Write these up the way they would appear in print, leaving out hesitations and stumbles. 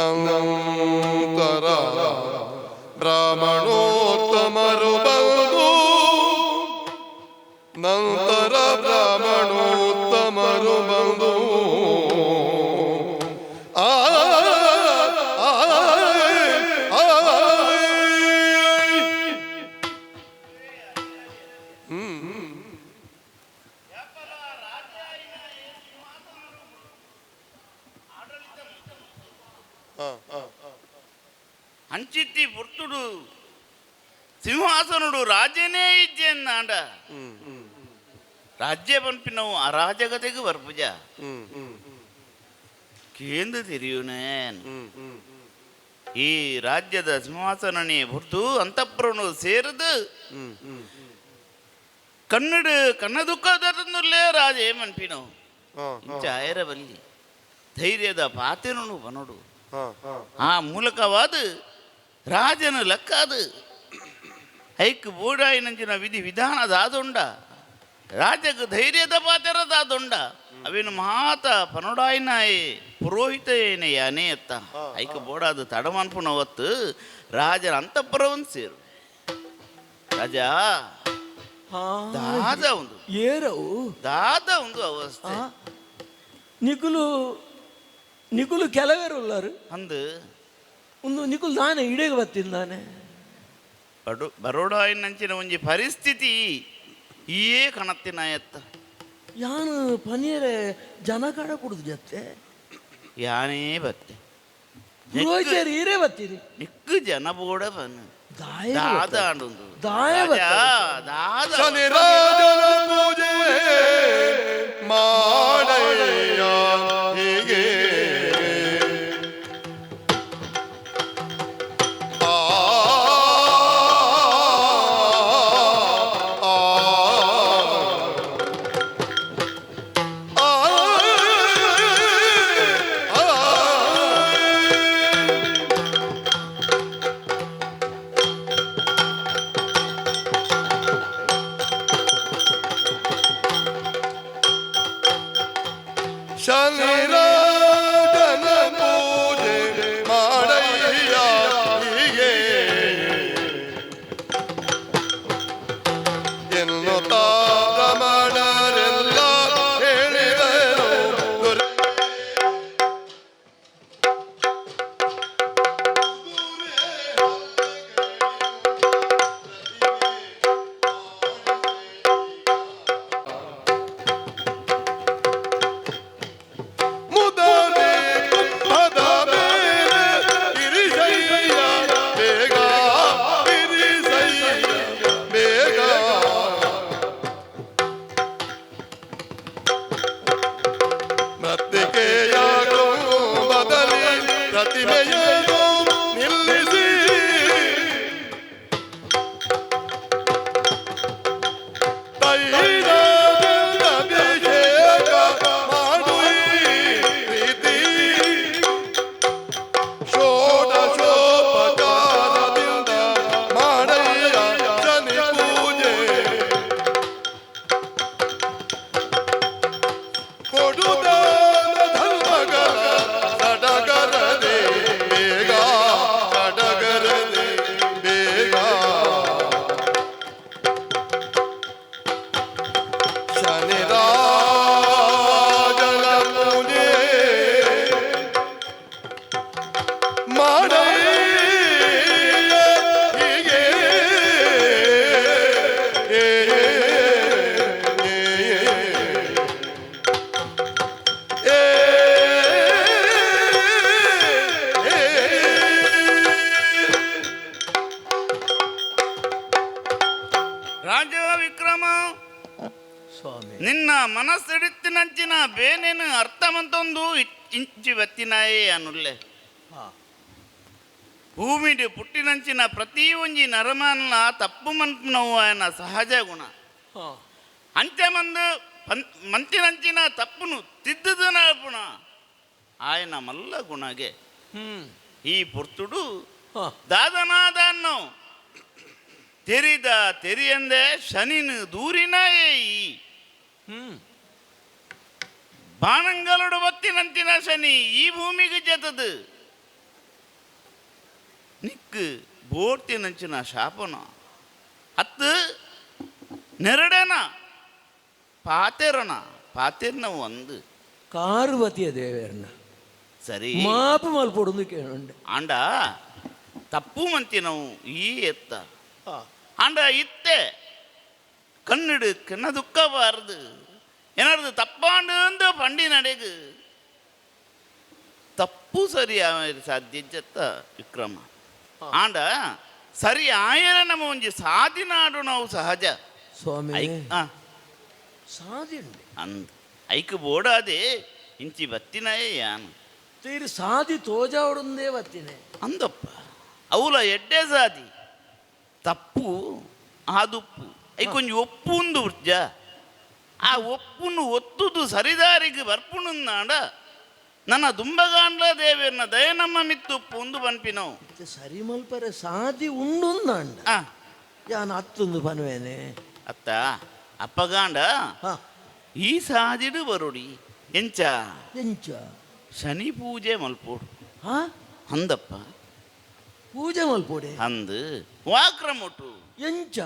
ನಂತರ ಬ್ರಾಹ್ಮಣೋತ್ತಮರು ಬಂದು ನಂತರ ಬ್ರಾಹ್ಮಣೋತ್ತಮರು ಬಂದು ಅಂಚಿತ್ತಿ ಪುರ್ತುಡು సింహాసనుడు రాజ్యనే ఇచ్చేందాండ ರಾಜ್ಯ ಪಂಪಿನವು ಅರಾಜಕತೆಗೆ ಬರ್ಪುಜ ಕೇಂದ್ರ ತಿರಿಯುನೇ ಈ ರಾಜ್ಯದ ಸಿಂಹಾಸನನೇ ಹೊರತು ಅಂತಃಪುರನು ಸೇರಿದು ಕನ್ನ ದುಃಖದಲ್ಲೇ ರಾಜ ಮನ್ಪಿನವು ಇಂಚಾಯರ ಬಲ್ಲಿ ಧೈರ್ಯದ ಪಾತೆನನು ಬನೋಡು ಆ ಮೂಲಕವಾದ ರಾಜನ ಲೆಕ್ಕಾದು ಐಕ್ ಬೋಡಾಯಿನಂಚಿನ ವಿಧಿ ವಿಧಾನದಾದೊಂಡ ರಾಜಕ್ಕೆ ಧೈರ್ಯದ ಪಾತೆರದಾದೊಂಡ ಅವೇನು ಮಹಾತ ಪನೊಡಾಯಿನಾಯೇ ಪುರೋಹಿತ ಏನೇ ಯಾನೇ ಅತ್ತ ಐಕ್ ಬೋಡಾದ ತಡಮನ್ಪುನ ಹೊತ್ತು ರಾಜನ ಅಂತಃಪುರವನ್ನು ಸೇರು ರಾಜ ದಾದ ಒಂದು ಏರವು ದಾದ ಒಂದು ಅವಸ್ಥೆ ನಿಕುಲು ಕೆಲವೇರು ಉಳ್ಳಾರು ಅಂದು ಒಂದು ನಿಕುಲು ನಾನೇ ಇಡೇಗೆ ಬತ್ತಿಂದಾನೆ ಬರೋಡಾಯಿನಂಚಿನ ಒಂಜಿ ಪರಿಸ್ಥಿತಿ ಈಯೇ ಕಣತ್ತಿನ ಎತ್ತ ಯಾನು ಪನೀರೆ ಜನ ಕಾಡ ಕುಡ್ದು ಜತ್ತೆ ಯಾನೇ ಬತ್ತೆ ಪುರೋಹಿತರು ಈರೇ ಬತ್ತೀರಿ ನಿಕ್ಕು ಜನ ಬೋಡ ಬನ್ನು ದಾದ ಆಂಡೊಂದು ದಾದ ಶನಿರಾಜನ ಪೂಜೆ ಮಾಡಯ್ಯ ಹೀಗೆ ಶನಿರಾಜನ ಪೂಜೆ ಮಾಡಯ್ಯ ಹೀಗೆ ಎನ್ನುತ್ತಾ ರಮಣರೆಲ್ಲ ಹೇಳಿದರು ಪ್ರತಿಮೆಯನ್ನು ನಿಲ್ಲಿಸಿ ಅಭಿಷೇಕ ಮಾಡುವ ಪ್ರೀತಿ ಷೋಡಶೋಪಚಾರದಿಂದ ಮಾಡಯ್ಯ ಶನಿ ಪೂಜೆ ಕೊಡುದ ನಿನ್ನ ಮನಸ್ಸಿಡಿತ್ತಿನಂಚಿನ ಬೇನೇನು ಅರ್ಥವಂತೊಂದು ಇಂಚಿ ಬತ್ತಿನಾಯೇ ಅನ್ನುಲ್ಲೆ ಭೂಮಿಡಿ ಪುಟ್ಟಿನಂಚಿನ ಪ್ರತಿ ಒಂಜಿ ನರಮನ್ನ ತಪ್ಪು ಮನ್ಪುನವು ఆయన ಸಹಜ ಗುಣ ಅಂತ್ಯ ಮಂತಿನಂಚಿನ ತಪ್ಪುನು ತಿದ್ದುದು ನಲ್ಪುಣ ఆయన ಮಲ್ಲ ಗುಣಗೆ ಈ ಪುರ್ತುಡು ದಾದನಾದ ಅನ್ನೋ ತೆರಿದ ತೆರಿಯಂದೆ ಶನಿನು ದೂರಿನಾಯೇ ಈ ಬಾಣಂಗಲುಡು ಬತ್ತಿನಂತಿನ ಶನಿ ಈ ಭೂಮಿಗೆ ಜತದು ನಿಕ್ಕು ಬೋರ್ತಿನಂಚಿನ ಶಾಪನ ಹತ್ತು ನೆರಡೇನ ಪಾತೆರನ ಪಾತೆರ್ನ ಒಂದು ಕಾರ್ವತಿಯ ದೇವೇರ್ನ ಸರಿ ಮಾಪು ಮಲ್ಪೊಡು ಕೇಳುಂಡೆ ಆಂಡ ತಪ್ಪು ಮಂತಿ ನಾವು ಈ ಎತ್ತ ಆಂಡ ಇತ್ತೆ ಕಣ್ಣಿಡು ಕೆನ್ನ ದುಃಖಬಾರದು ಏನಾರ್ದು ತಪ್ಪಾಂಡು ಪಂಡಿ ನಡೆಗು ತಪ್ಪು ಸರಿ ಸಾಧ್ಯ ವಿಕ್ರಮ ಆಂಡ ಸರಿ ಆಯನ ನಮ್ಮ ಒಂಜಿ ಸಾಧಿನಾಡು ನಾವು ಸಹಜ ಸ್ವಾಮಿ ಆ ಸಾಧಿ ಅಂದ್ ಐಕ್ ಬೋಡಾದೆ ಇಂಚಿ ಬತ್ತಿನಯೇ ಯಾನು ತೀರಿ ಸಾಧಿ ತೋಜಾವಡುಂದೇ ಬತ್ತಿನೆ ಅಂದಪ್ಪ ಅವಲ ಎಡ್ಡೆ ಸಾದಿ ತಪ್ಪು ಆದುಪ್ಪು ಐಕೊಂಜಿ ಒಪ್ಪು ಉಂದು ಉರ್ಜ ಆ ಒಪ್ಪುನು ಒತ್ತುದು ಸರಿದಾರಿಗೆ ಬರ್ಪುಣುಂದಾಂಡ ನನ್ನ ದುಂಬಗಾಂಡ್ಲ ದೇವೇರ್ನ ದಯನಮ್ಮ ಮಿತ್ತುಪ್ಪು ಉಂದು ಪನ್ಪಿನವು ಸರಿ ಮಲ್ಪರೆ ಸಾಧಿ ಉಂಡುಂದಾಂಡ ಆ ಯಾನ್ ಹತ್ತೊಂದು ಪನ್ವೇನೆ ಅತ್ತ ಅಪ್ಪಗಾಂಡ ಹಾ ಈ ಸಾದಿಡು ಬರುಡಿ ಎಂಚ ಎಂಚ ಶನಿ ಪೂಜೆ ಮಲ್ಪೋಡು ಹಾ ಅಂದಪ್ಪ ಪೂಜೆ ಮಲ್ಪೋಡೆ ಅಂದು ವಾಕ್ರಮೊಟ್ಟು ಎಂಚ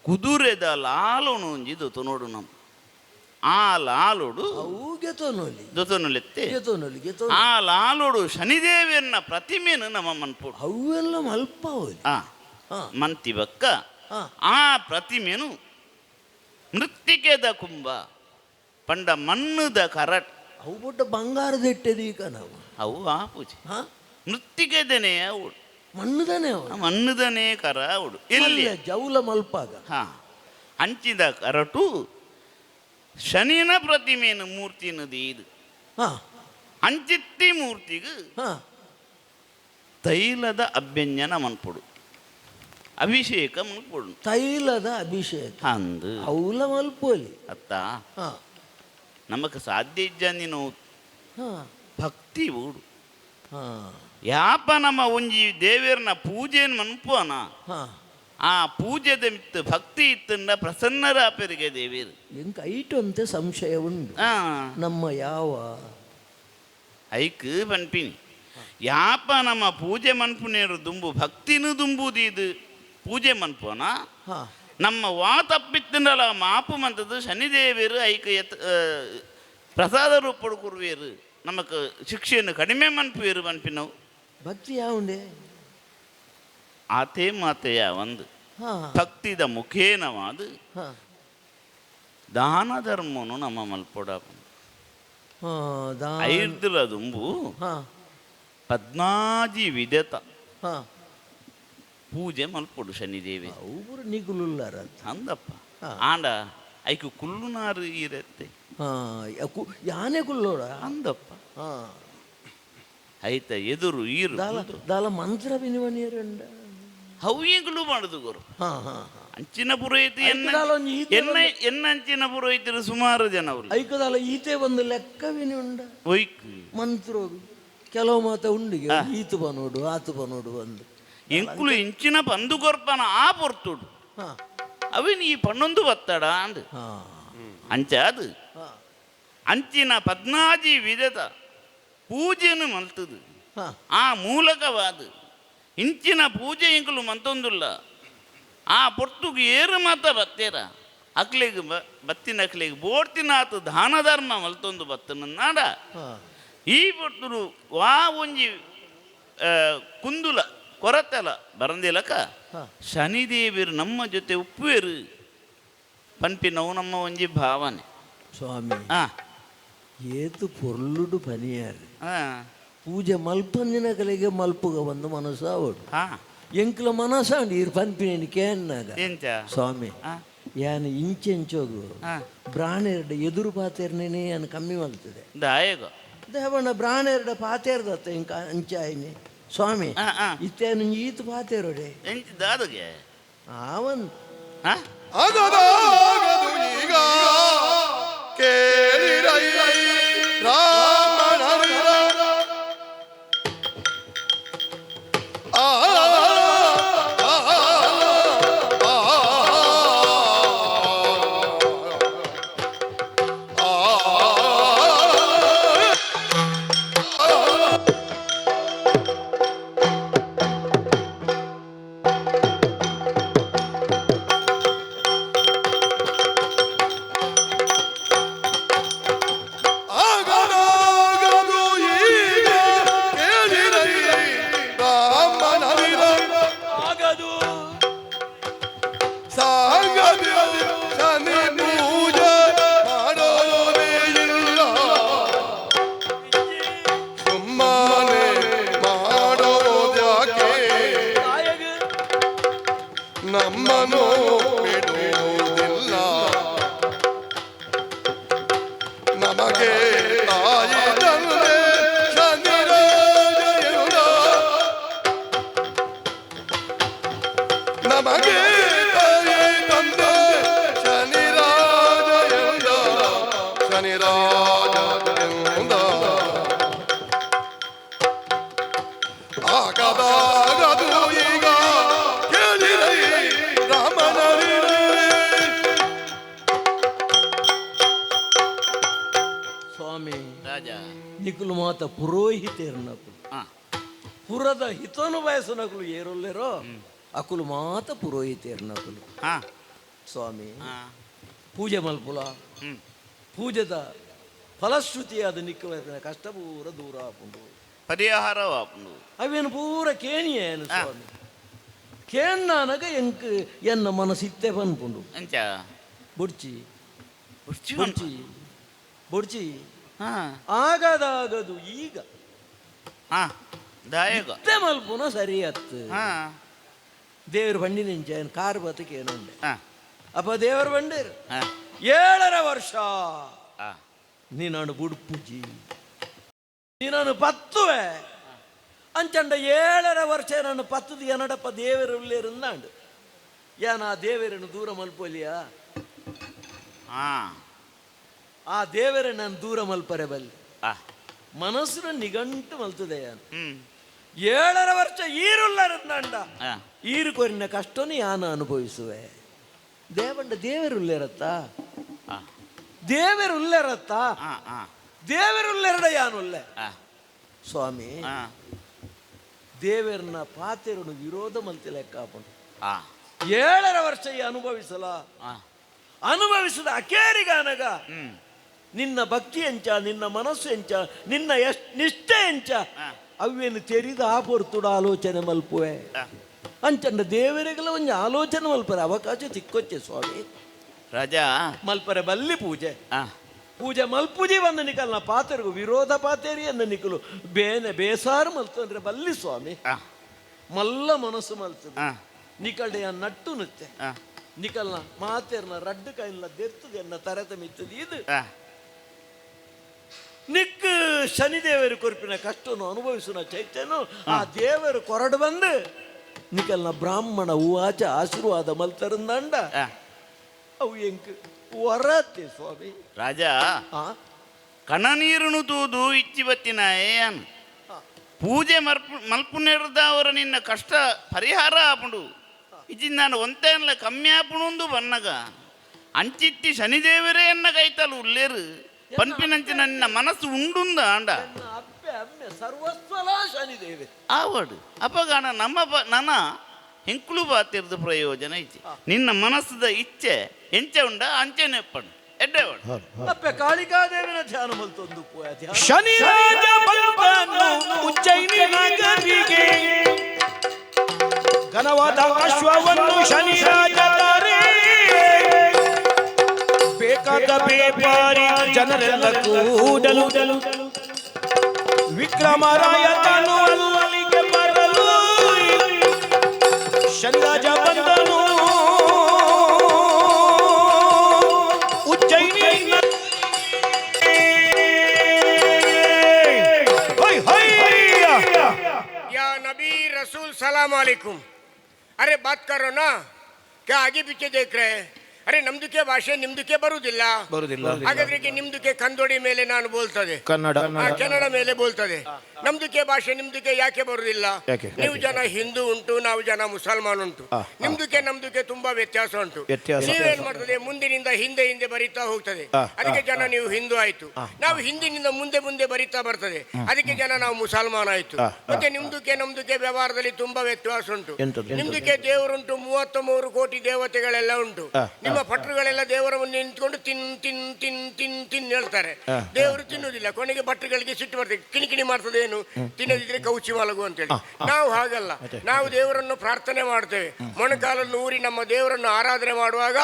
ಕುದುರೆದ ಲಾಲುನು ಒಂಜಿ ದೊತುನೋಡು ನಮ್ಮ ಆ ಲಾಲುಡು ಅವು ಗೆತೋನೊಲಿ ದೊತುನುಲೆತ್ತೆ ಗೆತೋನೊಲಿ ಗೆತೋ ಆ ಲಾಲುಡು ಶನಿದೇವಿಯನ್ನ ಪ್ರತಿಮೆನು ನಮ್ಮ ಮನ್ಪೋಡು ಅವೆಲ್ಲ ಮಲ್ಪ ಹೋಲಿ ಆ ಹಾ ಮಂತಿ ಬಕ್ಕ ಹಾ ಆ ಪ್ರತಿಮೆನು ಮೃತ್ತಿಕೆದ ಕುಂಭ ಪಂಡ ಮಣ್ಣುದ ಕರಟ್ ಅವು ಬೊಟ್ಟ ಬಂಗಾರದ ಇಟ್ಟದೀಗ ನಾವು ಅವು ಆ ಪೂಜೆ ಹಾ ಮೃತ್ತಿಕೆದನೇ ಅವಳು ಮಣ್ಣುದಾನೆ ಅವು ಮಣ್ಣುದನೇ ಕರ ಅವಳು ಎಲ್ಲಿ ಜೌಲ ಮಲ್ಪಾಗ ಹಾ ಹಂಚಿದ ಕರಟು ಶನಿನ ಪ್ರತಿಮೆಯನ್ನು ಮೂರ್ತಿನ ಇದು ಹಾ ಅಂಚಿತ್ತಿ ಮೂರ್ತಿಗೆ ಹಾ ತೈಲದ ಅಭ್ಯಂಜನ ಮನ್ಪೊಡು ಅಭಿಷೇಕ ಮನ್ಪೊಡು ತೈಲದ ಅಭಿಷೇಕ ಅಂದು ಅವಲ ಮಲ್ಪೋಲಿ ಅತ್ತ ಹಾ ನಮಕ್ ಸಾಧ್ಯ ಇಜ್ಜ ನೀನು ಹಾ ಭಕ್ತಿ ಊಡು ಹಾ ಯಾಪ ನಮ್ಮ ಒಂಜಿ ದೇವೇರ್ನ ಪೂಜೆಯನ್ನು ಮನ್ಪೋನ ಹಾ ಆ ಪೂಜೆದ ಮಿತ್ತು ಭಕ್ತಿ ಇತ್ತಂಡ ಪ್ರಸನ್ನರಾಪರಿಗೆ ದೇವೇರು ಎಂಕ ಐಟು ಅಂತ ಸಂಶಯ ಉಂಟು ಆ ನಮ್ಮ ಯಾವ ಐಕ್ ಪನ್ಪಿನಿ ಯಾಪ ನಮ್ಮ ಪೂಜೆ ಮನ್ಪುನೇರು ದುಂಬು ಭಕ್ತಿನೂ ದುಂಬುದು ಪೂಜೆ ಮನ್ಪೋನ ಹಾ ನಮ್ಮ ವಾ ತಪ್ಪಿತ್ತಂಡಲ ಮಾಪು ಮಂತದ್ದು ಶನಿದೇವೇರು ಐಕ್ ಪ್ರಸಾದ ರೂಪಡು ಕುರುವೇರು ನಮಕ್ ಶಿಕ್ಷೆಯನ್ನು ಕಡಿಮೆ ಮನ್ಪುವೇರು ಮನ್ಪಿನವು ಭಕ್ತಿ ಯಾವುಂಡೆ ಆತೇ ಮಾತೆಯ ಒಂದು ಹಾ ಭಕ್ತಿದ ಮುಖೇನವಾದು ಹಾ ದಾನ ಧರ್ಮನು ನಮ್ಮ ಮಲ್ಪೊಡ ಹಾ ದಾ ಐರ್ದುಲ ದುಂಬು ಹಾ ಪದ್ನಾಜಿ ವಿಧತ ಹಾ ಪೂಜೆ ಮಲ್ಪೊಡು ಶನಿದೇವಿ ಅವ್ರು ನಿಗುಲುಲ್ಲಾರ ಅಂದಪ್ಪ ಹಾ. ಆಂಡ ಐಕು ಕುಲ್ಲುನಾರು ಇರತ್ತೆ ಹಾ ಯಾನೆ ಕುಲ್ಲೋಡ ಅಂದಪ್ಪ ಹಾ ಆಯ್ತ ಎದುರು ಈರು ದಾಲ ದಾಲ ಮಂತ್ರ ವಿನಿವನಿಯರಂಡ ಹವ್ಯಗಳು ಮಾಡುದು ಗುರು ಹಾ ಹಾ ಅಂಚಿನ ಪುರೋಹಿತ ಐಕದಾಲ ಒಂಜಿ ಈತೆ ಎನ್ನಂಚಿನ ಪುರೋಹಿತರು ಸುಮಾರು ಜನ ಅವರು ಐಕದಾಲ ಈತೆ ಒಂದು ಲೆಕ್ಕ ವಿನಿಯುಂಡ ಒಯ್ಕ್ ಮಂತ್ರೋಗು ಕೆಲವು ಮಾತ ಉಂಡಿಗೆ ಈತು ಬನೋಡು ಆತು ಬನೋಡು ಒಂದು ಎಂಕುಲು ಇಂಚಿನ ಪಂದು ಕೊರ್ಪನ ಆ ಪೊರ್ತುಡು ಹಾ ಅವಿನ ಈ ಪಣ್ಣೊಂದು ಬತ್ತಡ ಅಂದು ಹಾ ಅಂಚ ಅದು ಹಾ ಅಂಚಿನ ಪದ್ನಾಜಿ ವಿಧದ ಪೂಜೆಯನ್ನು ಮಲ್ತದು ಹಾ ಆ ಮೂಲಕವಾದ ಇಂಚಿನ ಪೂಜೆ ಎಂಕುಲು ಮಂತೊಂದುಲ್ಲ ಆ ಪೊರ್ತುಗೆ ಏರು ಮಾತ ಬತ್ತೇರ ಅಕ್ಲೆಗೆ ಬತ್ತಿನ ಅಕ್ಲೆಗೆ ಬೋಡ್ತಿನ ಆತು ದಾನ ಧರ್ಮ ಮಲ್ತೊಂದು ಬತ್ತನ ನಾಡ ಹಾ ಈ ಪೊರ್ತುಡು ವಾ ಒಂಜಿ ಕುಂದುಲ ಕೊರತೆಲ ಬರಂದಿಲಕ ಹಾ ಶನಿದೇವಿರು ನಮ್ಮ ಜೊತೆ ಉಪ್ಪುವೇರು ಪನ್ಪಿನವು ನಮ್ಮ ಒಂಜಿ ಭಾವನೆ ಸ್ವಾಮಿ ಆ ಏತು ಪೊರ್ಲುಡು ಪನಿಯಾರು ಆ ಪೂಜೆ ಮಲ್ಪಂದಿನ ಕಲೆಗೆ ಮಲ್ಪುಗ ಒಂದು ಮನಸ್ಸು ಅವಡು ಹಾ ಎಂಕ್ಲ ಮನಸ್ಸ ಉಂಡು ಇರು ಪನ್ಪಿನ ಕೇನ್ನಾಗ ಎಂಚ ಸ್ವಾಮಿ ಆ ಯಾನು ಇಂಚೆಂಚೋಗು ಆ ಬ್ರಾಣೆರಡು ಎದುರು ಪಾತೆರ್ನೇನೆ ಯಾನು ಕಮ್ಮಿ ಮಲ್ತದೆ ದಾಯಗ ದೇವಣ್ಣ ಬ್ರಾಣೆರಡು ಪಾತೆರ್ದತ್ತ ಇಂಕ ಅಂಚಾಯಿನಿ ಸ್ವಾಮಿ ಆ ಆ ಇತ್ತೇನು ಈತು ಪಾತೆರೋಡೆ ಎಂಚ ದಾದಗೆ ಆವನ್ ಆ ಆಗದಾಗದು ಈಗ ಕೇಳಿರೈ ರಾಮನ ಆ ನಮ್ಮನು ಬಿಡುವುದಿಲ್ಲ ನಮಗೆ ತಾಯಿ ತಂದೆ ಶನಿರಾಜ ನಮಗೆ ತಾಯಿ ತಂದೆ ಶನಿರಾಜ ಶನಿರಾಜ ಆಗದಾಗದು ಈಗ ಕೇಳಿರೈ ರಾಮನರಿರೈ. ಸ್ವಾಮಿ ರಾಜ ನಿಕುಲು ಮಾತ ಪುರೋಹಿತೇರ್ನಕುಲು ಹಾ ಪುರದ ಹಿತನು ಬಯಸನಕುಲು ಏರೊಲ್ಲೆರೋ ಅಕುಲು ಮಾತ ಪುರೋಹಿತೇರ್ನಕುಲು. ಹಾ ಸ್ವಾಮಿ ಹಾ ಪೂಜೆ ಮಲ್ಪುಲ ಪೂಜೆದ ಫಲಶ್ರುತಿಯಾದ ನಿಕ್ಕ ಕಷ್ಟ ಪೂರ ದೂರ ಆಪುಂಡು ಪರಿಹಾರವಾಪುಂಡು ಅವೇನು ಪೂರ ಕೇಣಿಯೇನು ಸ್ವಾಮಿ ಕೇನ್ನಾನಗ ಎಂಕ್ ಎನ್ನ ಮನಸ್ಸಿತ್ತೆ ಪನ್ಪುಂಡು ಅಂಚ ಬುಡ್ಚಿ ಬುಡ್ಚಿ ಬುಡ್ಚಿ ಬುಡ್ಚಿ ಹಾ ಆಗದಾಗದು ಈಗ ಹಾ ದಾಯಗ ಇತ್ತೆ ಮಲ್ಪುನ ಸರಿಯತ್ತು ಹಾ ದೇವ್ರ ಬಂಡಿನಿಂಚ ಏನು ಕಾರ್ ಬತಕ್ಕೆ ಏನುಂಡೆ ಹಾ ಅಪ್ಪ ದೇವ್ರ ಬಂಡೇರು ಹಾ 7 ವರ್ಷ ಹಾ ನೀನಾನು ಬುಡ್ಪುಜಿ ನೀನಾನು ಪತ್ತುವೆ ಅಂಚಂಡ 7 ವರ್ಷ ನಾನು ಪತ್ತದು ಏನಡಪ್ಪ ದೇವರು ಉಳ್ಳೇರುಂದಾಂಡು ಏನ ಆ ದೇವರನ್ನು ದೂರ ಮಲ್ಪೋಲಿಯಾ ಹಾ ಆ ದೇವರೇ ನಾನು ದೂರ ಮಲ್ಪರೆ ಬಲ್ಲಿ ಹಾ ಮನಸ್ಸಿನ ನಿಘಂಟು ಮಲ್ತದೆ ಯಾನು 7 ವರ್ಷ ಈರುಳ್ಳರಂದಾಂಡ ಹಾ ಈರು ಕೊರಿನ ಕಷ್ಟನು ಯಾನು ಅನುಭವಿಸುವೆ ದೇವಂಡ ದೇವರುಳ್ಳೇರತ್ತ ಹಾ ದೇವರುಳ್ಳೇರತ್ತ ಹಾ ಹಾ ದೇವರುಳ್ಳೆರಡ ಯಾನುಲ್ಲೆ ಹಾ ಸ್ವಾಮಿ ಹಾ ದೇವರನ್ನ ಪಾತೆರನು ವಿರೋಧ ಮಲ್ತಿ ಲೆಕ್ಕ ಹಾಕೊಂಡು ಹಾ 7 ವರ್ಷ ಈ ಅನುಭವಿಸಲ ಹಾ ಅನುಭವಿಸಿದ ಅಕೇರಿಗಾನಗ ನಿನ್ನ ಭಕ್ತಿ ಎಂಚ ನಿನ್ನ ಮನಸ್ಸು ಎಂಚ ನಿನ್ನ ನಿಷ್ಠೆ ಎಂಚ ಅವೇನು ತೆರಿದ ಆ ಪೊರ್ತುಡ ಆಲೋಚನೆ ಮಲ್ಪುವೆ ಅಂಚಂಡ ದೇವರಿಗೆಲ್ಲ ಒಂದು ಆಲೋಚನೆ ಮಲ್ಪರೆ ಅವಕಾಶ ತಿಕ್ಕೊಚ್ಚೆ ಸ್ವಾಮಿ ರಾಜಾ ಮಲ್ಪರೆ ಬಲ್ಲಿ ಪೂಜೆ ಹಾ ಪೂಜೆ ಮಲ್ಪುಜಿ ಬಂದ ನಿಕಲ್ನ ಪಾತೆರಿಗೂ ವಿರೋಧ ಪಾತೇರಿ ಅಂದ ನಿಕಲು ಬೇನೆ ಬೇಸಾರು ಮಲ್ತಂದ್ರೆ ಬಲ್ಲಿ ಸ್ವಾಮಿ ಹಾ ಮಲ್ಲ ಮನಸ್ಸು ಮಲ್ತದೆ ಹಾ ನಿಕಲ್ಡೆಯ ನಟ್ಟು ನುತ್ತೆ ಹಾ ನಿಕಲ್ನ ಮಾತೇರ್ನ ರಡ್ಡು ಕೈಲ ದೆರ್ತದೆ ಎನ್ನ ತರತ ಮಿತ್ತದು ಇದು ಹಾ ನಿಕ್ ಶನಿದೇವರು ಕೊರ್ಪಿನ ಕಷ್ಟವನ್ನು ಅನುಭವಿಸುವ ಚೈತನ್ಯ ಆ ದೇವರು ಕೊರಡು ಬಂದು ನಿಕಲ್ನ ಬ್ರಾಹ್ಮಣ ಹೂವಾಚ ಆಶೀರ್ವಾದ ಮಲ್ತರಂದಂಡ ಹಾ ಅವು ಎಂಕ್ ಹೊರತೆ ಸ್ವಾಮಿ ರಾಜಾ ಆ ಕಣ ನೀರುನು ತೂದು ಇಚ್ಚಿ ಬತ್ತಿನ ಏನ್ ಪೂಜೆ ಮಲ್ಪುನೆರ್ದ ಅವರ ನಿನ್ನ ಕಷ್ಟ ಪರಿಹಾರ ಆಪುಂಡು ಇಜ್ಜಿನ ನಾನು ಒಂತೆಲ್ಲ ಕಮ್ಮಿ ಆಪುಣುಂದು ಬನ್ನಗ ಅಂಚಿತ್ತಿ ಶನಿದೇವರೇ ಎನ್ನ ಕೈತಲು ಉಲ್ಲೇರು ಪನ್ಪಿನಂಚಿ ನನ್ನ ಮನಸ್ಸು ಉಂಡುಂದ ಆಂಡ ಎನ್ನ ಅಪ್ಪೆ ಅಮ್ಮೆ ಸರ್ವಸ್ವಲ ಶನಿದೇವೆ ಆವಡು ಅಪಗಾನ ನನ್ನ ಹೆಂಕ್ಲು ಬಾತಿರ್ದು ಪ್ರಯೋಜನ ಐತಿ ನಿನ್ನ ಮನಸ್ಸದ ಇಚ್ಛೆ ಎಂಚ ಉಂಡ ಅಂಚೆ ನೆಪ್ಪಡು ಎಡ್ಡೆ ಒಡು ಅಪ್ಪೆ ಕಾಳಿಕಾದೇವಿನ ಧ್ಯಾನ ಮಲ್ತೊಂದು ಪೋಯ ಧ್ಯಾನ ಶನಿರಾಜ ಬಂದನು ಉಜ್ಜಯಿನಿ ನಗರಿಗೆ ಘನವಾದ ಅಶ್ವವನ್ನು ಶನಿರಾಜ ತಾರೆ ಬೇಕಾದ ಬೇಪಾರಿ ಜನರೆಲ್ಲ ಕೂಡಲು ವಿಕ್ರಮರಾಯ ತಾನು ಅಲ್ಲಿಗೆ ಬರಲು ಶನಿರಾಜ ಬಂದನು ಉಜ್ಜಯಿನಿ या नबी रसूल सलाम अलैकुम। अरे बात करो ना, क्या आगे पीछे देख रहे हैं? ಅರೆ ನಮ್ದಕ್ಕೆ ಭಾಷೆ ನಿಮ್ದಕ್ಕೆ ಬರುವುದಿಲ್ಲ ಹಾಗಾದ್ರೆ ನಿಮ್ದಕ್ಕೆ ಕಂದೋಡಿ ಮೇಲೆ ನಾನು ಬೋಲ್ತದೆ ಕನ್ನಡ ಮೇಲೆ ಬೋಲ್ತದೆ ನಮ್ದಕ್ಕೆ ಭಾಷೆ ನಿಮ್ದಕ್ಕೆ ಯಾಕೆ ಬರುವುದಿಲ್ಲ ನೀವು ಜನ ಹಿಂದೂ ಉಂಟು ನಾವು ಜನ ಮುಸಲ್ಮಾನ್ ಉಂಟು ನಿಮ್ದಕ್ಕೆ ನಮ್ದಕ್ಕೆ ತುಂಬಾ ವ್ಯತ್ಯಾಸ ಉಂಟು ನೀವೇನ್ ಮಾಡ್ತದೆ ಮುಂದಿನಿಂದ ಹಿಂದೆ ಹಿಂದೆ ಬರಿತಾ ಹೋಗ್ತದೆ ಅದಕ್ಕೆ ಜನ ನೀವು ಹಿಂದೂ ಆಯ್ತು ನಾವು ಹಿಂದಿನಿಂದ ಮುಂದೆ ಮುಂದೆ ಬರಿತಾ ಬರ್ತದೆ ಅದಕ್ಕೆ ಜನ ನಾವು ಮುಸಲ್ಮಾನ್ ಆಯ್ತು ಮತ್ತೆ ನಿಮ್ದಕ್ಕೆ ನಮ್ದಕ್ಕೆ ವ್ಯವಹಾರದಲ್ಲಿ ತುಂಬಾ ವ್ಯತ್ಯಾಸ ಉಂಟು ನಿಮ್ದಕ್ಕೆ ದೇವರುಂಟು 33 ಕೋಟಿ ದೇವತೆಗಳೆಲ್ಲ ಉಂಟು ನಿಮ್ಮ ಭಟ್ರುಗಳೆಲ್ಲ ದೇವರ ಮುಂದೆ ನಿಂತ್ಕೊಂಡು ತಿನ್ ತಿನ್ ತಿನ್ ತಿನ್ ತಿನ್ ಹೇಳ್ತಾರೆ ದೇವರು ತಿನ್ನುವುದಿಲ್ಲ ಕೊನೆಗೆ ಭಟ್ರುಗಳಿಗೆ ಸಿಟ್ಟು ಬರ್ತದೆ ಕಿಣಿಕಿಣಿ ಮಾಡ್ತದೆ ತಿನ್ನು, ತಿನ್ನದಿದ್ರೆ ಕೌಚಿ ಮಲಗು ಅಂತೇಳಿ. ನಾವು ಹಾಗಲ್ಲ, ನಾವು ದೇವರನ್ನು ಪ್ರಾರ್ಥನೆ ಮಾಡ್ತೇವೆ. ಮೊಣಕಾಲನ್ನು ಊರಿ ನಮ್ಮ ದೇವರನ್ನು ಆರಾಧನೆ ಮಾಡುವಾಗ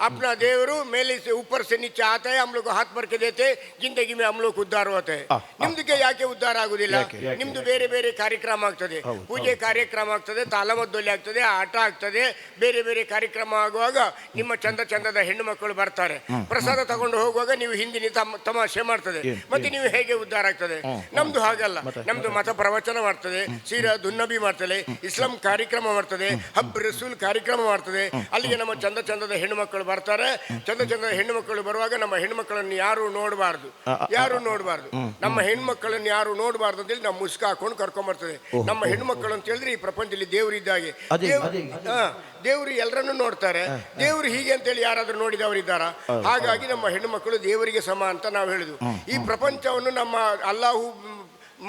ಅಪ್ನ ದೇವರು ಮೇಲೆ ऊपर से नीचे आता है, हम लोग को हाथ भर के देते, जिंदगी में हम लोग उद्धार होते हैं. ನಿಮ್ದಕ್ಕೆ ಯಾಕೆ ಉದ್ಧಾರ ಆಗುದಿಲ್ಲ? ನಿಮ್ದು ಬೇರೆ ಬೇರೆ ಕಾರ್ಯಕ್ರಮ ಆಗ್ತದೆ, ಪೂಜೆ ಕಾರ್ಯಕ್ರಮ ಆಗ್ತದೆ, ತಾಲಮದ್ದೊಲೆ ಆಗ್ತದೆ, ಆಟ ಆಗ್ತದೆ, ಬೇರೆ ಬೇರೆ ಕಾರ್ಯಕ್ರಮ ಆಗುವಾಗ ನಿಮ್ಮ ಚಂದ ಚಂದದ ಹೆಣ್ಣು ಮಕ್ಕಳು ಬರ್ತಾರೆ. ಪ್ರಸಾದ ತಗೊಂಡು ಹೋಗುವಾಗ ನೀವು ಹಿಂದಿನ ತಮಾಷೆ ಮಾಡ್ತದೆ, ಮತ್ತೆ ನೀವು ಹೇಗೆ ಉದ್ಧಾರ ಆಗ್ತದೆ? ನಮ್ದು ಹಾಗಲ್ಲ. ನಮ್ದು ಮತ ಪ್ರವಚನ ಮಾಡ್ತದೆ, ಸೀರಾ ದುನ್ನಬಿ ಮಾಡ್ತದೆ, ಇಸ್ಲಾಂ ಕಾರ್ಯಕ್ರಮ ಮಾಡ್ತದೆ, ಹಬ್ ರಸೂಲ್ ಕಾರ್ಯಕ್ರಮ ಮಾಡ್ತದೆ. ಅಲ್ಲಿಗೆ ನಮ್ಮ ಚಂದ ಚಂದದ ಹೆಣ್ಣು ಮಕ್ಕಳು ಬರ್ತಾರೆ. ಚಂದ ಚಂದದ ಹೆಣ್ಣು ಮಕ್ಕಳು ಬರುವಾಗ ನಮ್ಮ ಹೆಣ್ಮಕ್ಕಳನ್ನು ಯಾರು ನೋಡಬಾರ್ದು, ನಮ್ಮ ಹೆಣ್ಮಕ್ಕಳನ್ನು ಯಾರು ನೋಡಬಾರ್ದು ಅಂತೇಳಿ ನಾವು ಮುಸ್ಕ ಹಾಕೊಂಡು ಕರ್ಕೊಂಡ್ ಬರ್ತದೆ. ನಮ್ಮ ಹೆಣ್ಮಕ್ಕಳು ಅಂತ ಹೇಳಿದ್ರೆ ಈ ಪ್ರಪಂಚದಲ್ಲಿ ದೇವರು ಇದ್ದಾಗೆ. ದೇವರು ಎಲ್ಲರನ್ನು ನೋಡ್ತಾರೆ. ದೇವರು ಹೀಗೆ ಅಂತೇಳಿ ಯಾರಾದ್ರೂ ನೋಡಿದವರಿದ್ದಾರ? ಹಾಗಾಗಿ ನಮ್ಮ ಹೆಣ್ಣು ಮಕ್ಕಳು ದೇವರಿಗೆ ಸಮ ಅಂತ ನಾವು ಹೇಳುದು. ಈ ಪ್ರಪಂಚವನ್ನು ನಮ್ಮ ಅಲ್ಲಾಹು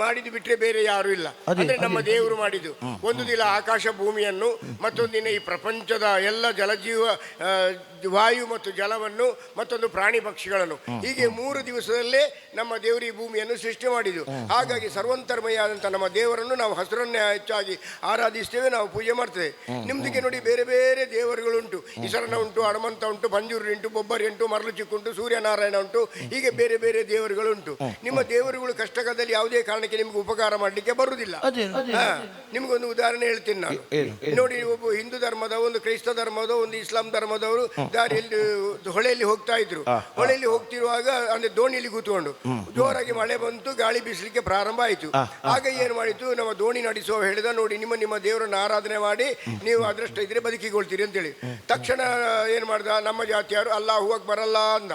ಮಾಡಿದ್ದು ಬಿಟ್ರೆ ಬೇರೆ ಯಾರು ಇಲ್ಲ. ಅಂದ್ರೆ ನಮ್ಮ ದೇವರು ಮಾಡಿದ್ದು. ಒಂದು ದಿನ ಆಕಾಶ ಭೂಮಿಯನ್ನು, ಮತ್ತೊಂದು ದಿನ ಈ ಪ್ರಪಂಚದ ಎಲ್ಲ ಜಲಜೀವ ವಾಯು ಮತ್ತು ಜಲವನ್ನು, ಮತ್ತೊಂದು ಪ್ರಾಣಿ ಪಕ್ಷಿಗಳನ್ನು, ಹೀಗೆ 3 ದಿವಸದಲ್ಲೇ ನಮ್ಮ ದೇವರು ಈ ಭೂಮಿಯನ್ನು ಸೃಷ್ಟಿ ಮಾಡಿದ್ದು. ಹಾಗಾಗಿ ಸರ್ವಂತರ್ಮಯಾದಂಥ ನಮ್ಮ ದೇವರನ್ನು ನಾವು ಹಸುರನ್ನೇ ಹೆಚ್ಚಾಗಿ ಆರಾಧಿಸ್ತೇವೆ, ನಾವು ಪೂಜೆ ಮಾಡ್ತೇವೆ. ನಿಮ್ದಕ್ಕೆ ನೋಡಿ ಬೇರೆ ಬೇರೆ ದೇವರುಗಳುಂಟು. ಈಶ್ವರನ ಉಂಟು, ಹನುಮಂತ ಉಂಟು, ಬಂಜೂರು ಉಂಟು, ಬೊಬ್ಬರಿ ಉಂಟು, ಮರಳು ಚಿಕ್ಕುಂಟು, ಸೂರ್ಯನಾರಾಯಣ ಉಂಟು, ಹೀಗೆ ಬೇರೆ ಬೇರೆ ದೇವರುಗಳುಂಟು. ನಿಮ್ಮ ದೇವರುಗಳು ಕಷ್ಟಕಾಲದಲ್ಲಿ ಯಾವುದೇ ಕಾರಣಕ್ಕೆ ನಿಮ್ಗೆ ಉಪಕಾರ ಮಾಡಲಿಕ್ಕೆ ಬರುವುದಿಲ್ಲ. ನಿಮ್ಗೊಂದು ಉದಾಹರಣೆ ಹೇಳ್ತೀನಿ ನಾನು. ನೋಡಿ, ಒಬ್ಬ ಹಿಂದೂ ಧರ್ಮದ, ಒಂದು ಕ್ರೈಸ್ತ ಧರ್ಮದ, ಒಂದು ಇಸ್ಲಾಂ ಧರ್ಮದವರು ದಾರಿಯಲ್ಲಿ ಹೊಳೆಯಲ್ಲಿ ಹೋಗ್ತಾ ಇದ್ರು. ಹೊಳೆಯಲ್ಲಿ ಹೋಗ್ತಿರುವಾಗ ಅಂದ್ರೆ ದೋಣಿಯಲ್ಲಿ ಕೂತ್ಕೊಂಡು ಜೋರಾಗಿ ಮಳೆ ಬಂತು, ಗಾಳಿ ಬೀಸಲಿಕ್ಕೆ ಪ್ರಾರಂಭ ಆಯಿತು. ಆಗ ಏನ್ ಮಾಡಿತು, ನಮ್ಮ ದೋಣಿ ನಡೆಸುವ ಹೇಳಿದ, ನೋಡಿ ನಿಮ್ಮ ದೇವರನ್ನು ಆರಾಧನೆ ಮಾಡಿ ನೀವು ಅದೃಷ್ಟ ಇದ್ರೆ ಬದುಕಿಕೊಳ್ತೀರಿ ಅಂತೇಳಿ. ತಕ್ಷಣ ಏನ್ ಮಾಡ್ದ, ನಮ್ಮ ಜಾತಿಯವರು ಅಲ್ಲಾಹು ಅಕ್ಬರ್ ಅಲ್ಲ ಅಂದ.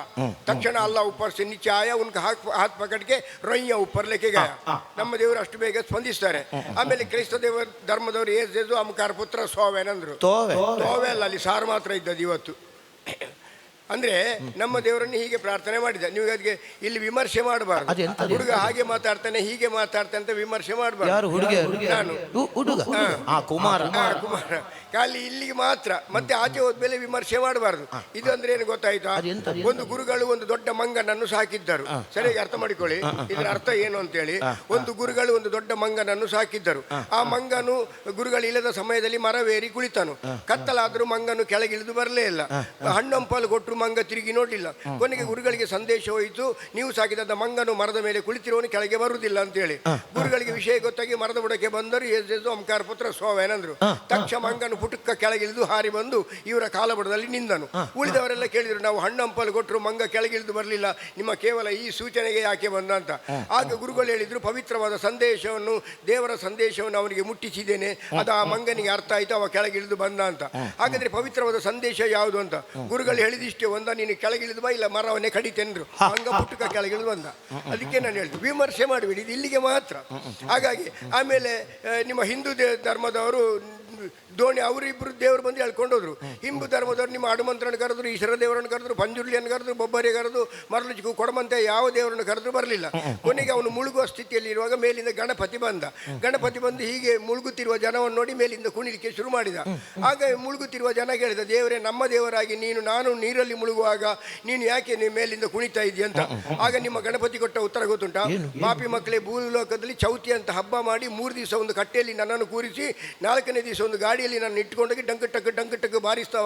ತಕ್ಷಣ ಅಲ್ಲಾಹ್ ಉಪ್ಪರ್ से नीचे आया, उनका हाथ पकड़ के रोइया ऊपर लेके गया. ನಮ್ಮ ದೇವರು ಅಷ್ಟು ಬೇಗ ಸ್ಪಂದಿಸ್ತಾರೆ. ಆಮೇಲೆ ಕ್ರೈಸ್ತ ಧರ್ಮದವರು ಏಸು ಅಮಕಾರ ಪುತ್ರ ಸೋವೆನಂದ್ರು. ತೋವೆ ಅಲ್ಲ, ಅಲ್ಲಿ ಸಾರು ಮಾತ್ರ ಇದ್ದದ್ದು ಇವತ್ತು. ಅಂದ್ರೆ ನಮ್ಮ ದೇವರನ್ನು ಹೀಗೆ ಪ್ರಾರ್ಥನೆ ಮಾಡಿದ. ನೀವು ಅದಕ್ಕೆ ಇಲ್ಲಿ ವಿಮರ್ಶೆ ಮಾಡಬಾರ್ದು. ಹುಡುಗ ಹಾಗೆ ಮಾತಾಡ್ತಾನೆ, ಹೀಗೆ ಮಾತಾಡ್ತಾನೆ ಅಂತ ವಿಮರ್ಶೆ ಮಾಡಬಾರ್ದು. ನಾನು ಕುಮಾರ ಖಾಲಿ ಇಲ್ಲಿಗೆ ಮಾತ್ರ, ಮತ್ತೆ ಆಚೆ ಹೋದ್ಮೇಲೆ ವಿಮರ್ಶೆ ಮಾಡಬಾರ್ದು. ಇದು ಅಂದ್ರೆ ಏನು ಗೊತ್ತಾಯ್ತಾ? ಒಂದು ಗುರುಗಳು ಒಂದು ದೊಡ್ಡ ಮಂಗನನ್ನು ಸಾಕಿದ್ದರು. ಸರಿಯಾಗಿ ಅರ್ಥ ಮಾಡಿಕೊಳ್ಳಿ ಇದರ ಅರ್ಥ ಏನು ಅಂತೇಳಿ. ಒಂದು ಗುರುಗಳು ಒಂದು ದೊಡ್ಡ ಮಂಗನನ್ನು ಸಾಕಿದ್ದರು. ಆ ಮಂಗನು ಗುರುಗಳು ಇಲ್ಲದ ಸಮಯದಲ್ಲಿ ಮರವೇರಿ ಕುಳಿತನು. ಕತ್ತಲಾದ್ರೂ ಮಂಗನು ಕೆಳಗಿಳಿದು ಬರಲೇ ಇಲ್ಲ. ಹಣ್ಣಂಪಲು ಕೊಟ್ಟರು, ಮಂಗ ತಿರುಗಿ ನೋಡಲಿಲ್ಲ. ಕೊನೆಗೆ ಗುರುಗಳಿಗೆ ಸಂದೇಶ ಹೋಯಿತು, ನೀವು ಸಾಕಿದ ಮಂಗನು ಮರದ ಮೇಲೆ ಕುಳಿತಿರೋನು ಕೆಳಗೆ ಬರುವುದಿಲ್ಲ ಅಂತೇಳಿ. ಗುರುಗಳಿಗೆ ವಿಷಯ ಗೊತ್ತಾಗಿ ಮರದ ಬುಡಕ್ಕೆ ಬಂದರು. ಏಸು ಅಮಕಾರ ಪುತ್ರ ಸೋವೆನಂದ್ರು. ತಕ್ಷಣ ಮಂಗನು ಪುಟುಕ್ಕ ಕೆಳಗಿಳಿದು ಹಾರಿ ಬಂದು ಇವರ ಕಾಲಬುಡದಲ್ಲಿ ನಿಂದನು. ಉಳಿದವರೆಲ್ಲ ಕೇಳಿದ್ರು, ನಾವು ಹಣ್ಣಂಪಲು ಕೊಟ್ಟರು, ಮಂಗ ಕೆಳಗಿಳಿದು ಬರಲಿಲ್ಲ, ನಿಮ್ಮ ಕೇವಲ ಈ ಸೂಚನೆಗೆ ಯಾಕೆ ಬಂದ ಅಂತ. ಆಗ ಗುರುಗಳು ಹೇಳಿದ್ರು, ಪವಿತ್ರವಾದ ಸಂದೇಶವನ್ನು, ದೇವರ ಸಂದೇಶವನ್ನು ಅವನಿಗೆ ಮುಟ್ಟಿಸಿದ್ದೇನೆ, ಅದು ಆ ಮಂಗನಿಗೆ ಅರ್ಥ ಆಯ್ತು, ಅವ ಕೆಳಗಿಳಿದು ಬಂದ ಅಂತ. ಹಾಗಾದ್ರೆ ಪವಿತ್ರವಾದ ಸಂದೇಶ ಯಾವುದು ಅಂತ ಗುರುಗಳು ಹೇಳಿದಿಷ್ಟೇ. ಒಂದ ನೀನು ಕೆಳಗಿಳಿದು ಬಾ, ಇಲ್ಲ ಮರವನ್ನೇ ಕಡಿತೇನ್ರು. ಮಂಗ ಪುಟ್ಟಕ ಕೆಳಗಿಳಿದು ಬಂದ. ಅದಕ್ಕೆ ನಾನು ಹೇಳಿದ್ದು, ವಿಮರ್ಶೆ ಮಾಡಬೇಡಿ, ಇದು ಇಲ್ಲಿಗೆ ಮಾತ್ರ. ಹಾಗಾಗಿ ಆಮೇಲೆ ನಿಮ್ಮ ಹಿಂದೂ ಧರ್ಮದವರು ದೋಣಿ ಅವರಿಬ್ಬರು ದೇವರು ಬಂದು ಹೇಳ್ಕೊಂಡೋದ್ರು. ಹಿಂದೂ ಧರ್ಮದವ್ರು ನಿಮ್ಮ ಹನುಮಂತರನ್ನು ಕರೆದ್ರು, ಈಶ್ವರ ದೇವರನ್ನು ಕರೆದ್ರು, ಪಂಜುರ್ಲಿಯನ್ನು ಕರೆದ್ರು, ಬೊಬ್ಬರಿ ಕರೆದು, ಮರಳು ಕೊಡಮಂತೆ ಯಾವ ದೇವರನ್ನು ಕರೆದ್ರು ಬರಲಿಲ್ಲ. ಕೊನೆಗೆ ಅವನು ಮುಳುಗುವ ಸ್ಥಿತಿಯಲ್ಲಿ ಇರುವಾಗ ಮೇಲಿಂದ ಗಣಪತಿ ಬಂದ. ಗಣಪತಿ ಬಂದು ಹೀಗೆ ಮುಳುಗುತ್ತಿರುವ ಜನವನ್ನು ನೋಡಿ ಮೇಲಿಂದ ಕುಣಿಲಿಕ್ಕೆ ಶುರು ಮಾಡಿದ. ಆಗ ಮುಳುಗುತ್ತಿರುವ ಜನ ಕೇಳಿದ, ದೇವರೇ, ನಮ್ಮ ದೇವರಾಗಿ ನಾನು ನೀರಲ್ಲಿ ಮುಳುಗುವಾಗ ನೀನು ಯಾಕೆ ಮೇಲಿಂದ ಕುಣಿತಾ ಇದೆಯಾ ಅಂತ. ಆಗ ನಿಮ್ಮ ಗಣಪತಿ ಕೊಟ್ಟ ಉತ್ತರ ಗೊತ್ತುಂಟ? ಪಾಪಿ ಮಕ್ಕಳೇ, ಭೂಲೋಕದಲ್ಲಿ ಚೌತಿ ಅಂತ ಹಬ್ಬ ಮಾಡಿ 3 ದಿವಸ ಒಂದು ಕಟ್ಟೆಯಲ್ಲಿ ನನ್ನನ್ನು ಕೂರಿಸಿ 4ನೇ ದಿವಸ ಒಂದು ಗಾಡಿಯಲ್ಲಿ ನಾನು ಇಟ್ಕೊಂಡೋಗಿ ಡಂಕ್ ಟಕ್ ಬಾರಿಸ್ತಾ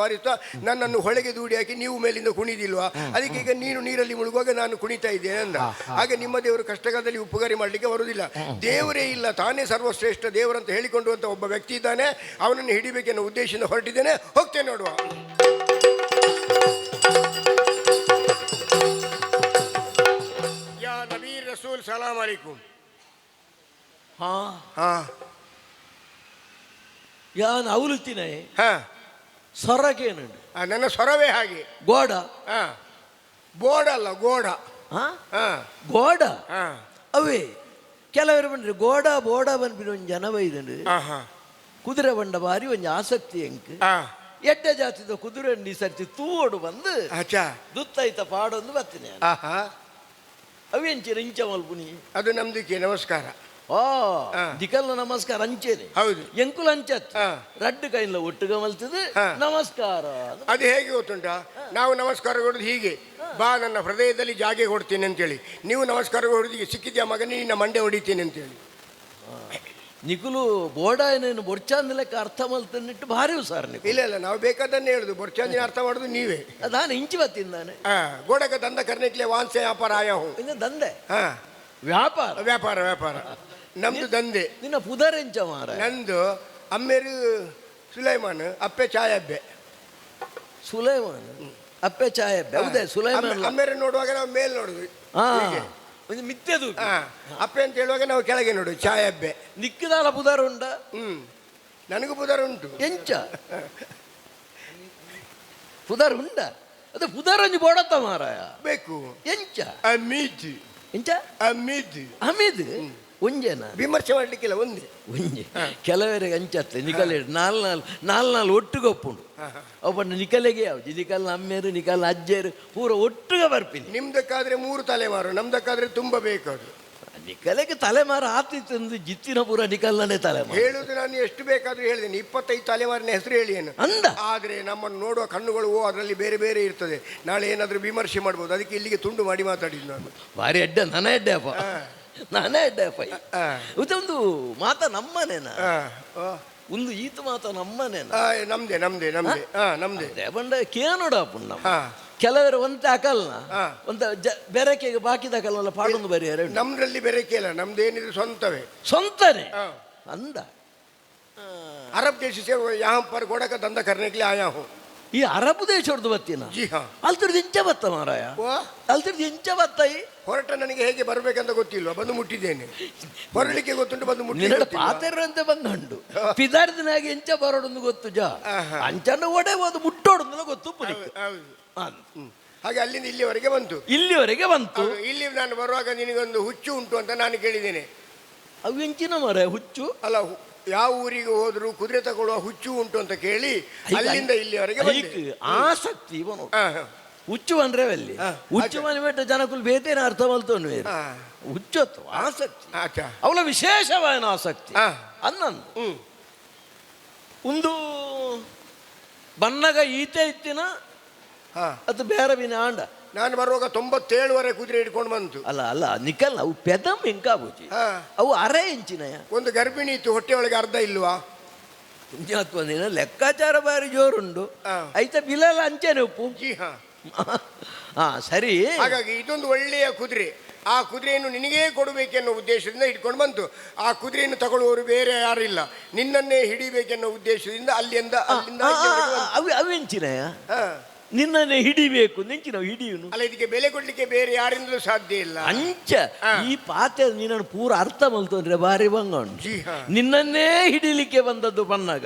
ನನ್ನನ್ನು ಹೊಳೆಗೆ ದೂಡಿ ಹಾಕಿ ನೀವು ಮೇಲಿಂದ ಕುಣಿದಿಲ್ವಾ, ಅದಕ್ಕೆ ಈಗ ನೀನು ನೀರಲ್ಲಿ ಮುಳುಗುವಾಗ ನಾನು ಕುಣಿತಾ ಇದ್ದೇನೆ ಅಂದ. ಆಗ ನಿಮ್ಮ ದೇವರು ಕಷ್ಟಕಾಲದಲ್ಲಿ ಉಪಕಾರಿ ಮಾಡಲಿಕ್ಕೆ ಬರುವುದಿಲ್ಲ. ದೇವರೇ ಇಲ್ಲ, ತಾನೇ ಸರ್ವಶ್ರೇಷ್ಠ ದೇವರಂತ ಹೇಳಿಕೊಂಡುವಂತ ಒಬ್ಬ ವ್ಯಕ್ತಿ ಇದ್ದಾನೆ. ಅವನನ್ನು ಹಿಡಿಬೇಕೆನ್ನೋ ಉದ್ದೇಶದಿಂದ ಹೊರಟಿದ್ದೇನೆ. ಹೋಗ್ತೇನೆ ನೋಡುವ. ಯಾ ನಬಿ ರಸೂಲ್ ಸಲಾಮ್ ಅಲೈಕುಂ. ಯಾನ್ ಅವಲುತ್ತಿನ ಸೊರಗೇನುಂಡು ನನ್ನ ಸ್ವರವೇ ಹಾಗೆ. ಗೋಡ ಬೋರ್ಡ್ ಅಲ್ಲ, ಗೋಡ. ಗೋಡ ಅವೇ ಕೆಲವರು ಬಂದ್ರೆ ಬೋಡ ಬಂದ್ಬಿಟ್ಟು ಒಂದು ಜನ ಬೈದಂಡು ಕುದುರೆ ಬಂಡ ಬಾರಿ ಒಂದು ಆಸಕ್ತಿ ಎಂಕ್ ಎಡ್ಡ ಜಾತಿದ ಕುದುರೆ ಸರ್ತಿ ತೂವಡು ಬಂದು ದುತ್ತಾಯ್ತ ಪಾಡೊಂದು ಬರ್ತೀನಿ ಅವೇಂಚೆ ಇಂಚ ಮಲ್ಪುನಿ. ಅದು ನಮ್ದಕ್ಕೆ ನಮಸ್ಕಾರ. ದಿಕ್ಕಲ್ಲ ನಮಸ್ಕಾರ ಅಂಚೇನೆ. ಹೌದು, ಎಂಕುಲ್ ಅಂಚತ್ ರಡ್ಡು ಕೈಲ ಒಟ್ಟುಗ ಮಲ್ತದೆ ನಮಸ್ಕಾರ. ಅದು ಹೇಗೆ ಗೊತ್ತುಂಟಾ? ನಾವು ನಮಸ್ಕಾರ ಕೊಡೋದು ಹೀಗೆ, ಬಾ ನನ್ನ ಹೃದಯದಲ್ಲಿ ಜಾಗೆ ಕೊಡ್ತೀನಿ ಅಂತೇಳಿ. ನೀವು ನಮಸ್ಕಾರ ಕೊಡೋದು ಸಿಕ್ಕಿದ್ಯಾ ಮಗನೇ, ನಿನ್ನ ಮಂಡೆ ಹೊಡಿತೀನಿ ಅಂತೇಳಿ. ನಿಖುಲು ಬೋಡಾಯನೇನು ಬೊರ್ಚಾಂದ ಲೆಕ್ಕ ಅರ್ಥ ಮಲ್ತನ್ನಿಟ್ಟು ಭಾರಿ ಹುಷಾರು ನೀವು. ಇಲ್ಲ ಇಲ್ಲ, ನಾವು ಬೇಕಾದನ್ನೇ ಹೇಳುದು, ಬೊರ್ಚಾಂಜಿನ ಅರ್ಥ ಮಾಡುದು ನೀವೇ. ನಾನು ಇಂಚಿ ಬತ್ತಿಂದಾನೆ ಗೋಡಕ ದಂದ ಕರ್ನಿಕ್ಲೆ ವಾನ್ಸೆ ವ್ಯಾಪಾರ ಆಯ ಹೋ. ಇನ್ನು ದಂಧೆ ಹಾ, ವ್ಯಾಪಾರ ವ್ಯಾಪಾರ ವ್ಯಾಪಾರ ನಮ್ದು ದಂಧೆ. ನಿನ್ನ ಪುದರೆಂಚ ಮಾರ. ನಂದು ಅಮ್ಮೇರು ಸುಲೈಮಾನ್, ಅಪ್ಪೆ ಚಾಯಬ್ಬೆ. ಸುಲೈಮಾನ್ ಅಪ್ಪೆ ಚಾಯ್ ಹೌದೇ ಸುಲೈಮಾನ್. ಅಮ್ಮೇರು ನೋಡುವಾಗ ನಾವು ಮೇಲ್ ನೋಡುದು, ಹಾ ಒಂದು ಮಿತ್ಯದು. ಅಪ್ಪೆ ಅಂತ ಹೇಳುವಾಗ ನಾವು ಕೆಳಗೆ ನೋಡು ಚಾಯಬ್ಬೆ. ನಿಕ್ಕಿದಾಲ ಪುದರ್ ಉಂಡ. ನನಗೂ ಪುದರ್ ಉಂಟು. ಎಂಚ ಪುದರ್ ಉಂಡ ಅದು ಪುದರ್ ಒಂಜಿ ಬೋಡತ್ತ ಮಾರಾಯ ಬೇಕು. ಎಂಚ ಅಮೀದ್ ಎಂಚ ಅಮೀದ್ ಹಮೀದ್ ಒಂಜೇನ ವಿಮರ್ಶೆ ಮಾಡ್ಲಿಕ್ಕಿಲ್ಲ, ಒಂದೇ ಒಂಜೆ. ಕೆಲವರಿಗೆ ಅಂಚತ್ತೆ ನಿಕಲೆ ನಾಲ್ ಒಟ್ಟುಗೊಪ್ಪುಂಡು ಒಬ್ಬಣ್ಣ ನಿಕಲೆಗೆ ಯಾವ್ದು ನಿಕಲ್ ಅಮ್ಮೇರು ನಿಕಲ್ ಅಜ್ಜೇರು ಪೂರ ಒಟ್ಟುಗ ಬರ್ಪಿನಿ. ನಿಮ್ದಕ್ಕಾದ್ರೆ 3 ತಲೆಮಾರು, ನಮ್ದಕ್ಕಾದ್ರೆ ತುಂಬ ಬೇಕು. ಅದು ನಿಕಲೆಗೆ ತಲೆಮಾರು ಆತಿತ್ತಂದು ಜಿತ್ತಿನ ಪೂರ ನಿಕಲ್ನೇ ತಲೆಮಾರು ಹೇಳುದು. ನಾನು ಎಷ್ಟು ಬೇಕಾದ್ರೂ ಹೇಳಿದ್ದೇನೆ, 25 ತಲೆಮಾರಿನ ಹೆಸರು ಹೇಳಿ ಏನು ಅಂದ. ಆದ್ರೆ ನಮ್ಮನ್ನು ನೋಡುವ ಕಣ್ಣುಗಳು ಅದರಲ್ಲಿ ಬೇರೆ ಬೇರೆ ಇರ್ತದೆ. ನಾಳೆ ಏನಾದ್ರೂ ವಿಮರ್ಶೆ ಮಾಡ್ಬೋದು, ಅದಕ್ಕೆ ಇಲ್ಲಿಗೆ ತುಂಡು ಮಾಡಿ ಮಾತಾಡಿದ್ದು ನಾನು. ಭಾರಿ ಎಡ್ಡೆ ನಾನೇ ಎಡ್ಡೆ ಅಪ್ಪ, ನಾನೇ ಎಡ್ಡೆ ಅಪ್ಪ. ಇದೊಂದು ಮಾತ ನಮ್ಮನೇನ, ಒಂದು ಈತ ಮಾತ ನಮ್ಮನೇನ. ನಮ್ದೆ ನಮ್ದೆ ನಮ್ದೆ ನಮ್ದೆ ಬಂಡ ಕೇನೋಡಪ್ಪ ನಮ್ಮ ಕೆಲವರು ಒಂತೆ ಅಕಲ್ನ ಒಂತ ಬೆರಕೆಗೆ ಬಾಕಿದ ಅಕಲ್ನೆಲ್ಲ ಪಾಡೊಂದು ಬರೀ ಎರಡು. ನಮ್ದ್ರಲ್ಲಿ ಬೆರಕೆ ಇಲ್ಲ, ನಮ್ದೇನಿದ್ರು ಸ್ವಂತವೇ, ಸ್ವಂತನೇ ಅಂದ. ಅರಬ್ ದೇಶ से यहाँ पर घोड़ा का धंधा करने के लिए आया हूँ. ಈ ಅರಬ್ ದೇಶದ್ದು ಬತ್ತಿನ जी हाँ. ಅಲ್ತಿರ್ದು ಇಂಚ ಬತ್ತ ಮಾರಾಯ, ಅಲ್ತಿರ್ದು ಇಂಚ ಬತ್ತಾಯಿ. ಹೊರಟ ನನಗೆ ಹೇಗೆ ಬರ್ಬೇಕಂತ ಗೊತ್ತಿಲ್ವಾ, ಬಂದು ಮುಟ್ಟಿದ್ದೇನೆ. ಹೊರಳಿಕ್ಕೆ ಗೊತ್ತುಂಟು, ಬಂದು ನಿನ್ನ ಮುಟ್ಟಿ. ಪಾತೆರಂತೆ ಬಂಗಂಡು ಪಿದಾರ್ದಿನಾಗ ಎಂಚ ಬರೋಡೊಂದು ಗೊತ್ತು ಜಾ ಅಂಚಂಡ ಒಡೆ ಹೋದು ಮುಟ್ಟೋಡೊಂದು ಗೊತ್ತು ಪುಲಿಕ್. ಹಾಗೆ ಅಲ್ಲಿಂದ ಇಲ್ಲಿವರೆಗೆ ಬಂತು. ಇಲ್ಲಿವರೆಗೆ ಬಂತು. ಇಲ್ಲಿ ನಾನು ಬರುವಾಗ ನಿನಗೊಂದು ಹುಚ್ಚು ಉಂಟು ಅಂತ ನಾನು ಕೇಳಿದ್ದೇನೆ. ಅವು ಎಂಚಿನ ಮಾರಾಯ ಹುಚ್ಚು ಅಲ್ಲ, ಯಾವ ಊರಿಗೆ ಹೋದ್ರು ಕುದುರೆ ತಗೊಳ್ಳುವ ಹುಚ್ಚು ಉಂಟು ಅಂತ ಕೇಳಿ ಅಲ್ಲಿಂದ ಇಲ್ಲಿವರೆಗೆ ಬಂದೆ. ಆಸಕ್ತಿ ಇವನು ಹುಚ್ಚು ಅಂದ್ರೆ ಅಲ್ಲಿ ಹುಚ್ಚು ಮನೆ ಬಿಟ್ಟ ಜನಕ್ಕೂ ಬೇತೇನೆ ಅರ್ಥ ಮಲ್ತೋನು ಹುಚ್ಚೊತ್ತು ಆಸಕ್ತಿ ಅವಳ ವಿಶೇಷವಾದ ಆಸಕ್ತಿ ಅನ್ನಂದು ಒಂದು ಬನ್ನಗ ಈತೆ ಇತ್ತಿನ ಅದು ಬೇರೆ ಬಿನ ಆಂಡ. ನಾನು ಬರುವಾಗ 97ವರೆ ಕುದುರೆ ಹಿಡ್ಕೊಂಡು ಬಂತು. ಅಲ್ಲ ಅಲ್ಲ ನಿಕಲ್ ಅವು ಪೆದಮ್ ಎಂಕಾಬುಜಿ ಅವು ಅರೆ ಇಂಚಿನಯ. ಒಂದು ಗರ್ಭಿಣಿ ಇತ್ತು, ಹೊಟ್ಟೆ ಒಳಗೆ ಅರ್ಧ ಇಲ್ವಾ? ಪುಣ್ಯಾತ್ಮದಿನ ಲೆಕ್ಕಾಚಾರ ಬಾರಿ ಜೋರುಂಡು. ಆಯ್ತಾ ಬಿಲಲ್ಲ ಅಂಚೆನೆ ಉಪ್ಪು. ಜಿ ಹಾ. ಹಾ ಸರಿ. ಹಾಗಾಗಿ ಇದೊಂದು ಒಳ್ಳೆಯ ಕುದುರೆ. ಆ ಕುದುರೆಯನ್ನು ನಿನಗೇ ಕೊಡಬೇಕೆನ್ನೋ ಉದ್ದೇಶದಿಂದ ಇಟ್ಕೊಂಡು ಬಂತು. ಆ ಕುದುರೆಯನ್ನು ತಗೊಳ್ಳುವವರು ಬೇರೆ ಯಾರಿಲ್ಲ, ನಿನ್ನನ್ನೇ ಹಿಡಿಬೇಕೆನ್ನೋ ಉದ್ದೇಶದಿಂದ ಅಲ್ಲಿಂದ ಅವೆಂಚಿನಯ ನಿನ್ನನ್ನೇ ಹಿಡಿಬೇಕು ನಿಂಚಿ ನಾವು ಹಿಡಿಯುನು. ಅಲ್ಲ, ಇದಕ್ಕೆ ಬೆಲೆ ಕೊಡ್ಲಿಕ್ಕೆ ಬೇರೆ ಯಾರಿಂದಲೂ ಸಾಧ್ಯ ಇಲ್ಲ. ಅಂಚ ಈ ಪಾತೆ ನಿನ್ನ ಪೂರ ಅರ್ಥ ಮಲ್ತಂದ್ರೆ ಬಾರಿ ಬಂಗಂಡು. ನಿನ್ನನ್ನೇ ಹಿಡಿಲಿಕ್ಕೆ ಬಂದದ್ದು ಬನ್ನಾಗ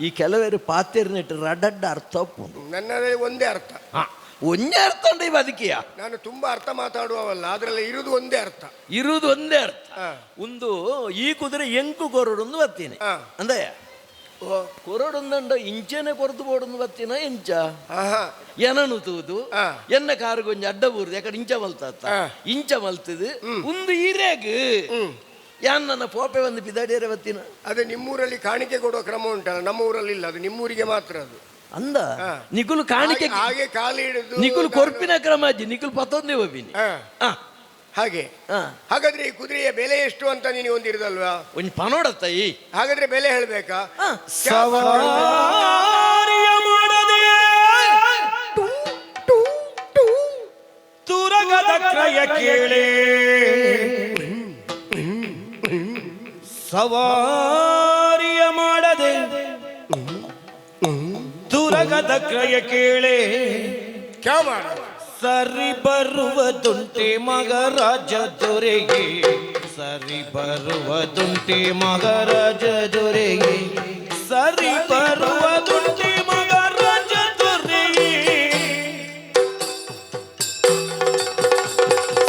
ಈ ಕೆಲವರು ಪಾತೆರ್ನೆಟ್ಟು ರಡ್ಡ ಅರ್ಥ ಒಪ್ಪುಂಡು. ನನ್ನಲ್ಲಿ ಒಂದೇ ಅರ್ಥ, ಒಂದೇ ಅರ್ಥ ಉಂಟು ಈ ಬದುಕಿಯ. ನಾನು ತುಂಬಾ ಅರ್ಥ ಮಾತಾಡುವವಲ್ಲ, ಅದ್ರಲ್ಲಿ ಇರುವುದು ಒಂದೇ ಅರ್ಥ. ಇರುವುದು ಒಂದೇ ಅರ್ಥ. ಒಂದು ಈ ಕುದುರೆ ಎಂಕು ಕೊರಡೊಂದು ಬರ್ತೀನಿ ಅಂದೆ ಕೊರಡೊಂದಂಡ ಇಂಚನೆ ಕೊರತು ಬೋಡೊಂದು ಬರ್ತೀನ ಎಂಚ ಎನನು ತೂದು ಎನ್ನ ಕಾರುಗೊಂಜ ಅಡ್ಡ ಬೂರ್ದು ಯಾಕಡೆ ಇಂಚ ಮಲ್ತ ಇಂಚ ಮಲ್ತದು ಒಂದು ಹಿರೇಗ್ ಯಾನ್ ನನ್ನ ಪೋಪೆ ಒಂದು ಬಿದಾಡಿಯರೆ ಬತ್ತಿನ. ಅದೇ ನಿಮ್ಮೂರಲ್ಲಿ ಕಾಣಿಕೆ ಕೊಡುವ ಕ್ರಮ ಉಂಟಲ್ಲ, ನಮ್ಮ ಊರಲ್ಲಿ ಇಲ್ಲ, ಅದು ನಿಮ್ಮೂರಿಗೆ ಮಾತ್ರ. ಅದು ಅಂದ ನಿಕುಲು ಕಾಣಿಕೆ ಹಾಗೆ ಕಾಲು ಹಿಡಿದು ನಿಕುಲು ಕೊರ್ಪಿನ ಕ್ರಮ ಅಜ್ಜಿ ನಿಕುಲು ಪತ್ತೊಂದೇ ಹೋಗ್ಬಿನಿ ಹಾಗೆ. ಹಾಗಾದ್ರೆ ಈ ಕುದುರೆಯ ಬೆಲೆ ಎಷ್ಟು ಅಂತ ನಿನಗೆ ಒಂದಿರದಲ್ವಾ? ಒಂದು ಪನೋಡತ್ತಾಯಿ. ಹಾಗಾದ್ರೆ ಬೆಲೆ ಹೇಳ್ಬೇಕಾ? ಸವಾರಿಯ ಮಾಡದೆ ತುರಗದ ಕ್ರಯ ಕೇಳೆ, ಸವಾರಿಯ ಮಾಡದೆ ತುರಗದ ಕ್ರಯ ಕೇಳೆ. ಕ್ಯಾ ಮಾಡ ಸರಿ ಬರುವುದುಂಟೆ ಮಗರಾಜ ದೊರೆಗೆ, ಸರಿ ಬರುವುದುಂಟೆ ಮಗರಾಜ ದೊರೆಗೆ, ಸರಿ ಬರುವುದುಂಟೆ ಮಗರಾಜ ದೊರೆಗೆ.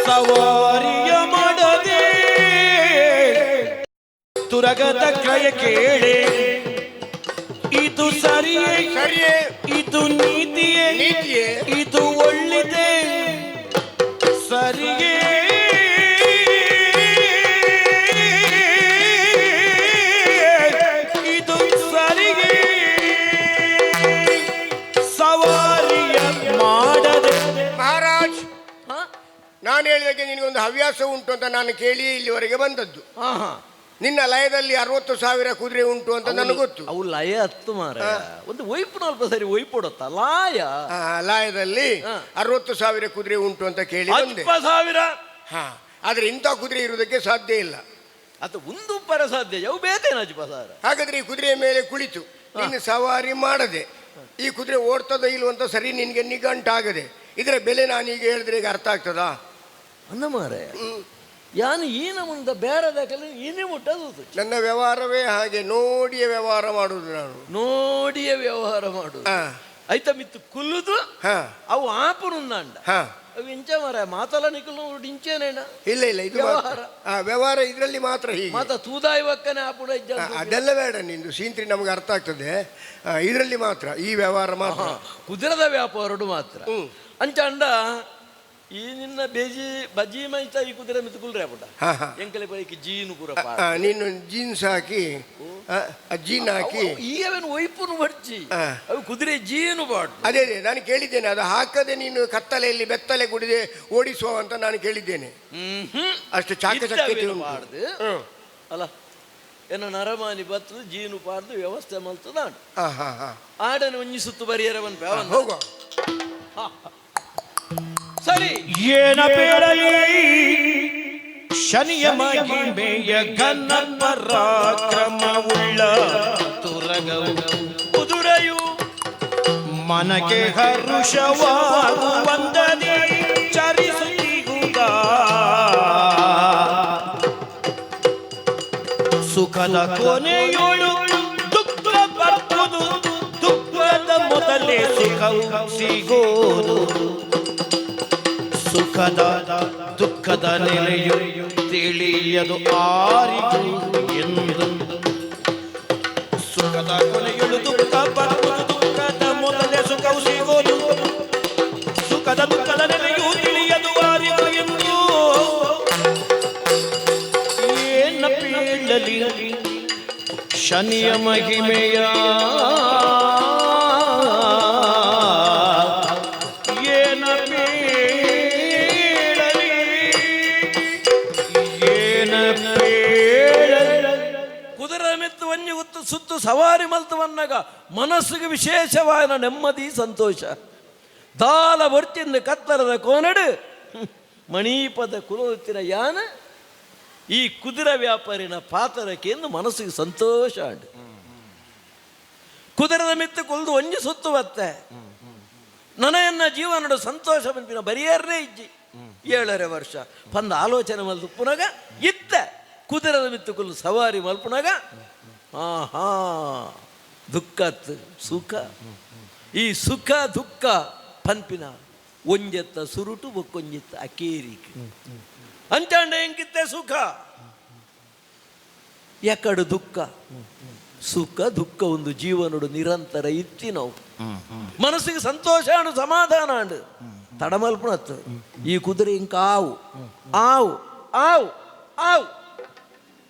ಸವಾರಿಯ ಮಾಡದೆ ತುರಗದ ಕ್ರಯ ಕೇಳೆ, ಇದು ಸರಿಯೇ ಸರಿಯೇ, ಇದು ನೀತಿಯೇ ನೀತಿಯೇ, ಇದು ಒಳ್ಳೆದೇ ಸರಿಯೇ. ಇದು ಸರಿಯೇ ಸವಾರಿಯ ಮಾಡದೆ. ಮಹಾರಾಜ್, ನಾನು ಹೇಳಿದಾಗೆ ನಿನಗೊಂದು ಹವ್ಯಾಸ ಉಂಟು ಅಂತ ನಾನು ಕೇಳಿ ಇಲ್ಲಿವರೆಗೆ ಬಂದದ್ದು. ನಿನ್ನ ಲಯದಲ್ಲಿ 60,000 ಕುದುರೆ ಉಂಟು ಅಂತ ನನಗೆ ಗೊತ್ತು. ಅವು ಲಯ ಹತ್ತು ಮಾರ ಒಂದು ಒಯ್ಪು ಅಲ್ಪ ಸರಿ ಒಯ್ಪೊಡತ್ತ ಲಾಯ ಆ, ಲಯದಲ್ಲಿ 60,000 ಕುದುರೆ ಉಂಟು ಅಂತ ಕೇಳಿ ಬಂದೆ. 10,000 ಹಾ, ಆದ್ರೆ ಇಂಥ ಕುದುರೆ ಇರುವುದಕ್ಕೆ ಸಾಧ್ಯ ಇಲ್ಲ. ಅದು ಒಂದು ಪರ ಸಾಧ್ಯ ಯಾವ ಬೇಕೇನ 10,000. ಹಾಗಾದ್ರೆ ಈ ಕುದುರೆಯ ಮೇಲೆ ಕುಳಿತು ನೀನು ಸವಾರಿ ಮಾಡದೆ ಈ ಕುದುರೆ ಓಡ್ತದೋ ಇಲ್ವ ಅಂತ ಸರಿ ನಿನ್ಗೆ ನಿಗಂಟಾಗದೆ ಇದರ ಬೆಲೆ ನಾನೀಗ ಹೇಳಿದ್ರೆ ಈಗ ಅರ್ಥ ಆಗ್ತದಾ? ಅನ್ನ ಮಾರೆ ಯಾನು ಈನ ಮುಂದೆ ಬೇರೆದಕ್ಕೆ ಈನೇ ಮುಟ್ಟದು ನನ್ನ ವ್ಯವಹಾರವೇ ಹಾಗೆ, ನೋಡಿಯೇ ವ್ಯವಹಾರ ಮಾಡುದು ನಾನು. ನೋಡಿಯೇ ವ್ಯವಹಾರ ಮಾಡುದು ಹಾ, ಆಯ್ತಾ ಮಿತ್ತು ಕುಲ್ಲುದು ಹಾ, ಅವು ಆಪುನುಂದಾಂಡ ಹಾ. ಅವು ಇಂಚ ಮಾರ ಮಾತಲ್ಲ ನಿಕಲು ಇಂಚೇನೇನ ಇಲ್ಲ ಇಲ್ಲ, ಇದು ವ್ಯವಹಾರ. ವ್ಯವಹಾರ ಇದರಲ್ಲಿ ಮಾತ್ರ ಹೀಗೆ. ಮಾತ ತೂದಾಯ್ವಕ್ಕನೆ ಆಪುಡ ಇಜ್ಜ ಅದೆಲ್ಲ ಬೇಡ, ನಿಂದು ಸೀಂತ್ರಿ ನಮ್ಗೆ ಅರ್ಥ ಆಗ್ತದೆ. ಇದರಲ್ಲಿ ಮಾತ್ರ ಈ ವ್ಯವಹಾರ ಮಾತ್ರ. ಕುದುರೆದ ವ್ಯಾಪಾರಡು ಮಾತ್ರ ಹ್ಮ್. ಅಂಚ ಅಂಡ ಈ ನಿನ್ನ ಬೇಜಿ ಬಜ್ಜಿ ಮೈತ ಈ ಕುದುರೆ ಮಿತ್ತು ಕುಲ್ರೆ ಆಪುಟ ಹಾ, ಹಾ. ಎಂಕಲೆ ಬೈಕಿ ಜೀನು ಪೂರ ನೀನು ಜೀನ್ಸ್ ಹಾಕಿ ಜೀನ್ ಹಾಕಿ ಈಗವೇನು ಒಯ್ಪುನು ಬಡ್ಚಿ ಆ. ಅವು ಕುದುರೆ ಜೀನು ಬಾಡು ಅದೇ ಅದೇ ನಾನು ಕೇಳಿದ್ದೇನೆ, ಅದು ಹಾಕದೆ ನೀನು ಕತ್ತಲೆಯಲ್ಲಿ ಬೆತ್ತಲೆ ಕುಡಿದೆ ಓಡಿಸುವ ಅಂತ ನಾನು ಕೇಳಿದ್ದೇನೆ. ಅಷ್ಟು ಚಾಕಚಕ್ಯತೆ ಉಂಟು. ಬಾರ್ದು ಹ್ಮ್. ಅಲ್ಲ ಏನ ನರಮಾನಿ ಬತ್ತದು ಜೀನು ಪಾರ್ದು ವ್ಯವಸ್ಥೆ ಮಲ್ತದ ಆಡು ಹಾ, ಹಾ, ಹಾ. ಆಡನ್ನು ಒಂಜಿ ಸುತ್ತು ಬರಿಯರ ಬಂದ ಹೋಗುವ. ಸರಿ ಏನ ಬೇಡಲಿ ಶನಿಯ ಮಹಿಮೆಯ ಘನ ಪರಾಕ್ರಮವುಳ್ಳ ತುರಗವು ಕುದುರೆಯು ಮನಗೆ ಹರುಷವಾಗುವಂದದಿ ಚರಿಸುತ್ತಿಗುದ ಸುಖದ ಕೊನೆಯೋಳು ದುಃಖ ಬರ್ತುದು ದುಃಖದ ಮೊದಲೇ ಸುಖವು ಸಿಗೋದು ಸುಖದ ದುಃಖದ ನೆಲೆಯು ತಿಳಿಯದು ಆರಿಗೂ ಎಂದು ಸುಖದ ಕೊನೆಯಳು ದುಃಖ ಬರುವುದು ದುಃಖದ ಮೊದಲೇ ಸುಖವು ಸಿಗೋದು ಸುಖದ ದುಃಖದ ನೆಲೆಯು ತಿಳಿಯದು ಆರಿಗೂ ಎಂದು ಏನ ಪೇಳಲಿ ಶನಿಯ ಮಹಿಮೆಯ ಸುತ್ತು ಸವಾರಿ ಮಲ್ತವನ್ನಾಗ ಮನಸ್ಸಿಗೆ ವಿಶೇಷವಾದ ನೆಮ್ಮದಿ ಸಂತೋಷ ದಾಲ ಬರ್ತಿಂದ ಕತ್ತರದ ಕೋನಡು ಮಣೀಪದ ಕುಲೋತ್ತಿನ ಯಾನ ಈ ಕುದುರೆ ವ್ಯಾಪಾರಿನ ಪಾತರಕ್ಕೆಂದು ಮನಸ್ಸಿಗೆ ಸಂತೋಷ ಅಂಡು ಕುದುರೆದ ಮಿತ್ತು ಕೊಲ್ದು ಒಂಜಿ ಸುತ್ತು ಬತ್ತೆ ನನಯನ್ನ ಜೀವನಡು ಸಂತೋಷ ಬಂಪಿನ ಬರಿಯರ್ನೇ ಇಜ್ಜಿ 7 ವರ್ಷ ಪಂದ ಆಲೋಚನೆ ಮಲ್ತು ಪುನಗ ಇತ್ತ ಕುದುರೆದ ಮಿತ್ತು ಕೊಲ್ಲು ಸವಾರಿ ಮಲ್ಪುನಗ ಆಹಾ ದುಃಖತ್ ಸುಖ ಈ ಸುಖ ದುಃಖ ಪನ್ಪಿನ ಒಂಜೆತ್ತ ಸುರುಟು ಬೊಕ್ಕೊಂಜಿತ್ತ ಅಕೇರಿಕೆ ಅಂಚಾಂಡ ಹೆಂಗಿತ್ತೆ ಸುಖ ಎಕಡು ದುಃಖ ಸುಖ ದುಃಖ ಒಂದು ಜೀವನಡು ನಿರಂತರ ಇತ್ತಿ ನಾವು ಮನಸ್ಸಿಗೆ ಸಂತೋಷ ಅಂಡು ಸಮಾಧಾನ ಅಂಡು ತಡಮಲ್ಪುಣತ್ತು ಈ ಕುದುರೆ ಇಂಕ ಆವು ಆವು ಆವು ಆವು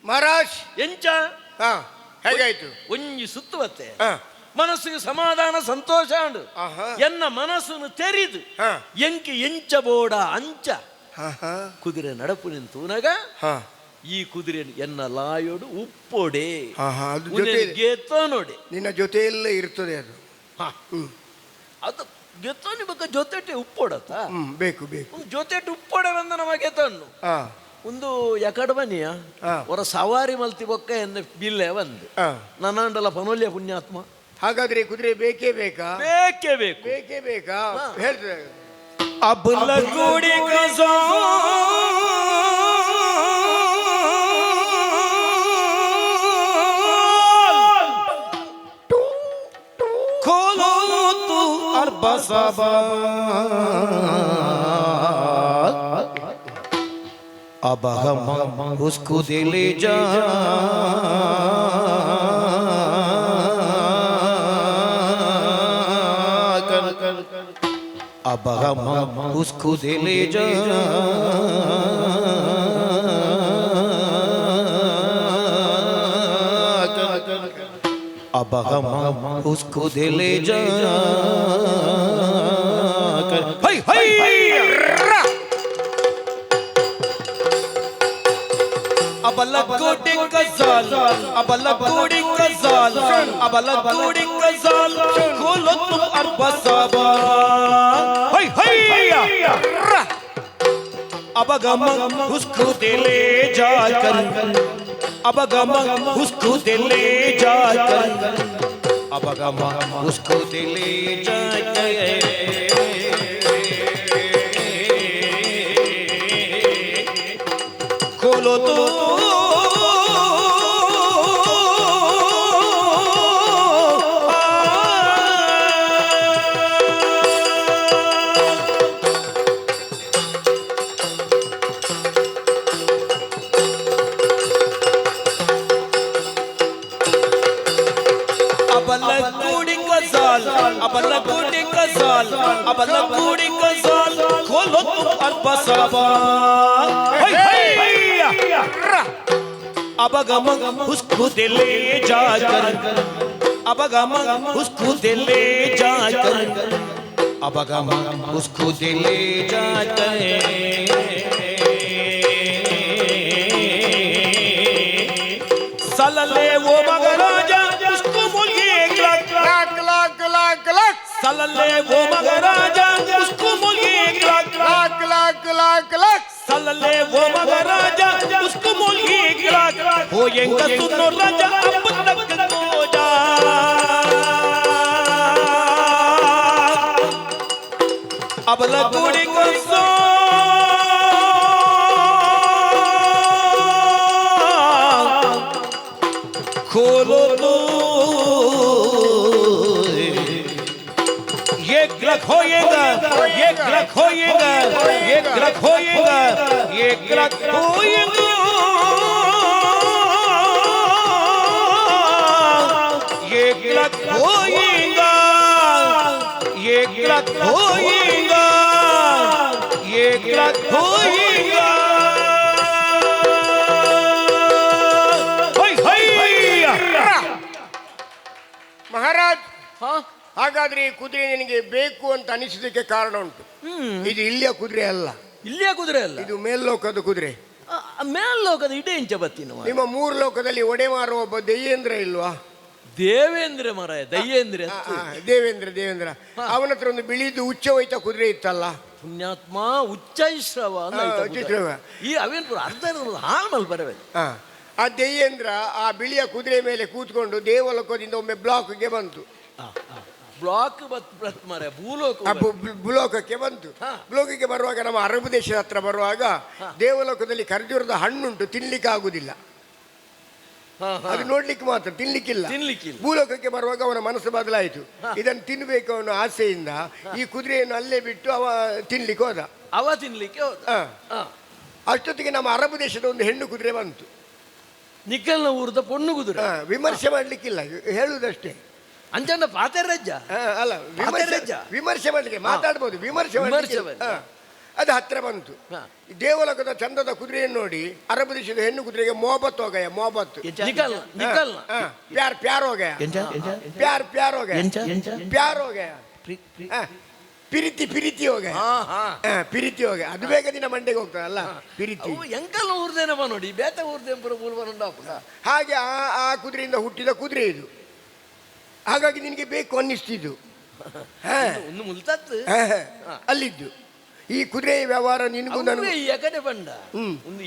ಮಹಾರಾಜ್ ಎಂಚ ಹಾ, ಹೇಗಾಯ್ತು? ಒಂಜಿ ಸುತ್ತು ಬತ್ತೆ ಹಾ, ಮನಸ್ಸಿಗೆ ಸಮಾಧಾನ ಸಂತೋಷ ಅಂಡು ಆಹಾ. ಎನ್ನ ಮನಸ್ಸನ್ನು ತೆರಿದು ಹಾ. ಎಂಕಿ ಎಂಚಬೋಡ ಅಂಚ ಹಾ, ಹಾ, ಕುದುರೆ ನಡಪು ನಿಂತೂನಗ ಹಾ, ಈ ಕುದುರೆ ಎನ್ನ ಲಾಯೋಡು ಉಪ್ಪೊಡೆ ಹಾ, ಹಾ, ಅದು ಜೊತೆ ಗೆತ್ತೋ ನೋಡಿ ನಿನ್ನ ಜೊತೆಯಲ್ಲೇ ಇರ್ತದೆ ಅದು. ಅದು ಗೆತ್ತೋನಿ ಬಗ್ಗೆ ಜೊತೆಟೆ ಉಪ್ಪೊಡತ್ತ ಬೇಕು ಬೇಕು. ಒಂದು ಜೊತೆಟು ಉಪ್ಪೊಡೆ ಬಂದ ನಮ್ಮ ಗೆತ್ತನ್ನು ಹಾ, ಒಂದು ಎಕಡ ಬನ್ನಿಯ ಹಾ. ಹೊರ ಸವಾರಿ ಮಲ್ತಿ ಬೊಕ್ಕ ಎನ್ನ ಬಿಲ್ಲೆ ಬಂದು ಹಾ. ನನ್ನಂಡಲ ಪನೋಲ್ಯ ಪುಣ್ಯಾತ್ಮ ಹಾಗಾದ್ರೆ ಕುದುರೆ ಬೇಕೇ ಬೇಕಾ? ಬೇಕೇ ಬೇಕು ಬೇಕೇ ಬೇಕಾ ಹೇಳ್ತಾರೆ. ಅಬಲ ಗೂಡಿ ಕಸ खोलो अरबा सबा अब हम उसको दे ले जा अब हम उसको दे ले जा अब हम उसको दे ले जा हाय हाय أبلا كودي كزال أبلا كودي كزال أبلا كودي كزال كلهم أربع سبا هاي هاي अब गम उसको दे ले जाकर अब गम उसको दे ले जाकर अब गम उसको दे ले जाकर खोलो तो अबला कूड़ी कसाल अबला कूड़ी कसाल खोलो तुम अरबा सबा अब गम उसको दे ले जाकर अब गम उसको दे ले जाकर अब गम उसको दे ले जाकर सलले वो मगराजा उसको बोलिए सलले वो मगराजा उसको बोलिए सलले वो मगराजा उसको बोलिए हो ये सुनो राजा अब तक तो जा अब लगोड़ी को सो खोलो तो ग्रह होएगा ये ग्रह होएगा ये ग्रह होएगा ये ग्रह होएगा ये ग्रह होएगा ये ग्रह होएगा ये ग्रह होएगा महाराज ಹಾಗಾದ್ರೆ ಈ ಕುದುರೆ ನಿನಗೆ ಬೇಕು ಅಂತ ಅನಿಸೋದಕ್ಕೆ ಕಾರಣ ಉಂಟು. ಇದು ಇಲ್ಲಿಯ ಕುದುರೆ ಅಲ್ಲ, ಇಲ್ಲಿಯ ಕುದುರೆ ಅಲ್ಲ, ಇದು ಮೇಲ್ಲೋಕದ ಕುದುರೆ. ಮೇಲ್ಲೋಕದ ಇಡೇ ಇಂಚ ಬತ್ತೀನಿ. ನಿಮ್ಮ ಮೂರು ಲೋಕದಲ್ಲಿ ಒಡೆ ಮಾರುವ ಒಬ್ಬ ದಯ್ಯೇಂದ್ರ ಇಲ್ವಾ? ದೇವೇಂದ್ರ ಮರಾಯ ದಯ್ಯೇಂದ್ರ ದೇವೇಂದ್ರ ಅವನ ಹತ್ರ ಒಂದು ಬಿಳಿದು ಉಚ್ಚ ಹೋಯ್ತ ಕುದುರೆ ಇತ್ತಲ್ಲ, ಪುಣ್ಯಾತ್ಮ ಉಚ್ಚೈಶ್ರವ ಈ ಅವೇನು ಅರ್ಧ ಹಾಳ್ಮಲ್ ಬರಬೇಕು. ಆ ದಯ್ಯೇಂದ್ರ ಆ ಬಿಳಿಯ ಕುದುರೆ ಮೇಲೆ ಕೂತ್ಕೊಂಡು ದೇವಲೋಕದಿಂದ ಒಮ್ಮೆ ಬ್ಲಾಕ್ಗೆ ಬಂತು. ಬ್ಲಾಕ್ ಭೂಲೋಕಕ್ಕೆ ಬಂತು. ಭೂಲೋಕಕ್ಕೆ ಬರುವಾಗ ನಮ್ಮ ಅರಬ್ ದೇಶದ ಹತ್ರ ಬರುವಾಗ ದೇವಲೋಕದಲ್ಲಿ ಖರ್ಜೂರದ ಹಣ್ಣುಂಟು, ತಿನ್ಲಿಕ್ಕೆ ಆಗುದಿಲ್ಲ, ಅದು ನೋಡ್ಲಿಕ್ಕೆ ಮಾತ್ರ, ತಿನ್ಲಿಕ್ಕಿಲ್ಲ. ಭೂಲೋಕಕ್ಕೆ ಬರುವಾಗ ಅವನ ಮನಸ್ಸು ಬದಲಾಯಿತು, ಇದನ್ನು ತಿನ್ಬೇಕು ಅನ್ನೋ ಆಸೆಯಿಂದ ಈ ಕುದುರೆಯನ್ನು ಅಲ್ಲೇ ಬಿಟ್ಟು ಅವ ತಿನ್ಲಿಕ್ಕೆ ಹೋದ. ಅಷ್ಟೊತ್ತಿಗೆ ನಮ್ಮ ಅರಬ್ ದೇಶದ ಒಂದು ಹೆಣ್ಣು ಕುದುರೆ ಬಂತು. ನಿಖಲ್ನ ಊರದ ಪೊಣ್ಣು ಕುದುರೆ. ವಿಮರ್ಶೆ ಮಾಡ್ಲಿಕ್ಕಿಲ್ಲ, ಹೇಳುವುದಷ್ಟೇ. ಅಂಚಂದ ಪಾತೆರಜ್ಜ ಅಲ್ಲ, ವಿಮರ್ಶೆ ಮಾಡ್ಲಿಕ್ಕೆ ಮಾತಾಡ್ಬೋದು, ವಿಮರ್ಶೆ ಅದು ಹತ್ರ ಬಂತು. ದೇವಲೋಕದ ಚಂದದ ಕುದುರೆಯನ್ನು ನೋಡಿ ಅರಬ್ ದೇಶದ ಹೆಣ್ಣು ಕುದುರೆಗೆ ಮೊಹಬತ್ ಹೋಗಯ, ಮೊಹಬತ್ ಪ್ಯಾರ್ ಹೋಗಯ, ಪ್ಯಾರ್ ಹೋಗಯ, ಪಿರಿತಿ ಹೋಗಯ, ಅದು ಬೇಗ ದಿನ ಮಂಡೆಗೆ ಹೋಗ್ತದಲ್ಲ ಪಿರಿತಿ. ಎಂಕಲ್ ಊರ್ದೇನಪ್ಪ ನೋಡಿ, ಬೇತ ಊರ್ದೇಂಪುರ ಹಾಗೆ ಆ ಕುದುರೆಯಿಂದ ಹುಟ್ಟಿದ ಕುದುರೆ ಇದು. ಹಾಗಾಗಿ ನಿನಗೆ ಬೇಕು ಅನ್ನಿಸ್ತಿದ್ದು ಅಲ್ಲಿದ್ದು. ಈ ಕುದುರೆ ವ್ಯವಹಾರ ನಿನಗೂ ನನಗೂ ಎಕಡೆ ಬಂಡ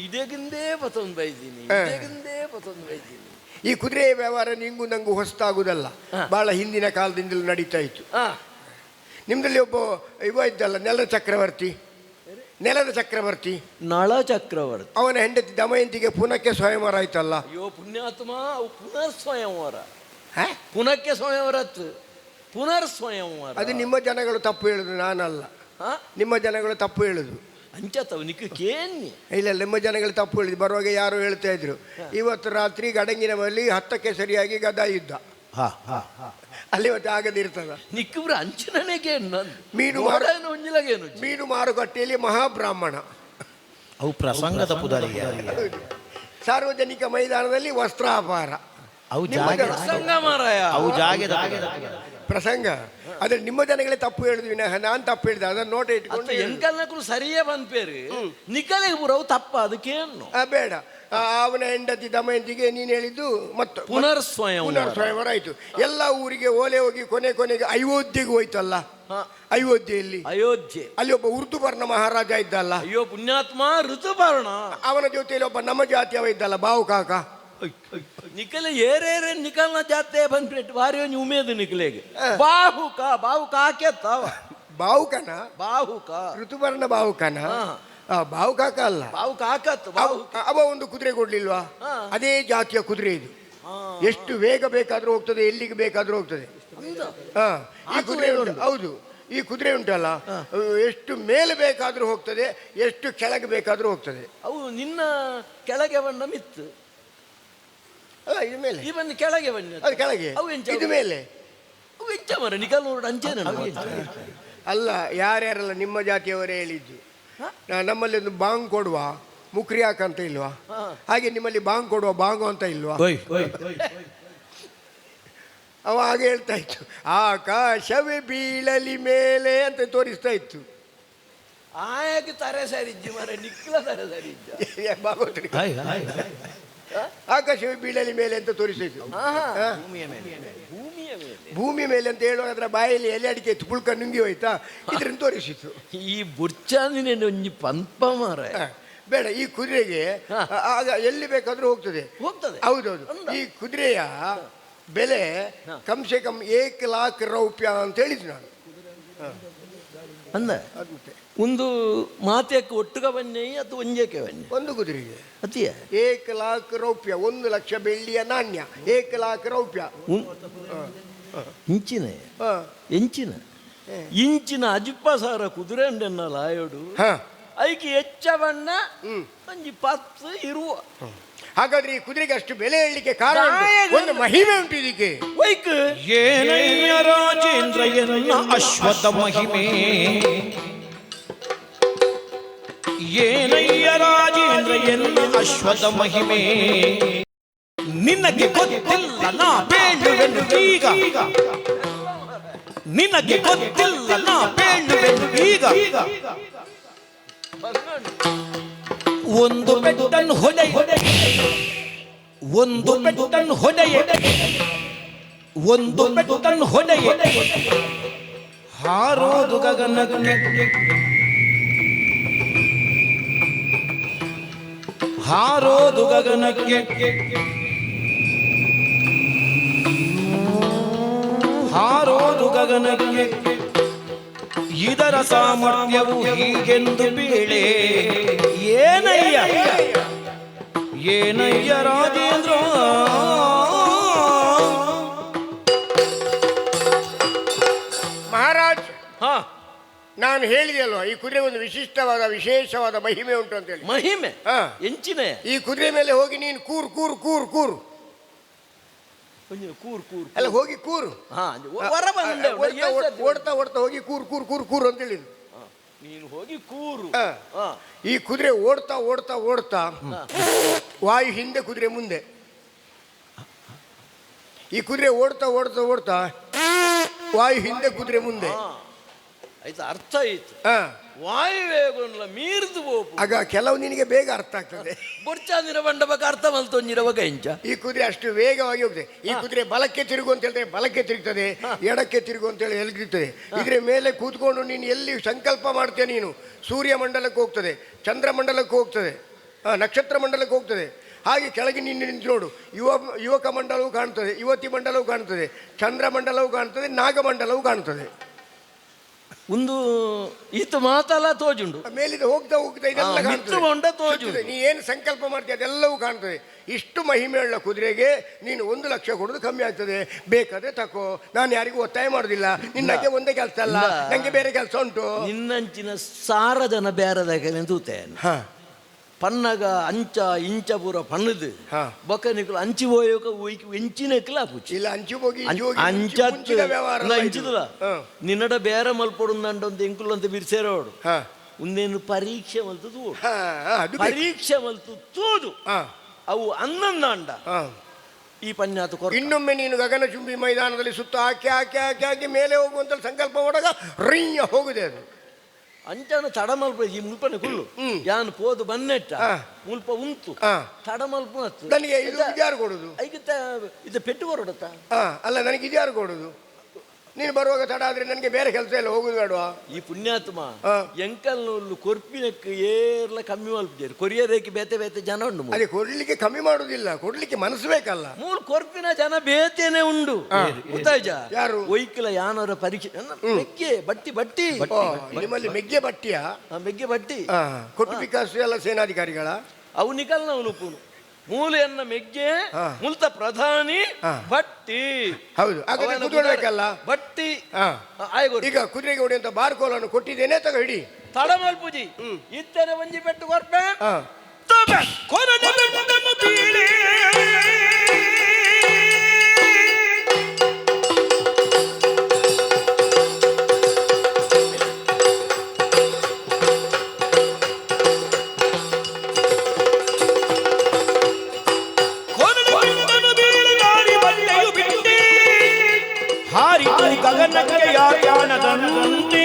ಇದೆಗಿಂದೇ ಪತೊಂದು ಬೈದೀನಿ. ಈ ಕುದುರೆ ವ್ಯವಹಾರ ನಿಂಗೂ ನಂಗೂ ಹೊಸತಾಗುದಲ್ಲ, ಬಹಳ ಹಿಂದಿನ ಕಾಲದಿಂದಲೂ ನಡೀತಾ ಇತ್ತು. ನಿಮ್ದಲ್ಲಿ ಒಬ್ಬ ಇವ ಇದ್ದಲ್ಲ, ನೆಲದ ಚಕ್ರವರ್ತಿ ನಳ ಚಕ್ರವರ್ತಿ, ಅವನ ಹೆಂಡತಿ ದಮಯಂತಿಗೆ ಪುನಕ್ಕೆ ಸ್ವಯಂವರ ಆಯ್ತಲ್ಲ. ಅಯ್ಯೋ ಪುಣ್ಯಾತ್ಮ, ಪುನರ್ ಸ್ವಯಂವರ, ಪುನಕ್ಕೆ ಪುನರ್ ಸ್ವಯಂವರ. ಅದು ನಿಮ್ಮ ಜನಗಳು ತಪ್ಪು ಹೇಳುದು, ನಾನಲ್ಲ. ನಿಮ್ಮ ಜನಗಳು ತಪ್ಪು ಹೇಳುದು. ಅಂಚತವ ನಿಕ್ಕ ಕೇನ್ನಿ ಇಲ್ಲ, ನಿಮ್ಮ ಜನಗಳು ತಪ್ಪು ಹೇಳಿದ್ರು. ಬರುವಾಗ ಯಾರು ಹೇಳ್ತಾ ಇದ್ರು, ಇವತ್ತು ರಾತ್ರಿ ಗಡಂಗಿನ ಬಳಿ 10ಕ್ಕೆ ಸರಿಯಾಗಿ ಗದಾ ಯುದ್ಧ. ಅಲ್ಲಿ ಮತ್ತೆ ಆಗದಿರ್ತದ. ನಿಕ್ಕಬ್ರು ಅಂಚನನೆಗೆ ಮೀನು ಮಾರುಕಟ್ಟೆಯಲ್ಲಿ ಮಹಾಬ್ರಾಹ್ಮಣ, ಅವು ಪ್ರಸಂಗದ ಪುದಾರಿಗೆ. ಸಾರ್ವಜನಿಕ ಮೈದಾನದಲ್ಲಿ ವಸ್ತ್ರಾಪಾರ, ಅವು ಜಾಗ ಪ್ರಸಂಗ ಮಾರಾಯ, ಅವು ಜಾಗ ಪ್ರಸಂಗ ಆದ್ರೆ ನಿಮ್ಮ ಜನಗಳೇ ತಪ್ಪು ಹೇಳಿದ್ವಿ ನಾನು ತಪ್ಪು ಹೇಳಿದೆ ಅದನ್ನ ನೋಟ ಅತ್ತ ಇಟ್ಕೊಂಡು ಎಂಕಲ್ನಕ್ಕೂ ಸರಿಯೇ ಬಂದ್ಪೇರು ನಿಕಲಿಗೆ ಬುರವು ತಪ್ಪ ಅದಕ್ಕೇನು ಬೇಡ ಅವನ ಹೆಂಡತಿ ದಮಯಂತಿಗೆ ನೀನು ಹೇಳಿದ್ದು ಮತ್ತು ಪುನರ್ಸ್ವಯಂವರ ಆಯ್ತು. ಎಲ್ಲ ಊರಿಗೆ ಓಲೆ ಹೋಗಿ ಕೊನೆಗೆ ಅಯೋಧ್ಯೆಗೆ ಹೋಯ್ತಲ್ಲ. ಅಯೋಧ್ಯೆಯಲ್ಲಿ ಅಲ್ಲಿ ಒಬ್ಬ ಋತುಪರ್ಣ ಮಹಾರಾಜ ಇದ್ದಲ್ಲ. ಅಯ್ಯೋ ಪುಣ್ಯಾತ್ಮ ಋತುಪರ್ಣ. ಅವನ ಜೊತೆಯಲ್ಲಿ ಒಬ್ಬ ನಮ್ಮ ಜಾತಿಯವ ಇದ್ದಲ್ಲ ಬಾವು ಕಾಕ. ನಿಖಲ ಏರೇರೇ ನಿಖಲ್ನ ಜಾತೆ ಬಂದ್ಬಿಟ್ಟು ಭಾರಿ ಒಂದು ಉಮೇದು ನಿಖಲೆಗೆ ಬಾಹುಕ ಹಾಕ್ಯತ್ತವ ಬಾವುಕನ ಬಾಹುಕ ಋತುಪರ್ಣ ಬಾವುಕನ ಬಾವುಕಾಕ ಅಲ್ಲ ಬಾಹುಕ ಹಾಕತ್ತು ಅವ ಒಂದು ಕುದುರೆ ಕೊಡ್ಲಿಲ್ವಾ? ಅದೇ ಜಾತಿಯ ಕುದುರೆ ಇದು. ಎಷ್ಟು ವೇಗ ಬೇಕಾದ್ರೂ ಹೋಗ್ತದೆ, ಎಲ್ಲಿಗೆ ಬೇಕಾದ್ರೂ ಹೋಗ್ತದೆ. ಈ ಕುದುರೆ ಹೌದು, ಈ ಕುದುರೆ ಉಂಟಲ್ಲ ಎಷ್ಟು ಮೇಲೆ ಬೇಕಾದ್ರೂ ಹೋಗ್ತದೆ, ಎಷ್ಟು ಕೆಳಗೆ ಬೇಕಾದ್ರೂ ಹೋಗ್ತದೆ. ಅವು ನಿನ್ನ ಕೆಳಗೆ ಬಣ್ಣ ಮಿತ್ತು ಅಲ್ಲ ಇದು ಮೇಲೆ ಈ ಬಂದು ಕೆಳಗೆ ಬಣ್ಣ ಅದು ಕೆಳಗೆ ಇದು ಮೇಲೆ ಅವು ಎಂಚ ಮರ ನಿಖಲ್ ನೋಡು ಅಂಚೇನ ಅಲ್ಲ. ಯಾರ್ಯಾರಲ್ಲ ನಿಮ್ಮ ಜಾತಿಯವರೇ ಹೇಳಿದ್ದು ನಮ್ಮಲ್ಲಿ ಒಂದು ಬಾಂಗ್ ಕೊಡುವ ಮುಕ್ರಿ ಹಾಕಂತ ಇಲ್ವಾ? ಹಾಗೆ ನಿಮ್ಮಲ್ಲಿ ಬಾಂಗ್ ಕೊಡುವ ಬಾಂಗು ಅಂತ ಇಲ್ವಾ? ಅವ ಹಾಗೆ ಹೇಳ್ತಾ ಇತ್ತು, ಆಕಾಶವೇ ಬೀಳಲಿ ಮೇಲೆ ಅಂತ ತೋರಿಸ್ತಾ ಇತ್ತು. ಆಯಕ್ಕೆ ತಾರೆ ಸರಿಜ್ಜಿ ಮರ ನಿಕ್ಲ ತಾರೆ ಸರಿಜ್ಜ ಆಕಾಶವೇ ಬೀಳಲಿ ಮೇಲೆ ಅಂತ ತೋರಿಸ್ತಾ ಇತ್ತು. ಭೂಮಿಯ ಮೇಲೆ ಅಂತ ಹೇಳುವಾಗ ಅದರ ಬಾಯಲ್ಲಿ ಎಲೆ ಅಡಿಕೆ ತುಳ್ಕ ನುಂಗಿ ಹೋಯ್ತಾ ಇದ್ರನ್ನು ತೋರಿಸಿತ್ತು. ಈ ಬುರ್ಚಾಂದಿನ ಒಂಜಿ ಪಂಪ ಮಾರ ಬೇಡ. ಈ ಕುದುರೆಗೆ ಆಗ ಎಲ್ಲಿ ಬೇಕಾದ್ರೂ ಹೋಗ್ತದೆ. ಹೌದೌದು. ಈ ಕುದುರೆಯ ಬೆಲೆ ಕಮ್ಸೆ ಕಮ್ 1,00,000 ರೂಪಾಯಿ ಅಂತ ಹೇಳಿದ್ದು ನಾನು. ಅಂದ ಒಂದು ಮಾತೆಕ್ಕೆ ಒಟ್ಟುಗ ಬನ್ನಿ ಅದು ಒಂಜಕ್ಕೆ ಬನ್ನಿ ಒಂದು ಕುದುರೆಗೆ ಅತಿಯ 1,00,000 ರೂಪಾಯಿ, 1,00,000 ಬೆಳ್ಳಿಯ ನಾಣ್ಯ, 1,00,000 ರೂಪಾಯಿ. ಇಂಚಿನ ಅಜಿಪ್ಪ ಸಾರ ಕುದುರೆ ಉಂಡೆನ್ನಲ್ಲ ಆಯೋಡು ಐಕಿ ಹೆಚ್ಚ ಬಣ್ಣ ಒಂಜಿ 10 ಇರುವ. ಹಾಗಾದ್ರೆ ಈ ಕುದುರೆಗೆ ಅಷ್ಟು ಬೆಲೆ ಹೇಳಲಿಕ್ಕೆ ಕಾರಣ ಒಂದು ಮಹಿಮೆ ಉಂಟು ಇದಕ್ಕೆ. ಏನಯ್ಯ ರಾಜೇಂದ್ರ ಎನ್ನ ಅಶ್ವತ್ಥ ಮಹಿಮೆ, ಏನಯ್ಯ ರಾಜೇಂದ್ರ ಎನ್ನ ಅಶ್ವತ್ಥ ಮಹಿಮೆ, ನಿನಗೆ ಗೊತ್ತಿಲ್ಲ ನಾ ಬೇಡುವೆನು ಈಗ, ನಿನಗೆ ಗೊತ್ತಿಲ್ಲ ನಾ ಬೇಡುವೆನು ಈಗ. ಒಂದು ಬೆಟ್ಟನ್ನು ಹೊಡೆಯ, ಒಂದು ಬೆಟ್ಟನ್ನು ಹೊಡೆಯ, ಒಂದು ಬೆಟ್ಟನ್ನು ಹೊಡೆಯ, ಹಾರೋದು ಗಗನಕ್ಕೆ, ಹಾರೋದು ಗಗನಕ್ಕೆ, ಹಾರೋದು ಗಗನಕ್ಕೆ, ಇದರ ಸಾಮರ್ಥ್ಯವು ಹೀಗೆಂದು ಬೀಳೆ. ಏನಯ್ಯ ಏನಯ್ಯ ರಾಜೇಂದ್ರ, ಮಹಾರಾಜ್ ನಾನು ಹೇಳಿದೆ ಅಲ್ವಾ ಈ ಕುದುರೆ ಒಂದು ವಿಶೇಷವಾದ ಮಹಿಮೆ ಉಂಟು ಅಂತ ಹೇಳಿ. ಮಹಿಮೆ ಎಂಚಿನ ಈ ಕುದುರೆ ಮೇಲೆ ಹೋಗಿ ನೀನು ಕೂರು ಕೂರು ಕೂರು ಕೂರು ಕೂರ್ ಕೂರ್ ಅಲ್ಲ ಹೋಗಿ ಕೂರು, ಓಡ್ತಾ ಓಡ್ತಾ ಹೋಗಿ ಕೂರು ಕೂರು ಕೂರು ಕೂರು ಅಂತ ಹೇಳಿದ್ರು. ನೀನು ಹೋಗಿ ಕೂರು. ಈ ಕುದುರೆ ಓಡ್ತಾ ಓಡ್ತಾ ಓಡ್ತಾ ವಾಯು ಹಿಂದೆ ಕುದುರೆ ಮುಂದೆ. ಈ ಕುದುರೆ ಓಡ್ತಾ ಓಡ್ತಾ ಓಡ್ತಾ ವಾಯು ಹಿಂದೆ ಕುದುರೆ ಮುಂದೆ. ಆಯ್ತು, ಅರ್ಥ ಆಯ್ತು. ವಾಯುವೇಗ ಮೀರ್ದು ಹೋಗು. ಆಗ ಕೆಲವು ನಿನಗೆ ಬೇಗ ಅರ್ಥ ಆಗ್ತದೆ. ಬೊರ್ಚಾದಿನ ಬಂಡ ಬಗ್ಗೆ ಅರ್ಥ ಮಲ್ತೊಂಜಿರವಾಗ ಇಂಚ ಈ ಕುದುರೆ ಅಷ್ಟು ವೇಗವಾಗಿ ಹೋಗ್ತದೆ. ಈ ಕುದುರೆ ಬಲಕ್ಕೆ ತಿರುಗು ಅಂತ ಹೇಳಿದ್ರೆ ಬಲಕ್ಕೆ ತಿರುಗ್ತದೆ, ಎಡಕ್ಕೆ ತಿರುಗು ಅಂತ ಹೇಳಿ ಎಲ್ಗಿರ್ತದೆ. ಇದ್ರ ಮೇಲೆ ಕೂತ್ಕೊಂಡು ನೀನು ಎಲ್ಲಿ ಸಂಕಲ್ಪ ಮಾಡ್ತೇನೆ ನೀನು ಸೂರ್ಯ ಮಂಡಲಕ್ಕೆ ಹೋಗ್ತದೆ, ಚಂದ್ರಮಂಡಲಕ್ಕೆ ಹೋಗ್ತದೆ, ನಕ್ಷತ್ರ ಮಂಡಲಕ್ಕೆ ಹೋಗ್ತದೆ. ಹಾಗೆ ಕೆಳಗೆ ನೀನು ನಿಂತು ನೋಡು, ಯುವಕ ಮಂಡಲವು ಕಾಣ್ತದೆ, ಯುವತಿ ಮಂಡಲವು ಕಾಣ್ತದೆ, ಚಂದ್ರಮಂಡಲವು ಕಾಣ್ತದೆ, ನಾಗಮಂಡಲವು ಕಾಣ್ತದೆ. ಒಂದು ಈತ ಮಾತಲ್ಲ ತೋಜುಂಡು ಮೇಲಿಂದ ಹೋಗ್ತಾ ಹೋಗ್ತಾ ಇದೆಲ್ಲ ಕಾಣ್ತದೆ. ನೀ ಏನು ಸಂಕಲ್ಪ ಮಾಡ್ತೀಯ ಅದೆಲ್ಲವೂ ಕಾಣ್ತದೆ. ಇಷ್ಟು ಮಹಿಮೆಯುಳ್ಳ ಕುದುರೆಗೆ ನೀನು 1,00,000 ಕೊಡೋದು ಕಮ್ಮಿ ಆಗ್ತದೆ. ಬೇಕಾದ್ರೆ ತಕೋ, ನಾನು ಯಾರಿಗೂ ಒತ್ತಾಯ ಮಾಡೋದಿಲ್ಲ. ನಿನ್ನಕ್ಕೆ ಒಂದೇ ಕೆಲಸ ಅಲ್ಲ, ನಂಗೆ ಬೇರೆ ಕೆಲಸ ಉಂಟು. ನಿನ್ನಂಚಿನ ಸಾರ ಜನ ಬೇರೆದಾಗ ತೂತೇನೆ ಪನ್ನಗ ಅಂಚ ಇಂಚ ಪೂರ ಪಣ್ಣದು ಬೊಕ್ಕನಿಕಲು ಅಂಚಿ ಹೋಯೋಕ ಎಂಚಿನಕ್ಲ ಪುಚ್ಚಿ ಇಲ್ಲ ಅಂಚಿ ಹೋಗಿ ಅಂಚಿದಲ್ಲ ನಿನ್ನಡ ಬೇರೆ ಮಲ್ಪೊಡುಂದಂಡ ಒಂದು ಎಂಕುಲು ಅಂತ ಬಿರ್ಸೇರೋಡು ಒಂದೇನು ಪರೀಕ್ಷೆ ಮಲ್ತು ಪರೀಕ್ಷೆ ಮಲ್ತು ತೂದು ಅವು ಅನ್ನಂದಾಂಡ ಈ ಪನ್ಯಾತು ಕೊರ ಇನ್ನೊಮ್ಮೆ ನೀನು ಗಗನಚುಂಬಿ ಮೈದಾನದಲ್ಲಿ ಸುತ್ತ ಹಾಕಿ ಹಾಕಿ ಹಾಕಿ ಹಾಕಿ ಮೇಲೆ ಹೋಗುವಂತ ಸಂಕಲ್ಪ ಮಾಡಾಗ ರಿಯ್ಯ ಹೋಗುದೆ ಅದು. ಅಂಚನ ತಡ ಮಲ್ಪ ಈ ಮುಲ್ಪನೆ ಕುಳ್ಳು ಯಾನು ಪೋದು ಬನ್ನೆಟ್ಟ ಮುಲ್ಪ ಉಂಟು ತಡ ಮಲ್ಪ ನನಗೆ ಇದು ಯಾರು ಕೊಡುದು? ಇದು ಪೆಟ್ಟು ಹೊರಡತ್ತ ಅಲ್ಲ, ನನಗೆ ಇದು ಯಾರು ಕೊಡುದು? ನೀನು ಬರುವಾಗ ತಡ ಆದ್ರೆ ನನಗೆ ಬೇರೆ ಕೆಲಸ ಎಲ್ಲ ಹೋಗುದು ಬೇಡವಾ? ಈ ಪುಣ್ಯಾತ್ಮ ಎಂಕಲ್ ಕೊರ್ಪಿನಕ್ಕೆ ಏರ್ಲ ಕಮ್ಮಿ ಮಲ್ಪಿದ್ದಾರೆ. ಕೊರಿಯರೇಕೆ ಬೇತೆ ಬೇತೆ ಜನ ಉಂಡು. ಅದೇ ಕೊಡ್ಲಿಕ್ಕೆ ಕಮ್ಮಿ ಮಾಡುದಿಲ್ಲ, ಕೊಡ್ಲಿಕ್ಕೆ ಮನಸ್ಸು ಬೇಕಲ್ಲ. ಮೂಲ ಕೊರ್ಪಿನ ಜನ ಬೇತೇನೆ ಉಂಡು. ಗೊತ್ತಾಯ್ಜ ಯಾರು? ಒಯ್ಕಲ ಯಾನವರ ಪರೀಕ್ಷೆ ಮೆಗ್ಗೆ ಬಟ್ಟಿ ಬಟ್ಟಿ ನಿಮ್ಮಲ್ಲಿ ಮೆಗ್ಗೆ ಬಟ್ಟಿಯ ಮೆಗ್ಗೆ ಬಟ್ಟಿ ಕೊಟ್ಟು ವಿಕಾಸ ಎಲ್ಲ ಸೇನಾಧಿಕಾರಿಗಳ ಅವು ನಿಕಲ್ನ ಉಳುಪುನು ಮೂಲೆಯನ್ನ ಮೆಗ್ಗೆ ಮುಲ್ತ ಪ್ರಧಾನಿ ಬಟ್ಟಿ. ಹೌದು, ಹಾಗಾದ್ರೆ ಕುದುರೆಬೇಕಲ್ಲ ಬಟ್ಟಿ. ಈಗ ಕುದುರೆಗೆ ಹೊಡೆಯುವಂತ ಬಾರ್ಕೋಲನ್ನು ಕೊಟ್ಟಿದ್ದೇನೆ, ತಗೋ ಹಿಡಿ. ತಡ ಮಲ್ಪುಜಿ ಇತ್ತನೆ ಒಂಜಿ ಪೆಟ್ಟು ಕೊರ್ಪೆ ಹಾರಿತು ಗಗನಕ್ಕೆ ಯಾನದಂತೆ.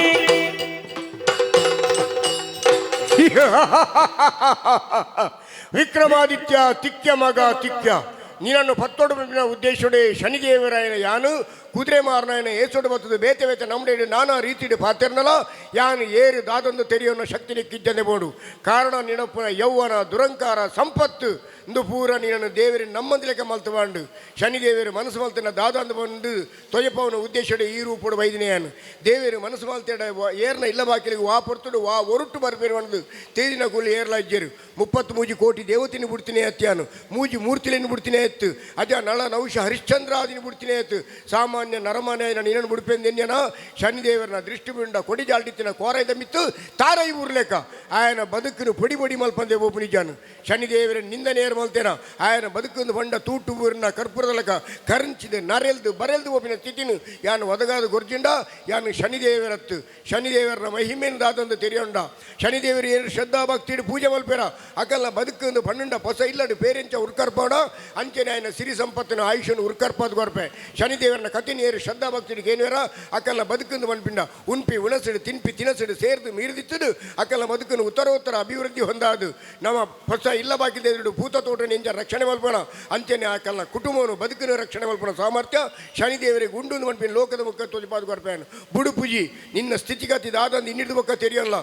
ವಿಕ್ರಮಾದಿತ್ಯ ತಿಕ್ಯ ಮಗ ತಿಕ್ಯ, ನೀನನ್ನು ಪತ್ತೊಡು ಉದ್ದೇಶಡೆ ಶನಿದೇವರಾಯನ ಯಾನು ಕುದುರೆ ಮಾರನಾಯನ ಏಸೋಡು ಬರ್ತದೆ ಬೇತೆ ಬೇತೆ ನಮ್ಮಡೆ ನಾನಾ ರೀತಿಯ ಪಾತಿರ್ನಲ್ಲ ಯಾನು ಏರು ದಾದೊಂದು ತೆರೆಯೋನ ಶಕ್ತಿ ನಿಕ್ಕಿದ್ದನೆ ಬೋಡು. ಕಾರಣ ನಿನಪ್ಪನ ಯೌವನ ದುರಂಕಾರ ಸಂಪತ್ತು ಇಂದು ಪೂರ ನೀನನ್ನು ದೇವರಿ ನಮ್ಮಂದಿಲೆಕ್ಕ ಮಲ್ತುವಾಂಡು ಶನಿದೇವರು ಮನಸ್ಸು ಮಲ್ತಿನ ದಾದಂದು ಬಂದು ತೊಯ್ಯಪ್ಪವನ ಉದ್ದೇಶಡೆ ಈ ರೂಪಡು ವೈದ್ಯನೆಯಾನು ದೇವರು ಮನಸ್ಸು ಮಲ್ತಿಡ ಏರ್ನ ಇಲ್ಲ ಬಾಕಿಲಿಗೆ ವಾ ಪೊರ್ತುಡು ವಾ ಒರುಟು ಬರ್ಬೇರು ಒಂದು ತೇದಿನ ಕೂಲಿ ಏರ್ಲ ಇಜ್ಜರು 33 ಕೋಟಿ ದೇವತಿನಿ ಬಿಡ್ತೀನಿ ಅತ್ಯಾನು ಮೂಜಿ ಮೂರ್ತಿಲಿನ ಬಿಡ್ತೀನಿ ಎತ್ತು ಅಜ ನಳ ನೌಷ ಹರಿಶ್ಚಂದ್ರಾದಿನಿ ಬಿಡ್ತೀನಿ ಎತ್ತು ಸಾಮಾನ್ಯ ನರಮಾನ್ಯ ನೀನನ್ನು ಬಿಡ್ಪೇಂದೆನ್ಯನ ಶನಿದೇವರನ ದೃಷ್ಟಿ ಬಿಂಡ ಕೊಡಿ ಜಾಲ್ಟಿತ್ತಿನ ಕೋರೈದ ಮಿತ್ತು ತಾರೈ ಊರ್ಲೆಕ್ಕ ಆಯನ ಬದುಕನ್ನು ಪೊಡಿ ಪೊಡಿ ಮಲ್ಪಂದೆ ಒಬ್ಬ ನಿಜಾನು ಶನಿದೇವರ ನಿಂದನೇರು ಮಲ್ತೇನ ಆಯನ ಬದುಕನ್ನು ಬಂಡ ತೂಟು ಊರಿನ ಕರ್ಪೂರದಲಕ ಕರಂಚಿದೆ ನರೆಲ್ದು ಬರೆಲ್ದು ಒಬ್ಬಿನ ಸ್ಥಿತಿನು ಯಾನು ಒದಗಾದ ಗೊರ್ಜಿಂಡ ಯಾನು ಶನಿದೇವರತ್ತು ಶನಿದೇವರನ ಮಹಿಮೆಂದಾದಂದು ತೆರೆಯೊಂಡ ಶನಿದೇವರು ಏನು ಶ್ರದ್ಧಾ ಭಕ್ತಿ ಪೂಜೆ ಮಲ್ಪೇರ ಅಕಲ್ನ ಬದುಕಂದು ಪಣ್ಣುಂಡ ಹೊಸ ಇಲ್ಲಡು ಪೇರೆಂಚ ಉರ್ಕರ್ಪೋಣ ಅಂಚನೆ ಆಯನ ಸಿರಿ ಸಂಪತ್ತಿನ ಆಯುಷನು ಉರ್ಕರ್ಪದ ಗೊರ್ಪೆ ಶನಿದೇವರನ ಕಥೆ ಏರು ಶ್ರದ್ಧಾ ಭಕ್ತಿಗೆ ಏನೇರ ಅಕಲ್ನ ಬದುಕಂದು ಮನ್ಪಿಂಡ ಉನ್ಪಿ ಉಣಸಿಡು ತಿನ್ಪಿ ತಿನಸಿಡು ಸೇರ್ದು ಮೀರಿದಿತ್ತದು ಅಕಲ್ನ ಬದುಕನ್ನು ಉತ್ತರೋತ್ತರ ಅಭಿವೃದ್ಧಿ ಹೊಂದಾದು ನಮ್ಮ ಹೊಸ ಇಲ್ಲ ಬಾಕಿದೆ ಭೂತ ತೋಟ ನಿಂಜ ರಕ್ಷಣೆ ಮಲ್ಪೋಣ ಅಂಚನೆ ಆಕಲ್ನ ಕುಟುಂಬವನ್ನು ಬದುಕನ್ನು ರಕ್ಷಣೆ ಮಲ್ಪೋಣ ಸಾಮರ್ಥ್ಯ ಶನಿದೇವರಿಗೆ ಗುಂಡು ಮನ್ಪಿನ ಲೋಕದ ಮುಖ ತೋಜಿಪಾದ ಗೊರ್ಪೆಯನ್ನು ಬುಡು ಪೂಜಿ ನಿನ್ನ ಸ್ಥಿತಿಗತಿ ದಾದಂದು ಇನ್ನಿಡ್ದು ಮುಖ ತೆರೆಯಲ್ಲ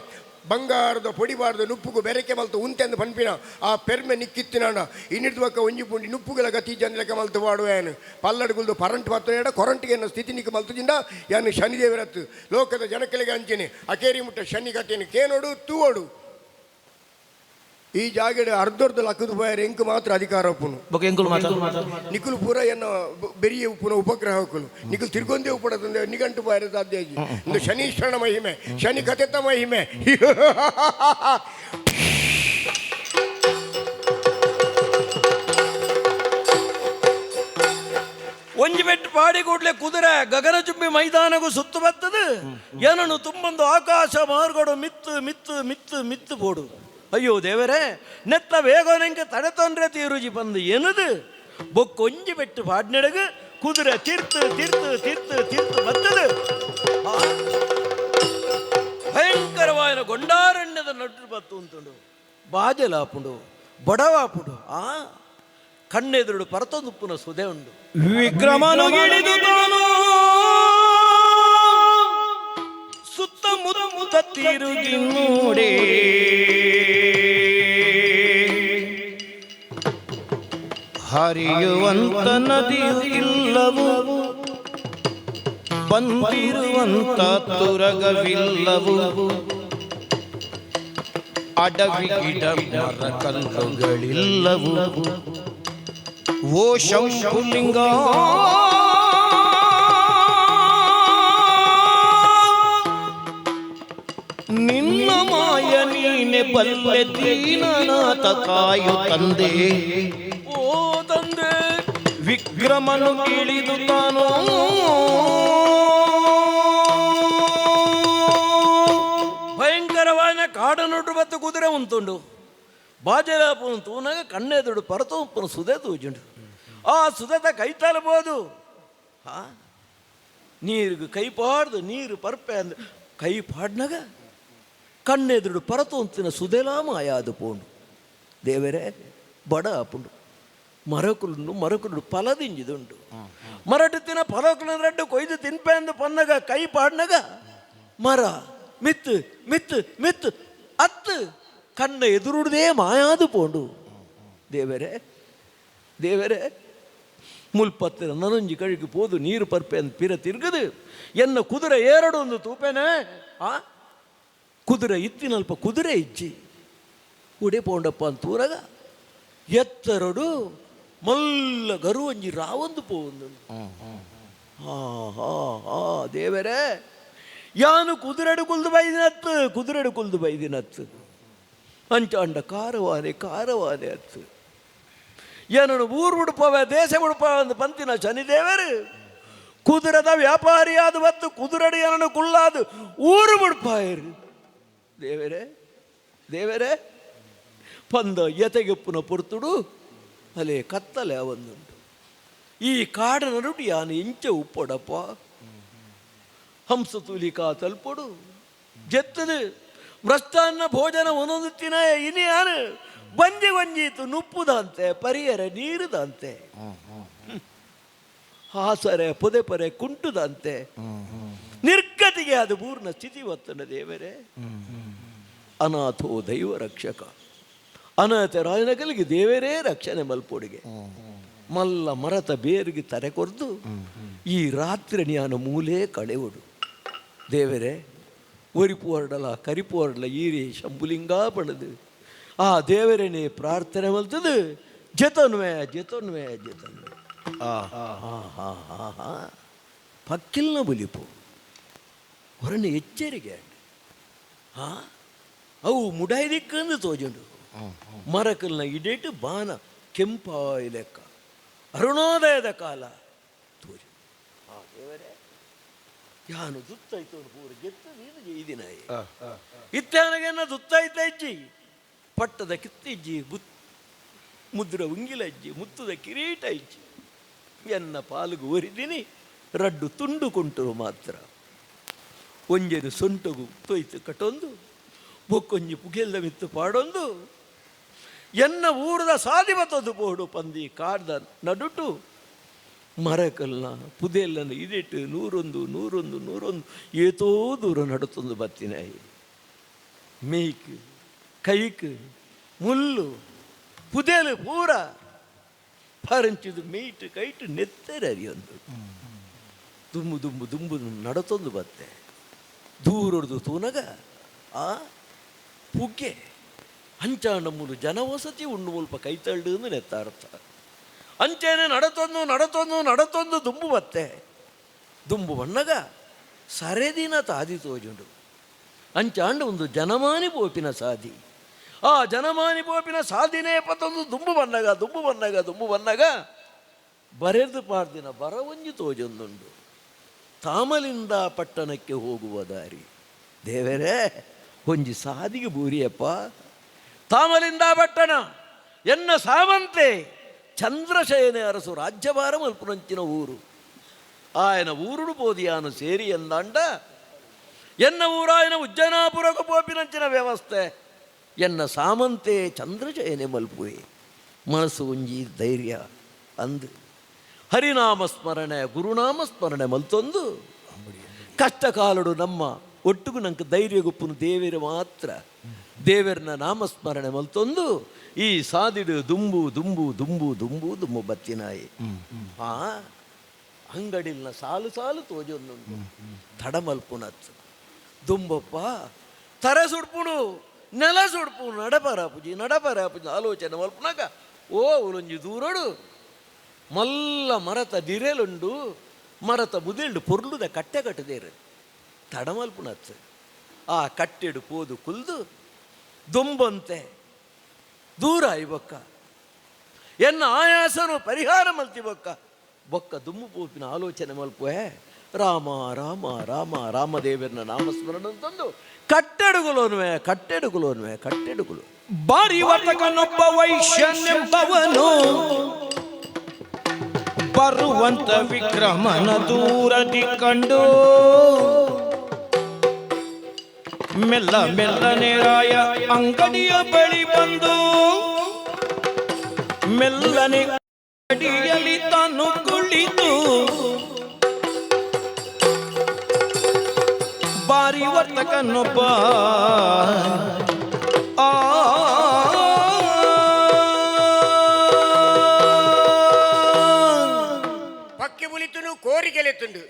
ಬಂಗಾರದ ಪೊಡಿಬಾರ್ದು ನುಪ್ಪುಗು ಬೆರಕೆ ಮಲ್ತು ಉಂತೆಂದು ಪನ್ಪಿನ ಆ ಪೆರ್ಮೆ ನಿಕ್ಕಿತ್ತಿನಾಂಡ ಇನ್ನಿಡ್ದು ಬಕ್ಕ ಒಂಜಿ ಪುಂಡಿ ನುಪ್ಪುಗಳ ಗತಿ ಜನ್ಲೆಕ್ಕ ಮಲ್ತು ಬಾಡುವೇನು ಪಲ್ಲಡ್ಗುಲ್ದು ಪರಂಟ್ ಮಾತ್ರ ಕೊರಂಟಿಗೆ ಅನ್ನೋ ಸ್ಥಿತಿ ನಿಕ್ಕ ಮಲ್ತದಿಂದ ಯಾನು ಶನಿದೇವರತ್ತು ಲೋಕದ ಜನಕಲಿಗೆ ಅಂಚನೆ ಅಕೇರಿ ಮುಟ್ಟ ಶನಿ ಗತಿಯನ್ನು ಕೇನೋಡು ತೂವೋಡು ಈ ಜಾಗಡೆ ಅರ್ಧರ್ಧ ಲಕ್ಕದ ಬಾಯರ್ ಎಂಕು ಮಾತ್ರ ಅಧಿಕಾರ ಉಪ್ಪುನು ನಿಖುಲು ಪೂರ ಎನ್ನ ಬೆರಿಯ ಉಪ್ಪುನ ಉಪಗ್ರಹ ಉಕ್ಕುಲು ನಿಖುಲು ತಿರ್ಗೊಂದೇ ಉಪ್ಪಡದಂದೆ ನಿಘಂಟು ಬಾಯರ ಸಾಧ್ಯ ಇಂದು ಶನೀಶ್ವರನ ಮಹಿಮೆ ಶನಿ ಕಥೆತ ಮಹಿಮೆ ಒಂಜಿ ಬೆಟ್ಟು ಪಾಡಿ ಕೂಡ್ಲೆ ಕುದುರೆ ಗಗನಚುಂಬಿ ಮೈದಾನಗೂ ಸುತ್ತು ಬರ್ತದೆ ಏನನ್ನು ತುಂಬೊಂದು ಆಕಾಶ ಮಾರ್ಗಡು ಮಿತ್ತು ಮಿತ್ತು ಮಿತ್ತು ಮಿತ್ತು ಬೋಡು. ಅಯ್ಯೋ ದೇವರೇ ನೆತ್ತ ವೇಗೋನೆಂಗೆ ತಡೆ ತೊಂದ್ರೆ ತೀರುಜಿ ಬಂದು ಏನದು ಬೊಕ್ಕೊಂಜಿ ಬೆಟ್ಟು ಪಾಡ್ನೆಡಗು ಕುದುರೆ ತೀರ್ತು ತೀರ್ತು ತೀರ್ತು ತೀರ್ತು ಬರ್ತದೆ. ಭಯಂಕರವಾದ ಗೊಂಡಾರಣ್ಯದ ನಟ್ಟು ಬತ್ತು ಅಂತುಂಡು ಬಾಜಲಾಪುಂಡು ಬಡವಾಪುಂಡು ಕಣ್ಣೆದುರುಡು ಪರತೊಂದುಪ್ಪುನ ಸುದೆ ಉಂಡು ವಿಕ್ರಮನು ಗಿಳಿದು ತಾನು ಸುತ್ತಮುತ್ತ ತಿರುಗಿ ನೋಡೆ ಹರಿಯುವಂತ ನದಿಯು ಇಲ್ಲವು ಬಂದಿರುವಂತ ತುರಗವಿಲ್ಲವು ಅಡವಿ ಗಿಡ ಮರ ಕಲ್ಲುಗಳಿಲ್ಲವು ಓ ಶಂಭುಲಿಂಗ ನಿನ್ನ ಮಾಯ ನೀನೆ ಬಲ್ಲೆ ದೀನನಾಥ ಕಾಯು ತಂದೆ ಓ ತಂದೆ ವಿಕ್ರಮನು ಇಳಿದು ತಾನು ಭಯಂಕರವಾದ ಕಾಡನೊಟ್ಟು ಬತ್ತು ಕುದುರೆ ಉಂಟುಂಡು ಬಾಜಲಾಪು ತೂನಾಗ ಕಣ್ಣೆದುಡು ಪರತೋಪ್ಪನ ಸುದೆ ತೂಜುಂಡು ಆ ಸುಧತ ಕೈ ತಲಬೋದು ನೀರಿಗೆ ಕೈ ಪಾಡ್ದು ನೀರು ಪರ್ಪೆ ಅಂದ ಕೈ ಪಾಡ್ನಾಗ ಕಣ್ಣೆದುರು ಪರತೋಂತಿನ ಸುದೆಲಾ ಮಾಯಾದು ಪೋಂಡು ದೇವರೇ ಬಡ ಅಪ್ಪುಂಡು ಮರಕುಲು ಫಲದಿಂಜಿದುಂಡು ಮರಟುತ್ತಿನ ಫಲಕುಲು ರಡ್ಡು ಕೊಯ್ದು ತಿನ್ಪೆ ಅಂದು ಪನ್ನಗ ಕೈ ಪಾಡ್ನಾಗ ಮರ ಮಿತ್ತು ಮಿತ್ತು ಮಿತ್ತು ಅತ್ತು ಕಣ್ಣ ಎದುರುಡದೇ ಮಾಯಾದು ಪೋಂಡು ದೇವರೇ ದೇವರೇ ಮುಲ್ಪತ್ತಿನ ನನಂಜಿ ಕಳಿಗೆ ಪೋದು ನೀರು ಪರ್ಪೆ ಅಂತ ಪಿರ ತಿರುಗದು ಎನ್ನ ಕುದುರೆ ಎರಡು ಒಂದು ತೂಪೆನೆ ಕುದುರೆ ಇತ್ತಿನಲ್ಪ ಕುದುರೆ ಇಜ್ಜಿ ಉಡೆ ಪೋಂಡಪ್ಪ ಅಂತೂರಗ ಎತ್ತರಡು ಮಲ್ಲ ಗರು ಒಂಜಿ ರಾವೊಂದು ಪೋಂದು ದೇವರೇ ಯಾನು ಕುದುರೆಡು ಕುಲ್ದು ಬೈದಿನತ್ತು ಅಂಚಾಂಡ ಕಾರವಾನೆ ಅತ್ತು ಏನನ್ನು ಊರು ಉಡುಪವೆ ದೇಶ ಉಡುಪವೆ ಅಂದು ಪಂತಿನ ಶನಿದೇವರು ಕುದುರದ ವ್ಯಾಪಾರಿಯಾದ ಹೊತ್ತು ಕುದುರಡಿ ಏನನ್ನು ಕುಳ್ಳಾದು ಊರು ಬಿಡ್ಪಾಯರು ದೇವರೇ ಪಂದ ಎತೆಗೆಪ್ಪುನ ಪೊರ್ತುಡು ಅಲೆ ಕತ್ತಲೆ ಅವೊಂದುಂಟು ಈ ಕಾಡನ ನುಡಿ ಯಾನು ಇಂಚೆ ಉಪ್ಪೊಡಪ್ಪ ಹಂಸ ತೂಲಿಕಾ ತಲ್ಪೊಡು ಜೆತ್ತದು ಮೃಷ್ಟಾನ್ನ ಭೋಜನ ಒಂದೊಂದು ತಿನ ಇನಿ ಯಾನು ಬಂಜೀತು ನುಪ್ಪುದಂತೆ ಪರಿಯರ ನೀರುದಂತೆ ಹಾಸರೆ ಪೊದೆ ಪರೆ ಕುಂಟುದಂತೆ ನಿರ್ಗತಿಗೆ ಅದು ಪೂರ್ಣ ಸ್ಥಿತಿ ಒತ್ತನ ದೇವರೇ ಅನಾಥೋ ದೈವ ರಕ್ಷಕ ಅನಾಥ ರಾಯನಗಲಿಗೆ ದೇವರೇ ರಕ್ಷಣೆ ಮಲ್ಪೊಡಿಗೆ ಮಲ್ಲ ಮರತ ಬೇರಿಗೆ ತರೆ ಕೊರ್ದು ಈ ರಾತ್ರಿ ನಾನು ಮೂಲೆ ಕಳೆವಡು ದೇವರೇ ಒರಿಪು ಹೊರಡಲ ಕರಿಪು ಹೊರಡಲ ಈರಿ ಶಂಭುಲಿಂಗ ಪಣದು ಆ ದೇವರೇನೆ ಪ್ರಾರ್ಥನೆ ಮಲ್ತದು ಜತನ್ವೇ ಪಕ್ಕಿಲ್ನ ಬುಲಿಪು ಹೊರನ ಎಚ್ಚರಿಕೆ ಅವು ಮುಡಾಯ್ದಿಕ್ಕಂದು ತೋಜುಂಡು ಮರಕಲ್ನ ಇಡೇಟು ಬಾನ ಕೆಂಪಾಯಿ ಲೆಕ್ಕ ಅರುಣೋದಯದ ಕಾಲ ತೋಜು ದೇವರೇ ಯಾನು ದುತ್ತಾಯ್ತು ಪೂರ ಗೆತ್ತ ನೀನು ಜೈದಿನಾಯಿ ಇತ್ತಾನಗೆನ್ನ ದುತ್ತಾಯ್ತ ಇಜ್ಜಿ ಪಟ್ಟದ ಕಿತ್ತಿಜ್ಜಿ ಮುದ್ರ ಉಂಗಿಲ ಇಜ್ಜಿ ಮುತ್ತದ ಕಿರೀಟ ಇಜ್ಜಿ ಎನ್ನ ಪಾಲುಗು ಒರಿದಿನಿ ರಡ್ಡು ತುಂಡು ಕೊಂಟರು ಮಾತ್ರ ಒಂಜೆನು ಸೊಂಟಗು ತೊಯ್ತು ಕಟೊಂದು ಬೊಕ್ಕೊಂಜಿ ಪುಗೆಲ್ಲ ಮಿತ್ತು ಪಾಡೊಂದು ಎನ್ನ ಊರದ ಸಾದಿ ಬತ್ತದು ಪೋಡು ಪಂದಿ ಕಾಡ್ದ ನಡುಟು ಮರಕಲ್ನ ಪುದೆಲ್ಲನ ಇದಿಟ್ಟು ನೂರೊಂದು ಏತೋ ದೂರ ನಡುತ್ತೊಂದು ಬತ್ತಿನಾಯಿ ಮೇಯ್ಕು ಕೈಕು ಮುಲ್ಲು ಪುದೆಲು ಪೂರ ಪರಂಚಿದು ಮೀಟು ಕೈಟು ನೆತ್ತರ ಅರಿಯೊಂದು ದುಂಬು ನಡತೊಂದು ಬತ್ತೆ ದೂರೊಡ್ದು ತೂನಗ ಆ ಪುಗ್ಗೆ ಅಂಚಾಂಡಮ್ಮಲು ಜನವಸತಿ ಉಂಡು ಮುಲ್ಪ ಕೈತಳ್ಳು ನೆತ್ತಾರ್ಥ ಅಂಚೇನೆ ನಡತೊಂದು ದುಂಬು ಬತ್ತೆ ದುಂಬು ಬಣ್ಣಗ ಸರೆದಿನ ತಾದಿ ತೋಜುಂಡು ಅಂಚಾಂಡ ಒಂದು ಜನಮಾನಿ ಪೋಪಿನ ಸಾದಿ ಆ ಜನಮಾನಿ ಪೋಪಿನ ಸಾದಿನೇ ಪತ್ತೊಂದು ದುಂಬು ಬಣ್ಣಗ ಬರೆದು ಪಾಡ್ದಿನ ಬರವಂಜಿ ತೋಜೊಂದುಂಡು ತಾಮಲಿಂದ ಪಟ್ಟಣಕ್ಕೆ ಹೋಗುವ ದಾರಿ ದೇವರೇ ಒಂಜಿ ಸಾದಿಗೆ ಬೂರಿಯಪ್ಪ ತಾಮಲಿಂದ ಪಟ್ಟಣ ಎನ್ನ ಸಾವಂತೆ ಚಂದ್ರಶಯನ ಅರಸು ರಾಜ್ಯಭಾರ ಮಲ್ಪುನಂಚಿನ ಊರು ಆಯನ ಊರುಡು ಪೋದಿಯಾನು ಸೇರಿ ಎಂದಾಂಡ ಎನ್ನ ಊರಾಯನ ಉಜ್ಜನಾಪುರಕ್ಕೆ ಪೋಪಿನಂಚಿನ ವ್ಯವಸ್ಥೆ ಎನ್ನ ಸಾಮಂತೆ ಚಂದ್ರಶಯನೆ ಮಲ್ಪುವೆ ಮನಸ್ಸು ಒಂಜಿ ಧೈರ್ಯ ಅಂದು ಹರಿನಾಮ ಸ್ಮರಣೆ ಗುರುನಾಮ ಸ್ಮರಣೆ ಮಲ್ತೊಂದು ಕಷ್ಟ ಕಾಲಡು ನಮ್ಮ ಒಟ್ಟಿಗೂ ನಂಗೆ ಧೈರ್ಯ ಗೊಪ್ಪುನು ದೇವರ ಮಾತ್ರ ದೇವರನ್ನ ನಾಮಸ್ಮರಣೆ ಮಲ್ತೊಂದು ಈ ಸಾದಿಡು ದುಂಬು ಬತ್ತಿನಾಯಿ ಅಂಗಡಿಲ್ನ ಸಾಲು ತೋಜೊಂದುಂಡು ತಡ ಮಲ್ಪುನತ್ತು ದುಂಬಪ್ಪ ತರೆ ಸುಡ್ಪುಣು ನೆಲ ಸುಡ್ಪುಣು ನಡಪರಾಪುಜಿ ಆಲೋಚನೆ ಮಲ್ಪುನಾಗ ಉಲೊಂಜಿ ದೂರಡು ಮಲ್ಲ ಮರತ ದಿರೆಲುಂಡು ಮರತ ಬುದಿಲ್ಡು ಪೊರ್ಲುದ ಕಟ್ಟೆ ಕಟ್ಟದೇರು ತಡ ಮಲ್ಪುನತ್ತು ಆ ಕಟ್ಟೆಡು ಪೋದು ಕುಲ್ದು ದುಂಬಂತೆ ದೂರ ಬೊಕ್ಕ ಎನ್ನ ಆಯಾಸನು ಪರಿಹಾರ ಮಲ್ತಿ ಬೊಕ್ಕ ದುಂಬು ಪೂಪಿನ ಆಲೋಚನೆ ಮಲ್ಪುವೆ ರಾಮದೇವರನ್ನ ನಾಮಸ್ಮರಣ ಅಂತಂದು ಕಟ್ಟೆಡುಗುಲೋನ್ವೆ ಬಾರಿ ವರ್ತಕನೊಬ್ಬ ವೈಶ್ಯನೆಂಬವನು ಬರುವಂತ ವಿಕ್ರಮನ ದೂರದಿ ಕಂಡು ಮೆಲ್ಲ ಮೆಲ್ಲನೆ ರಾಯ ಅಂಗಡಿಯ ಬಳಿ ಬಂದು ಮೆಲ್ಲನೆ ಅಡಿಯಲ್ಲಿ ತಾನು ಕುಳಿತು ಬಾರಿ ವರ್ತಕನೊಬ್ಬ ಪಕ್ಕಿ ಬುಲಿತುನು ಕೋರಿಕೆಲೆತ್ತುಂಡು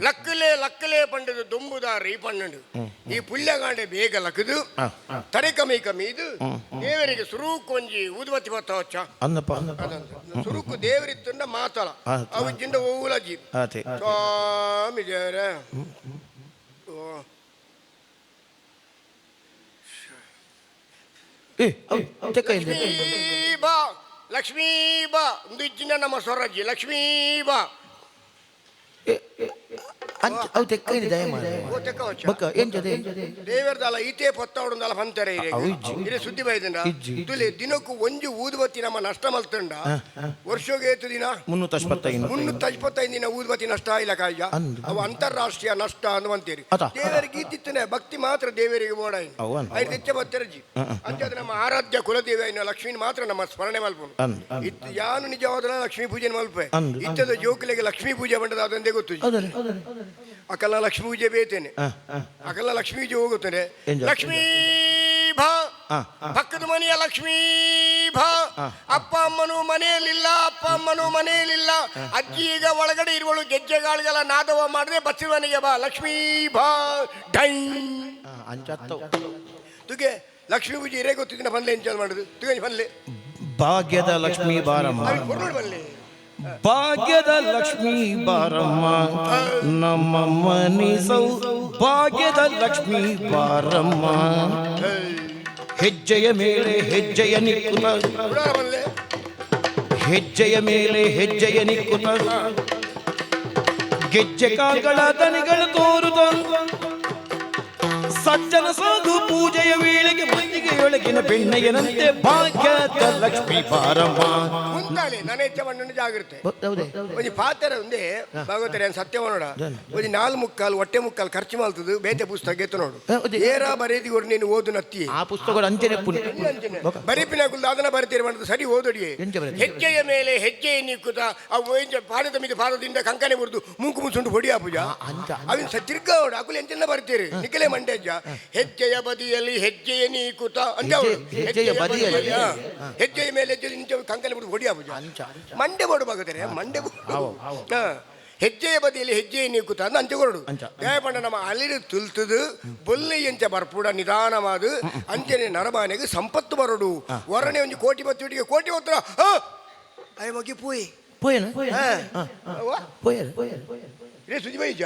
ಲಕ್ಕಲೆ ಲಕ್ಕಲೆ ಪಂಡದು ದೊಂಬುದಾರಿ ಪಣ್ಣುಂಡು ಈ ಪುಲ್ಯಗಾಂಡೆ ಬೇಗ ಲಕ್ಕದು ತಡೆ ಕಮ್ಮಿ ಇದು ದೇವರಿಗೆ ಸುರೂಕು ಒಂಜಿ ಊದುಬತ್ತಿ ಬತ್ತ ಹೊಚ್ಚ ಸುರುಕು ದೇವರಿತ್ತುಂಡ ಮಾತಳ ಅವು ಜಿಂಡ ಓಲಜಿ ಸ್ವಾಮಿ ದೇವರ ಲಕ್ಷ್ಮೀ ಬಾ ಲಕ್ಷ್ಮೀ ಬಾ ಒಂದು ಇಜ್ಜಿನ ನಮ್ಮ ಸ್ವರಜ್ಜಿ ಲಕ್ಷ್ಮೀ ಬಾ ದೇವರದಲ್ಲ ಈತೆ ಪತ್ತಾವಡುಂದಲ್ಲ ಪಂತಾರೆ ಇರೇ ಸುದ್ದಿ ಬೈದಂಡ ತುಲೆ ದಿನಕ್ಕೂ ಒಂಜು ಊದುಬತ್ತಿ ನಮ್ಮ ನಷ್ಟ ಮಲ್ತಂಡ ವರ್ಷಗೆ ಏತು ದಿನ 355 ದಿನ ಊದುಬತ್ತಿ ನಷ್ಟ ಇಲ್ಲ ಕಾಯ್ಯ ಅವು ಅಂತಾರಾಷ್ಟ್ರೀಯ ನಷ್ಟ ಅಂತೀರಿ ದೇವರಿಗೆ ಇತ್ತಿತ್ತನೆ ಭಕ್ತಿ ಮಾತ್ರ ದೇವರಿಗೆ ಓಡ ಐದು ಹೆಚ್ಚ ಬತ್ತರಜಿ ಅಂಚದ ನಮ್ಮ ಆರಾಧ್ಯ ಕುಲದೇವಿ ಐನ ಲಕ್ಷ್ಮೀ ಮಾತ್ರ ನಮ್ಮ ಸ್ಮರಣೆ ಮಲ್ಪನು ಇತ್ತು ಯಾನು ನಿಜವಾದ ಲಕ್ಷ್ಮೀ ಪೂಜೆ ಮಲ್ಪೆ ಇತ್ತದ ಜೋಕುಲೆಗೆ ಲಕ್ಷ್ಮೀ ಪೂಜೆ ಬಂಡದ ಅದಂದೇ ಗೊತ್ತು ಅಕಲ್ಲ ಲಕ್ಷ್ಮೀ ಪೂಜೆ ಬೇತೇನೆ ಅಕಲ್ಲ ಲಕ್ಷ್ಮೀ ಪೂಜೆ ಹೋಗುತ್ತೇನೆ ಲಕ್ಷ್ಮೀ ಭಾ ಪಕ್ಕದ ಮನೆಯ ಲಕ್ಷ್ಮೀ ಭಾ ಅಪ್ಪ ಅಮ್ಮನು ಮನೆಯಲ್ಲಿಲ್ಲ ಅಜ್ಜಿ ಈಗ ಒಳಗಡೆ ಇರುವಳು ಗೆಜ್ಜೆಗಾಳಿಗೆಲ್ಲ ನಾದವ ಮಾಡಿದ್ರೆ ಬಚ್ಚಿ ಮನೆಗೆ ಬಾ ಲಕ್ಷ್ಮೀ ಭಾ ಡೈ ತುಗೆ ಲಕ್ಷ್ಮೀ ಪೂಜೆ ಇರೇ ಗೊತ್ತಿದ್ದ ಬಂದ್ಲೆ ಎಂಜಾಯ್ ಮಾಡುದು ತುಗೆ ಬಂದ್ಲೆ ಭಾಗ್ಯದ ಲಕ್ಷ್ಮೀ ಬಾರಮ್ಮ ಬಂದ್ಲೆ ಭಾಗ್ಯದ ಲಕ್ಷ್ಮೀ ಬಾರಮ್ಮ ನಮ್ಮ ಮನಿ ಭಾಗ್ಯದ ಲಕ್ಷ್ಮೀ ಬಾರಮ್ಮ ಹೆಜ್ಜೆಯ ಮೇಲೆ ಹೆಜ್ಜೆಯ ನಿಕ್ಕುತ ಹೆಜ್ಜೆಯ ಮೇಲೆ ಹೆಜ್ಜೆಯ ನಿಕ್ಕುತ ಗೆಜ್ಜೆ ಕಾಗಳ ದನಿಗಳು ತೋರುತ್ತ ಸಜ್ಜನ ಸಾಧು ಪೂಜೆಯ ವೇಳೆಗೆ ಮಲ್ಲಿಗೆಯೊಳಗಿನ ಬೆಣ್ಣೆಯನಂತೆ ಭಾಗ್ಯದ ಲಕ್ಷ್ಮೀ ಬಾರಮ್ಮ ಮುಂತಾಲೆ ನನ್ನ ಹೆಚ್ಚ ಜಾಗ್ರತೆ ಒಂದು ಪಾತ್ರ ಒಂದೇ ಭಾಗವತರೆ ಸತ್ಯ ನೋಡ ಒಂದು 4 ಹೊಟ್ಟೆ ಮುಕ್ಕಾಲು ಖರ್ಚು ಮಾಡ್ತದು ಬೇತೆ ಪುಸ್ತಕ ಎತ್ತು ನೋಡು ಏರ ಬರೆದಿಗೋಡು ನೀನು ಓದು ನತ್ತಿ ಆ ಪುಸ್ತಕ ಅಂಚನೆ ಬರೀಪಿನ ಕುಲ್ದ ಅದನ್ನ ಬರೀತೀರಿ ಮಾಡೋದು ಸರಿ ಓದೋಡಿ ಹೆಜ್ಜೆಯ ಮೇಲೆ ಹೆಜ್ಜೆಯ ನಿಕ್ಕುತ್ತ ಅವು ಪಾದದ ಮಿದ ಪಾದದಿಂದ ಕಂಕನೆ ಮುರಿದು ಮೂಕು ಮುಸುಂಡು ಹೊಡಿಯ ಪೂಜ ಅವಿನ ತಿರ್ಗ ಅಕುಲು ಎಂಚೆಲ್ಲ ಬರ್ತೀರಿ ನಿಖಲೆ ಮಂಡ್ಯಜ್ಜ ಹೆಜ್ಜೆಯ ಬದಿಯಲ್ಲಿ ಹೆಜ್ಜೆಯ ನೀಕುತ ಅಂತ ಹೆಜ್ಜೆಯ ಮೇಲೆ ಹೆಜ್ಜೆ ಕಂಕನೆ ಮುರಿದು ಹೊಡಿಯ ಪೂಜ ಮಂಡೆ ಬೋಡು ಬಾಗುತ್ತಾರೆ ಮಂಡೆ ಹೆಜ್ಜೆಯ ಬದಿಯಲ್ಲಿ ಹೆಜ್ಜೆಯ ನೀಕುತ ಅಂತ ಅಂಚೆಗೊರಡು ದೇವಪಂಡ ನಮ್ಮ ಅಲ್ಲಿರು ತುಲ್ತದು ಬೊಲ್ಲೆ ಎಂಚ ಬರ್ಪೂಡ ನಿಧಾನವಾದು ಅಂಚನೆ ನರಮಾನೆಗೆ ಸಂಪತ್ತು ಬರಡು ಹೊರನೆ ಒಂದು ಕೋಟಿ ಬತ್ತಿಗೆ ಕೋಟಿ ಹೋತ್ರ ಅಯ್ಯ ಮಗಿ ಪೂಯ್ ರೇ ಸುಜಿ ಬೈಜ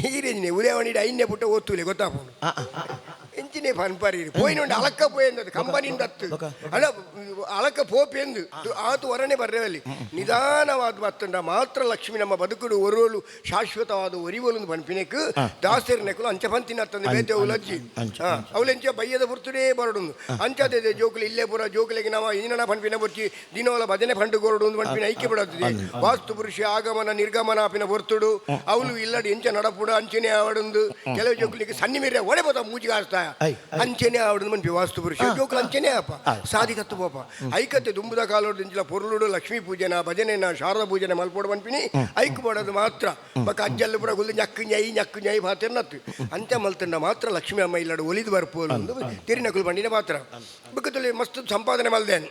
ಈ ರೇಂಜಿನ ಉದಯವಾಣಿ ಐನ್ಯ ಪುಟ್ಟ ಓದ್ತೂಲೆ ಗೊತ್ತಾಪೋನು ಎಂಚಿನೇ ಪನ್ಪಾರಿ ಪೋಯಿನೊಂಡು ಅಲಕ್ಕ ಪೋಯಂದದು ಕಂಬನಿಂದ ಅಲ್ಲ ಅಲಕ್ಕ ಪೋಪೆಂದು ಆತು ಹೊರನೆ ಬರ್ರೇವಲ್ಲಿ ನಿಧಾನವಾದ ಬತ್ತಂಡ ಮಾತ್ರ ಲಕ್ಷ್ಮಿ ನಮ್ಮ ಬದುಕುಡು ಒರೋಲು ಶಾಶ್ವತವಾದ ಒರಿವೊಲು ಪನ್ಪಿನೆಕ್ ದಾಸೇರಿ ನೆಕ್ಕಲು ಅಂಚ ಪಂತಿನ ತಂದು ಬೇತೆ ಉಲಜ್ಜಿ ಅವಳೆಂಚ ಬಯ್ಯದ ಬುರ್ತುಡೇ ಬರಡು ಅಂಚದೆ ಜೋಕುಲು ಇಲ್ಲೇ ಪುರ ಜೋಕುಲಿಗೆ ನಾವು ಇನ್ನನ ಪನ್ಪಿನ ಬೊಚ್ಚಿ ದಿನವಲ ಭಜನೆ ಪಂಡು ಕೊರಡು ಒಂದು ಪನ್ಪಿನ ಐಕ್ಯ ಬಿಡತ್ತದೆ ವಾಸ್ತು ಪುರುಷ ಆಗಮನ ನಿರ್ಗಮನ ಅಪಿನ ಬೊರ್ತುಡು ಅವಳು ಇಲ್ಲಡಿ ಎಂಚ ನಡಪುಡ ಅಂಚನೆ ಆವಡೊಂದು ಕೆಲವು ಜೋಕುಲಿಗೆ ಸನ್ನಿ ಮೀರೆ ಒಡೆ ಬೋತ ಮೂಜಿಗೆ ಆಸ್ತಾಯ ಅಂಚನೆ ಆವಡೊಂದು ಮನ್ಪಿ ವಾಸ್ತು ಪುರುಷ ಜೋಕುಲು ಅಂಚನೆ ಅಪ್ಪ ಸಾದಿ ಕತ್ತು ಪೋಪ ಐಕತ್ತೆ ದುಂಬುದ ಕಾಲೋಡಿಂಚಲ ಪೊರುಳುಡು ಲಕ್ಷ್ಮೀ ಪೂಜೆನ ಭಜನೆನ ಶಾರದಾ ಪೂಜೆನ ಮಲ್ಪೋಡು ಪನ್ಪಿನಿ ಐಕ್ ಮಾಡೋದು ಮಾತ್ರ ಬಕ್ಕ ಅಜ್ಜಲ್ಲಿ ಪುರ ಗುಲ್ಲು ñಕ್ಕು ñೈ ಭಾತಿರ್ನತ್ತು ಅಂಚ ಮಲ್ತಂಡ ಮಾತ್ರ ಲಕ್ಷ್ಮೀ ಅಮ್ಮ ಇಲ್ಲಡು ಒಲಿದು ಬರ್ಪೋಲು ಒಂದು ತಿರಿನಕುಲು ಬಂಡಿನ ಮಾತ್ರ ಬಕ್ಕದಲ್ಲಿ ಮಸ್ತ್ ಸಂಪಾದನೆ ಮಲ್ದೇನೆ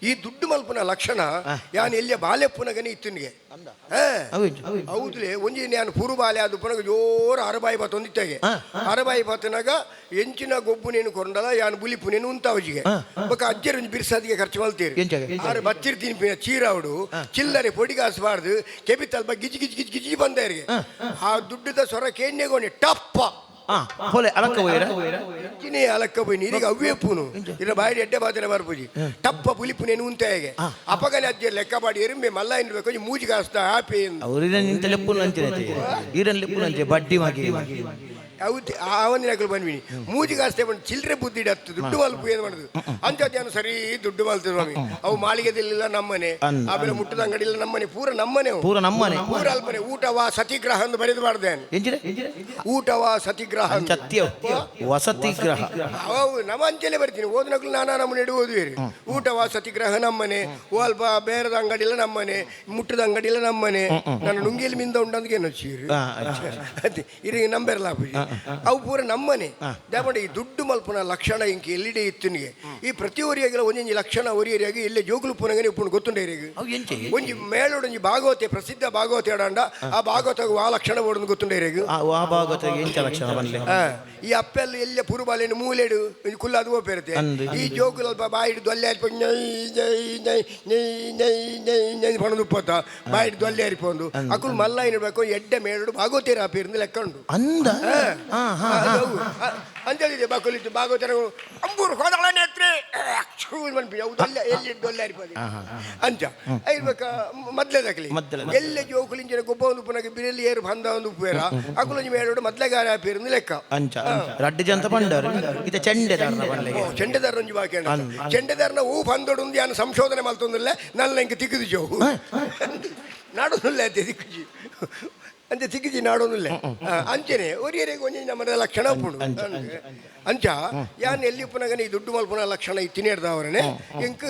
ಈ ದುಡ್ಡು ಮಲ್ಪನ ಲಕ್ಷಣ ಯಾನ್ ಎಲ್ಲಿಯ ಬಾಲ್ಯಪ್ಪನಗನೆ ಇತ್ತನಿಗೆ ಹೌದುಲೇ ಒಂಜಿ ನಾನು ಪೂರ್ವ ಬಾಲ್ಯ ಅದು ಪುನಗ ಜೋರು ಅರಬಾಯಿ ಬಾತ್ ಒಂದಿತ್ತಾಗೆ ಅರಬಾಯಿ ಬಾತನಾಗ ಎಂಚಿನ ಗೊಬ್ಬು ನೀನು ಕೊಂಡಲ್ಲ ಯಾನು ಬುಲಿಪು ನೀನು ಉಂತಾವಜಿಗೆ ಬಕ್ಕ ಅಜ್ಜರು ಬಿರ್ಸಾದಿಗೆ ಖರ್ಚು ಮಲ್ತೀರಿ ಆರು ಬಚ್ಚಿರ್ತೀನಿ ಚೀರಾವಡು ಚಿಲ್ಲರೆ ಪೊಡಿಗಾಸಬಾರ್ದು ಕೆಬಿತಲ್ಪ ಗಿಜಿ ಗಿಜಿ ಗಿಜಿ ಗಿಜಿ ಬಂದವರಿಗೆ ಆ ದುಡ್ಡದ ಸ್ವರ ಕೇಣ್ಯಗೋಣಿ ಟಪ್ಪ ಅಲಕ್ಕ పోయి నీರಿಗೆ ಅವೇ ಪೂನು ಇಲ್ಲ ಬಾಯಿ ಎಡ್ಡೆ ಬಾತಿನ ಬರ್ಪೂಜಿ ಟಪ್ಪ ಪುಲಿಪು ನೇನು ಉಂತಾಯಿಗೆ ಅಪಗನೆ ಅಜ್ಜೆ ಲೆಕ್ಕ ಮಾಡಿ ಎರುಂಬೆ ಮಲ್ಲ ಇನ್ಬೇಕು ಮೂಜಿಗೆ ಹಸ್ತ ಹ್ಯಾಪಿ ಬಡ್ಡಿ ಅವನಿನಗಳು ಬಂದ್ಬಿನಿ ಮೂಜಿಗೆ ಅಷ್ಟೇ ಬಂದು ಚಿಲ್ಲರೆ ಬುದ್ಧಿ ಇಡತ್ತು ದುಡ್ಡು ಮಲ್ಪು ಏನು ಮಾಡುದು ಅಂಥದ್ದೇನು ಸರಿ ದುಡ್ಡು ಮಲ್ತದೆ ಸ್ವಾಮಿ ಅವು ಮಾಳಿಗೆದಲ್ಲಿಲ್ಲ ನಮ್ಮನೆ ಆಮೇಲೆ ಮುಟ್ಟದ ಅಂಗಡಿ ಇಲ್ಲ ನಮ್ಮನೆ ಪೂರ ನಮ್ಮನೆ ಅವು. ಪೂರ ನಮ್ಮನೆ ಪೂರ ಅಲ್ಪನೆ ಊಟವಾ ಸತಿಗ್ರಹ ಅಂತ ಬರೆದು ಮಾಡ್ದೇನೆ ಊಟವಾ ಸತಿಗ್ರಹ ಅಂತ. ಸತ್ಯ ವಸತಿ ಗ್ರಹ ಅವು ನಮ್ಮ ಅಂಚೆಲೆ ಬರ್ತೀನಿ ಓದಿನಕ್ಲು ನಾನಾ ನಮ್ಮನೆ ಇಡು ಓದುವೇರಿ ಊಟವಾ ಸತಿಗ್ರಹ ನಮ್ಮನೆ ಓ ಅಲ್ಪ ಬೇರದ ಅಂಗಡಿ ಇಲ್ಲ ನಮ್ಮನೆ ಮುಟ್ಟದ ಅಂಗಡಿ ಇಲ್ಲ ನಮ್ಮನೆ ನನ್ನ ನುಂಗಿಯಲ್ಲಿ ಮಿಂದ ಉಂಟಂದ್ಗೆ ಏನು ಚೀರು ಅದೇ ಇರಿಗೆ ನಂಬೆರಲ್ಲ ಅವು ಪೂರ ನಮ್ಮನೆ ದಾಪಂಡ ಈ ದುಡ್ಡು ಮಲ್ಪನ ಲಕ್ಷಣ ಇಂಕಿ ಎಲ್ಲಿಡೆ ಇತ್ತನಿಗೆ ಈ ಪ್ರತಿ ಒರಿಯಾಗಿಲ್ಲ ಒಂದೊಂದು ಲಕ್ಷಣ ಒರಿಯರಿಯಾಗಿ ಇಲ್ಲೇ ಜೋಗುಲು ಪುನಗನೆ ಉಪ್ಪು ಗೊತ್ತುಂಡ ಇರಿಗೆ ಒಂಜಿ ಮೇಳೊಂಜಿ ಭಾಗವತೆ ಪ್ರಸಿದ್ಧ ಭಾಗವತೆ ಆಡಂಡ ಆ ಭಾಗವತ ಆ ಲಕ್ಷಣ ಬೋಡನ್ನು ಗೊತ್ತುಂಡ ಇರಿಗೆ ಈ ಅಪ್ಪೆಲ್ಲ ಎಲ್ಲ ಪುರುಬಾಲಿನ ಮೂಲೆಡು ಕುಲ್ಲಾದು ಓಪೇರುತ್ತೆ ಈ ಜೋಗುಲ ಬಾಯಿಡು ದೊಲ್ಲೆ ಪಣದು ಉಪ್ಪತ್ತ ಬಾಯಿಡು ದೊಲ್ಲೆ ಹರಿಪೊಂದು ಅಕ್ಕಳು ಮಲ್ಲ ಏನಿರ್ಬೇಕು ಎಡ್ಡೆ ಮೇಳಡು ಭಾಗವತೇರ ಆಪಿರಿಂದ ಲೆಕ್ಕ ಉಂಟು ಅಂದ ಅಂತೇಳಿದೆ ಬಾಕುಲಿದ್ದು ಭಾಗವತನ ಅಂಬೂರು ಹೋದಳ ನೇತ್ರೆ ಯಾವುದಲ್ಲ ಎಲ್ಲಿ ದೊಲ್ಲೆ ಹರಿಪೋದು ಅಂಚ ಇರ್ಬೇಕ ಮೊದ್ಲೇದಾಗಲಿ ಎಲ್ಲ ಜೋಕುಲಿಂಚಿನ ಗೊಬ್ಬ ಒಂದು ಪುನಃ ಬಿರಲ್ಲಿ ಏರು ಬಂದ ಒಂದು ಉಪ್ಪೇರ ಅಕ್ಕುಲಂಜಿ ಮೇಳೋಡು ಮೊದ್ಲೆಗಾರ ಆಪಿರಿಂದ ಲೆಕ್ಕ ಅಂಚ ರಡ್ಡು ಜಂತ ಪಂಡರು ಇದು ಚೆಂಡೆದಾರ ಒಂಜಿ ಬಾಕಿ ಚೆಂಡೆದಾರನ ಹೂ ಬಂದೋಡು ಯಾನು ಸಂಶೋಧನೆ ಮಲ್ತೊಂದಿಲ್ಲ ನನ್ನ ಇಂಕ ತಿಕ್ಕಿದು ಜೋ ನಾಡೋದಿಲ್ಲ ಅಂತೆ ತಿಕ್ಕುಜಿ ಅಂತೆ ತಿಕ್ಕಿಜಿ ನಾಡೋದಿಲ್ಲ ಅಂಚೆನೆ ಒರಿಯರಿಗೆ ಒಂಜಿ ನಮ್ಮದ ಲಕ್ಷಣ ಉಪ್ಪುಂಡು ಅಂಚ ಯಾನ್ ಎಲ್ಲಿ ಪುನಗನೆ ಈ ದುಡ್ಡು ಮಲ್ಪುನ ಲಕ್ಷಣ ಇತ್ತಿನ ಹಿಡ್ದವರನೆ ಇಂಕ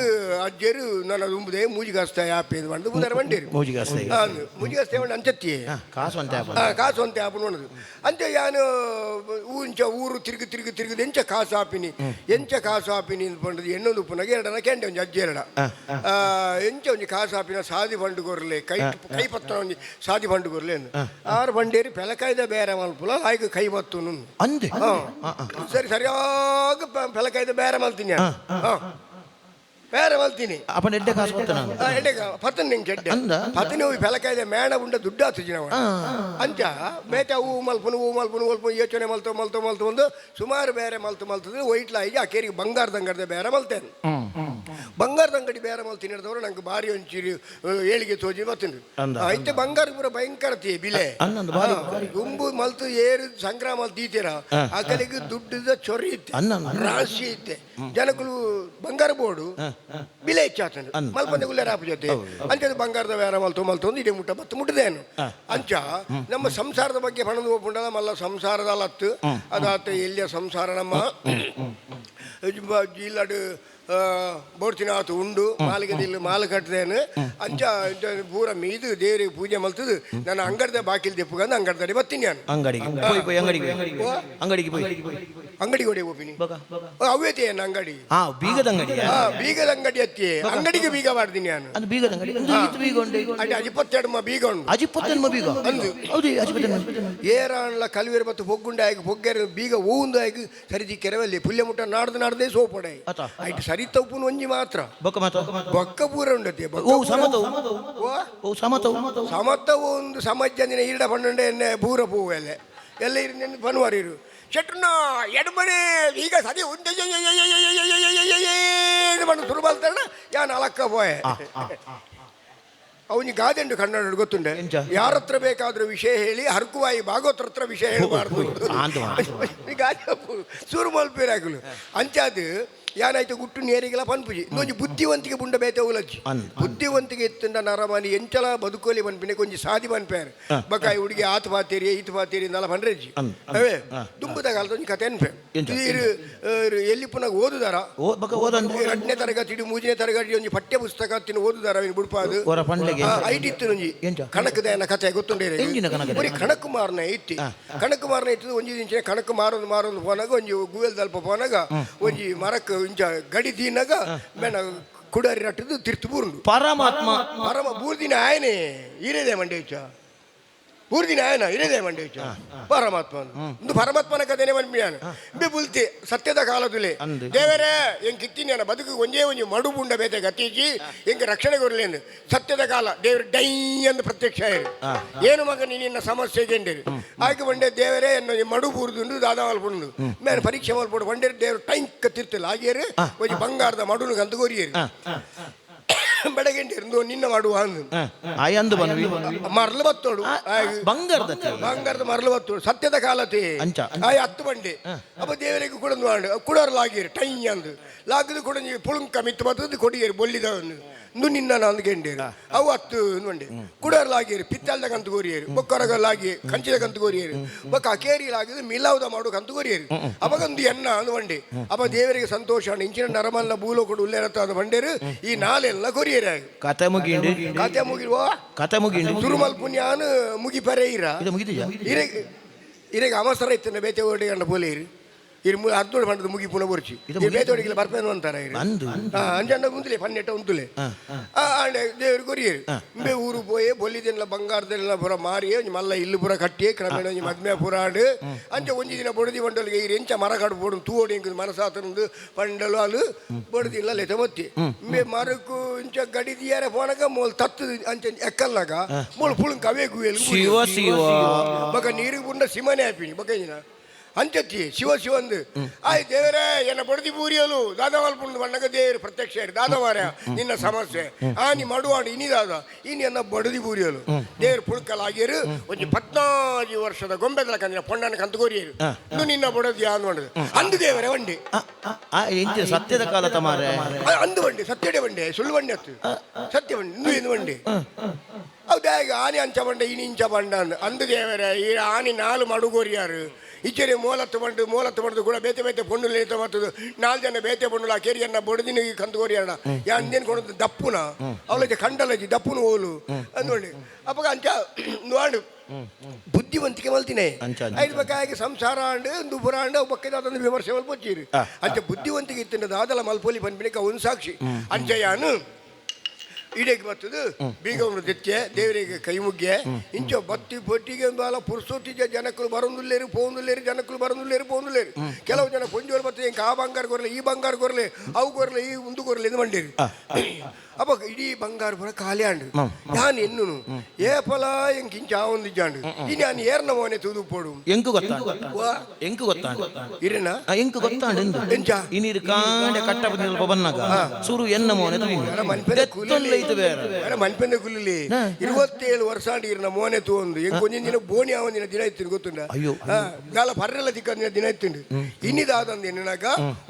ಅಜ್ಜರು ನನ್ನ ಉಂಬುದೆ ಮೂಜಿಗಾಸ್ತ ಯಾಪೇದು ಬಂದು ಮುಂದಾರ ಬಂಡೇರು ಮೂಜಿಗಾಸ್ತ ಬಂಡು ಅಂಚತ್ತಿ ಕಾಸು ಅಂತೆ ಆಪು ನೋಡೋದು ಅಂತೆ ಯಾನು ಊಂಚ ಊರು ತಿರುಗಿ ಎಂಚ ಕಾಸು ಆಪಿನಿ ಪಂಡದು ಎನ್ನೊಂದು ಪುನಗ ಎರಡನ ಕೆಂಡೆ ಒಂಜಿ ಅಜ್ಜಿ ಎರಡ ಎಂಚ ಒಂಜಿ ಕಾಸು ಆಪಿನ ಸಾದಿ ಬಂಡು ಕೊರ್ಲೆ ಕೈ ಪತ್ರ ಒಂಜಿ ಸಾದಿ ಬಂಡು ಕೊರ್ಲೆ ಆರು ಬಂಡೇರಿ ಪೆಲಕಾಯ್ದ ಬೇರೆ ಮಲ್ಪುಲ ಆಯ್ಕೆ ಕೈ ಬತ್ತು ಅಂದೆ ಸರಿಯಾಗಿ ಪೆಲಕಾಯ್ದ ಬೇರೆ ಮಲ್ತೀನಿ ಬೇರೆ ಮಲ್ತೀನಿ ಅಪ್ಪ ಎಡ್ಡೆ ಕಾಸು ಎಡ್ಡೆ ಪತ್ತನ್ ನಿಂಗೆ ಎಡ್ಡೆ ಪತ್ತನಿ ಹೋಗಿ ಪೆಲಕಾಯ್ದ ಮೇಣ ಉಂಡ ದುಡ್ಡು ಆತುಜಿ ನಾವು ಅಂಚ ಬೇಟ ಹೂ ಮಲ್ಪನು ಯೋಚನೆ ಮಲ್ತು ಒಂದು ಸುಮಾರು ಬೇರೆ ಮಲ್ತದೆ ಒಯ್ಟ್ಲಾಗಿ ಆ ಕೇರಿಗೆ ಬಂಗಾರದ ಅಂಗಡಿ ಬೇರೆ ಮಲ್ತೇನೆ ಬಂಗಾರದ ಅಂಗಡಿ ಬೇರೆ ಮಲ್ತೀನಿ ಹಿಡಿದವರು ನಂಗೆ ಭಾರಿ ಒಂಚೂರಿ ಏಳಿಗೆ ತೋಜಿ ಬರ್ತೀನಿ ಐತೆ ಬಂಗಾರ ಪೂರ ಭಯಂಕರತಿ ಬಿಲೆ ಗುಂಬು ಮಲ್ತು ಏರು ಸಂಕ್ರಾಮ ತೀತೀರ ಆ ಕಡೆಗೆ ದುಡ್ಡದ ಚೊರಿ ಇತ್ತೆ ರಾಶಿ ಇತ್ತೆ ಜನಗಳು ಬಂಗಾರ ಬೋರ್ಡು ಬಿಲೆ ಹೆಚ್ಚಾತಂದು ಮಲ್ಪಂದೆ ಗುಲ್ಲಾರ ಆಪ ಜೊತೆ ಅಂಚೆ ಬಂಗಾರದ ಬೇರೆ ಮಲ್ತು ಇಡೀ ಮುಟ್ಟದೇನು ಅಂಚ ನಮ್ಮ ಸಂಸಾರದ ಬಗ್ಗೆ ಪಣದು ಒಪ್ಪುಂಡಲ್ಲ ಮಲ್ಲ ಸಂಸಾರದ ಲತ್ತು ಅದಾತ ಎಲ್ಲಿಯ ಸಂಸಾರ ನಮ್ಮ ಜಿಲ್ಲಾಡು ಬೋಡ್ತಿನಾತು ಉಂಡು ಮಾಲಿಗೆದಿಲ್ಲ ಮಾಲು ಕಟ್ಟದೇನು ಅಂಚ ಪೂರ ಮೀದು ದೇವರಿಗೆ ಪೂಜೆ ಮಲ್ತದು ನನ್ನ ಅಂಗಡಿದ ಬಾಕಿಲ್ ದೆಪ್ಪುಗಂದು ಅಂಗಡಿ ಬರ್ತೀನಿ ನಾನು ಅಂಗಡಿಗೆ ಹೊಡೆ ಹೋಗ್ತೀನಿ ಅವ್ಯತೆ ಏನು ಅಂಗಡಿ ಬೀಗದ ಅಂಗಡಿ ಅತ್ತಿ ಅಂಗಡಿಗೆ ಬೀಗ ಮಾಡ್ತೀನಿ ನಾನು ಅದೇ ಅಜಿಪತ್ತೆರಡು ಬೀಗ ಉಂಟು ಏರಾಣ್ಲ ಕಲ್ವೇರು ಬತ್ತು ಪೊಗ್ಗುಂಡೆ ಆಗಿ ಪೊಗ್ಗೆರ ಬೀಗ ಹೂಂದು ಆಗಿ ಸರಿದಿ ಕೆರವಲ್ಲಿ ಪುಲ್ಯ ಮುಟ್ಟ ನಾಡ್ದೆ ಸೋಪಡೆ ಆಯ್ತು ಸರಿ ತಪ್ಪು ಒಂಜಿ ಮಾತ್ರ ಬೊಕ್ಕ ಪೂರ ಉಂಡತಿ ಸಮತವು ಒಂದು ಸಮಾಜ ಈಡ ಪಂಡ ಎನ್ನೆ ಪೂರ ಪೂವು ಎಲ್ಲ ಇರಿಂದ ಬನ್ವಾರಿರು ಶೆಟ್ರನ ಎಡಮನೆ ಈಗ ಸದಿ ಉಂಟು ಬಂದು ತುರುಬಲ್ತಾರ ಯಾನ್ ಅಲಕ್ಕ ಪೋಯೆ ಅವನಿಗೆ ಗಾದೆಂಡು ಕನ್ನಡ ಗೊತ್ತುಂಡೆ ಯಾರ ಹತ್ರ ಬೇಕಾದ್ರೂ ವಿಷಯ ಹೇಳಿ ಹರ್ಕುವಾಯಿ ಭಾಗವತರ ಹತ್ರ ವಿಷಯ ಹೇಳಬಾರ್ದು ಸೂರು ಮಲ್ಪೇರಾಗಲು ಅಂಚಾದು ಯಾನಾಯ್ತು ಗುಟ್ಟು ನೇರಿಗೆಲ್ಲ ಪನ್ಪುಜಿ ಇನ್ನೊಂದು ಬುದ್ಧಿವಂತಿಗೆ ಬುಂಡ ಬೇತೆ ಉಲಜ್ಜಿ ಬುದ್ಧಿವಂತಿಗೆ ಎತ್ತಂಡ ನರಮನಿ ಎಂಚಲ ಬದುಕೋಲಿ ಬನ್ಪಿನೆ ಕೊಂಚ ಸಾದಿ ಬನ್ಪೇರು ಬಕಾಯಿ ಹುಡುಗಿ ಆತು ಪಾತೇರಿ ಈತು ಪಾತೇರಿ ನಲ್ಲ ಪಂಡ್ರೆಜ್ಜಿ ಅವೇ ದುಂಬುದ ಕಾಲದ ಒಂಜಿ ಕತೆ ಅನ್ಪೆ ಎಲ್ಲಿ ಪುನಃ ಓದುದಾರ 2ನೇ ತರಗತಿ 3ನೇ ತರಗತಿ ಒಂಜಿ ಪಠ್ಯ ಪುಸ್ತಕ ತಿನ್ನು ಓದುದಾರ ಅವನು ಬುಡ್ಪಾದು ಐಟಿತ್ತು ಒಂಜಿ ಕಣಕದ ಕತೆ ಗೊತ್ತುಂಡೇರಿ ಕಣಕುಮಾರನ ಐತಿ ಕಣಕುಮಾರನ ಇತ್ತು ಒಂಜಿ ದಿನ ಕಣಕು ಮಾರೊಂದು ಪೋನಾಗ ಒಂಜಿ ಗೂವೆಲ್ ದಲ್ಪ ಪೋನಾಗ ಒಂಜಿ ಮರಕ್ಕೆ ಇಂಚ ಗಡಿ ತೀನಾಗ ಮೇಣ ಕುಡಾರಿ ರಟ್ಟದು ತಿರ್ತು ಬೂರುಂಡು ಪರಮ ಬೂರ್ದಿನ ಆಯನೆ ಇರೇದೆ ಮಂಡೇಚ ಬೂರ್ದಿನ ಆಯನ ಇರೇದೆ ಮಂಡೇಚ ಪರಮಾತ್ಮ ಒಂದು ಪರಮಾತ್ಮನ ಕಥೆನೆ ಬಂದ್ಬಿಡಾನು ಬುಲ್ತಿ ಸತ್ಯದ ಕಾಲದಲ್ಲಿ ದೇವರೇ ಹೆಂಗೆ ಕಿತ್ತೀನಿ ಅನ್ನ ಬದುಕು ಒಂದೇ ಮಡು ಬುಂಡ ಬೇತೆ ಗತ್ತೀಜಿ ಹೆಂಗೆ ರಕ್ಷಣೆ ಕೊರಲೇನು ಸತ್ಯದ ಕಾಲ ದೇವರು ಡೈ ಎಂದು ಪ್ರತ್ಯಕ್ಷ ಏನು ಮಗ ನಿನ್ನ ಸಮಸ್ಯೆಗೆ ಎಂಡೇರು ಆಯ್ಕೆ ಬಂಡೆ ದೇವರೇ ಎನ್ನ ಮಡು ಬೂರ್ದುಂಡು ದಾದ ಮಲ್ಪುಂಡು ಮೇಲೆ ಪರೀಕ್ಷೆ ಮಲ್ಪುಡು ಬಂಡೇರು ದೇವರು ಟೈಂಕ್ ತಿರ್ತಿಲ್ಲ ಹಾಗೇರು ಒಂದು ಬಂಗಾರದ ಮಡುನು ಗಂತ ಗೋರಿಯೇರು ಬೆಳಗ್ಗೆ ನಿನ್ನ ಮಾಡುವ ಅಂದು ಆಯಂದು ಬನ್ವಿ ಮರಳು ಬತ್ತೋಡು ಬಂಗಾರದ ಬಂಗಾರದ ಮರಳು ಬತ್ತೋಡು ಸತ್ಯದ ಕಾಲತೆ ಅಂಚ ಆಯ್ 10 ಬಂಡೆ ಅಪ್ಪ ದೇವರಿಗೆ ಕುಡಂದು ಮಾಡು ಕುಡೋರು ಲಾಗಿರು ಟೈ ಅಂದು ಲಾಗದು ಕುಡಂಜಿ ಪುಳುಂಕ ಮಿತ್ತು ಬತ್ತದು ಕೊಡಿಯರು ಬೊಲ್ಲಿದವನು ನಿನ್ನ ನಂದು ಗೆಂಡೇರು ಅವು 10 ಬಂಡೆ ಕುಡೋರು ಲಾಗಿರು ಪಿತ್ತಲ್ದ ಕಂತು ಕೋರಿಯರು ಬೊಕ್ಕರಗಲ್ಲಾಗಿ ಕಂಚಿದ ಕಂತು ಕೋರಿಯರು ಬೊಕ್ಕ ಕೇರಿಲಾಗಿದ್ದು ಮಿಲಾವುದ ಮಾಡು ಕಂತು ಕೋರಿಯರು ಅವಾಗೊಂದು ಎನ್ನ ಅಂದು ಬಂಡೆ ಅಪ್ಪ ದೇವರಿಗೆ ಸಂತೋಷ ಇಂಚಿನ ನರಮಲ್ಲ ಬೂಲೋ ಕೊಡು ಉಲ್ಲೇರತ್ತ ಅದು ಬಂಡೇರು ಈ ನಾಳೆಲ್ಲ ಕೊರಿಯರು ಕತೆ ಮುಗಿಂಡಿ ಕತೆ ಮುಗಿರುವ ಕತೆ ಮುಗಿಂಡಿ ತುರುಮಲ್ ಪುಣ್ಯಾನು ಮುಗಿಪರೆ ಇರ ಇದು ಮುಗಿದೀಯಾ ಇರೆಗೆ ಅವಸರ ಇತ್ತು ಬೇತೆ ಓಡಿ ಗಂಡ ಬೋಲೆ ಇರು ಅರ್ಧೋಡು ಬಂಡದು ಮುಗಿ ಪುನಃ ಬರ್ಚಿ ಬೇತೆ ಓಡಿಗೆ ಬರ್ಪೇನು ಅಂತಾರೆ ಅಂಜಂಡ ಉಂತುಲೆ ಪನ್ನೆಟ್ಟ ಉಂತುಲೆ ದೇವ್ರಿಗೆ ಕೊರಿಯರು ಇಂಬೆ ಊರು ಪೋಯೆ ಬೊಲ್ಲಿದೆಲ್ಲ ಬಂಗಾರದೆಲ್ಲ ಪುರ ಮಾರಿ ಮಲ್ಲ ಇಲ್ಲು ಪುರ ಕಟ್ಟಿ ಕ್ರಮೇಣ ಮದ್ಮೆ ಪುರಾಡು ಅಂಚೆ ಒಂಜಿ ದಿನ ಬೊಡದಿ ಬಂಡಲಿಗೆ ಈ ಎಂಚ ಮರ ಕಾಡು ಬೋಡು ತೂವೋಡಿ ಇಂಕ ಮನಸಾತನದು ಪಂಡಲು ಅಲು ಬೊಡದಿಲ್ಲ ಲೆತ ಮತ್ತಿ ಇಂಬೆ ಮರಕು ಇಂಚ ಗಡಿದಿಯಾರ ಪೋನಗ ಮೋಲ್ ತತ್ತು ಅಂಚೆ ಎಕ್ಕಲ್ನಾಗ ಮೋಲ್ ಪುಳುಂಕ ಅವೇ ಗುಯಲು ಶಿವ ಶಿವ ಬಕ ನೀರಿಗೆ ಪುಂಡ ಸಿಮನೆ ಹಾಪಿನಿ ಬಕ ಅಂಚತ್ತಿ ಶಿವ ಶಿವಂದು ಆಯ್ ದೇವರೇ ಎನ್ನ ಬಡದಿ ಬೂರಿಯಲು ದಾದವಾಲ್ಪುಂಡು ಬಣ್ಣಗ ದೇವರು ಪ್ರತ್ಯಕ್ಷ ದಾದವಾರ ನಿನ್ನ ಸಮಸ್ಯೆ ನೀ ಮಡುವಾಡು ಇನಿದಾದ ಇನ್ನು ಎನ್ನ ಬಡದಿ ಬೂರಿಯಲು ದೇವರು ಪುಳ್ಕಲಾಗಿರು ಒಂದು 14 ವರ್ಷದ ಗೊಂಬೆದಲ ಕಂದಿನ ಪೊಣ್ಣನ ಕಂತುಗೋರಿಯರು ಇನ್ನು ನಿನ್ನ ಬಡದಿ ಅಂದು ಅಂದು ದೇವರೇ ಬಂಡಿ ಸತ್ಯದ ಕಾಲ ತಮಾರೆ ಅಂದು ಬಂಡಿ ಸತ್ಯಡೆ ಬಂಡೆ ಸುಳ್ಳು ಬಂಡೆ ಹತ್ತು ಸತ್ಯ ಬಂಡಿ ಇಂದು ಎಂದು ಬಂಡಿ ಹೌದಾಗ ಆನೆ ಅಂಚ ಬಂಡ ಇನಿ ಇಂಚ ಬಂಡ ಅಂದು ದೇವರೇ ಈ ಆನೆ 4 ಮಡುಗೋರಿಯಾರು ಇಚ್ಚರಿ ಮೋಲತ್ತು ಬಂದು ಕೂಡ ಬೇತೆ ಬೇತೆ ಪೊಣ್ಣು ಲೇತ ಮತ್ತದು 4 ಜನ ಬೇತೆ ಪೊಣ್ಣು ಆ ಕೇರಿಯನ್ನ ಬೊಡದಿನ ಕಂದುಗೋರಿಯಾಡ ಅಂದೇನು ಕೊಡೋದು ದಪ್ಪುನ ಅವಳಿಗೆ ಕಂಡಲಜಿ ದಪ್ಪುನು ಹೋಲು ಅಂದ್ಕೊಂಡಿ ಅಪ್ಪ ಅಂಚ ನೋಡು ಬುದ್ಧಿವಂತಿಕೆ ಮಲ್ತಿನೇ ಐದು ಬೇಕಾಗಿ ಸಂಸಾರ ಅಂಡು ದುಪುರ ಅಂಡು ಬಕ್ಕದ ಅದೊಂದು ವಿಮರ್ಶೆ ಮಲ್ಪೊಚ್ಚಿರು ಅಂಚ ಬುದ್ಧಿವಂತಿಕೆ ಇತ್ತಿನ ದಾದಲ ಮಲ್ಪೋಲಿ ಬಂದ್ಬಿಡಿಕ ಒಂದು ಸಾಕ್ಷಿ ಅಂಚಯ್ಯನು ಇಡೆಗೆ ಬರ್ತದು ಬೀಗ ಒಂದು ದೆತ್ತೆ ದೇವರಿಗೆ ಕೈ ಮುಗ್ಗೆ ಇಂಚ ಬತ್ತಿ ಬೊಟ್ಟಿಗೆ ಬಾಲ ಪುರ್ಸೊತ್ತಿಗೆ ಜನಕ್ಕಳು ಬರೋದಿಲ್ಲೇರು ಪೋಂದಿಲ್ಲೇರು ಜನಕ್ಕಳು ಬರೋದಿಲ್ಲೇರು ಪೋಂದಿಲ್ಲೇರು ಕೆಲವು ಜನ ಪೊಂಜೋರು ಬರ್ತದೆ ಇಂಕ ಆ ಬಂಗಾರ ಕೊರಲೆ ಈ ಬಂಗಾರ ಕೊರಲೆ ಅವು ಕೊರಲೆ ಈ ಮುಂದು ಕೊರಲೆ ಇದು ಮಂಡೇರಿ ಅಪ್ಪ ಇಡೀ ಬಂಗಾರ ಪುರ ಖಾಲಿ ಆಂಡು ಯಾನು ಎನ್ನು ಏಪಲ ಎಂಕ್ ಇಂಚ ಒಂದಿಜ್ಜಾಂಡು ಇನ್ನು ನಾನು ಏರ್ನ ಮೋನೆ ತೂದು ಪೋಡು ಎಂಕು ಗೊತ್ತಾಂಡು ಇರೇನಾ ಎಂಕು ಗೊತ್ತಾಂಡು ಎಂಚ ಇನ್ನೀರು ಕಾಂಡೆ ಕಟ್ಟ ಬಂದಿಲ್ಪ ಬನ್ನಾಗ ಸುರು ಎನ್ನ ಮೋನೆ ಮನ್ಪೆಂದ ಕುಲ್ಲಿ 27 ವರ್ಷ ಇರ್ನ ಮೋನೆ ತೂಂದು ಎಂಕ್ ಒಂದಿನ ದಿನ ಬೋಣಿ ಆವಂದಿನ ದಿನ ಇತ್ತು ಗೊತ್ತುಂಡ ಗಾಲ ಪರ್ರೆಲ್ಲ ದಿಕ್ಕ ದಿನ ಇತ್ತುಂಡು ಇನ್ನಿದಾದಂದು ಎನ್ನಾಗ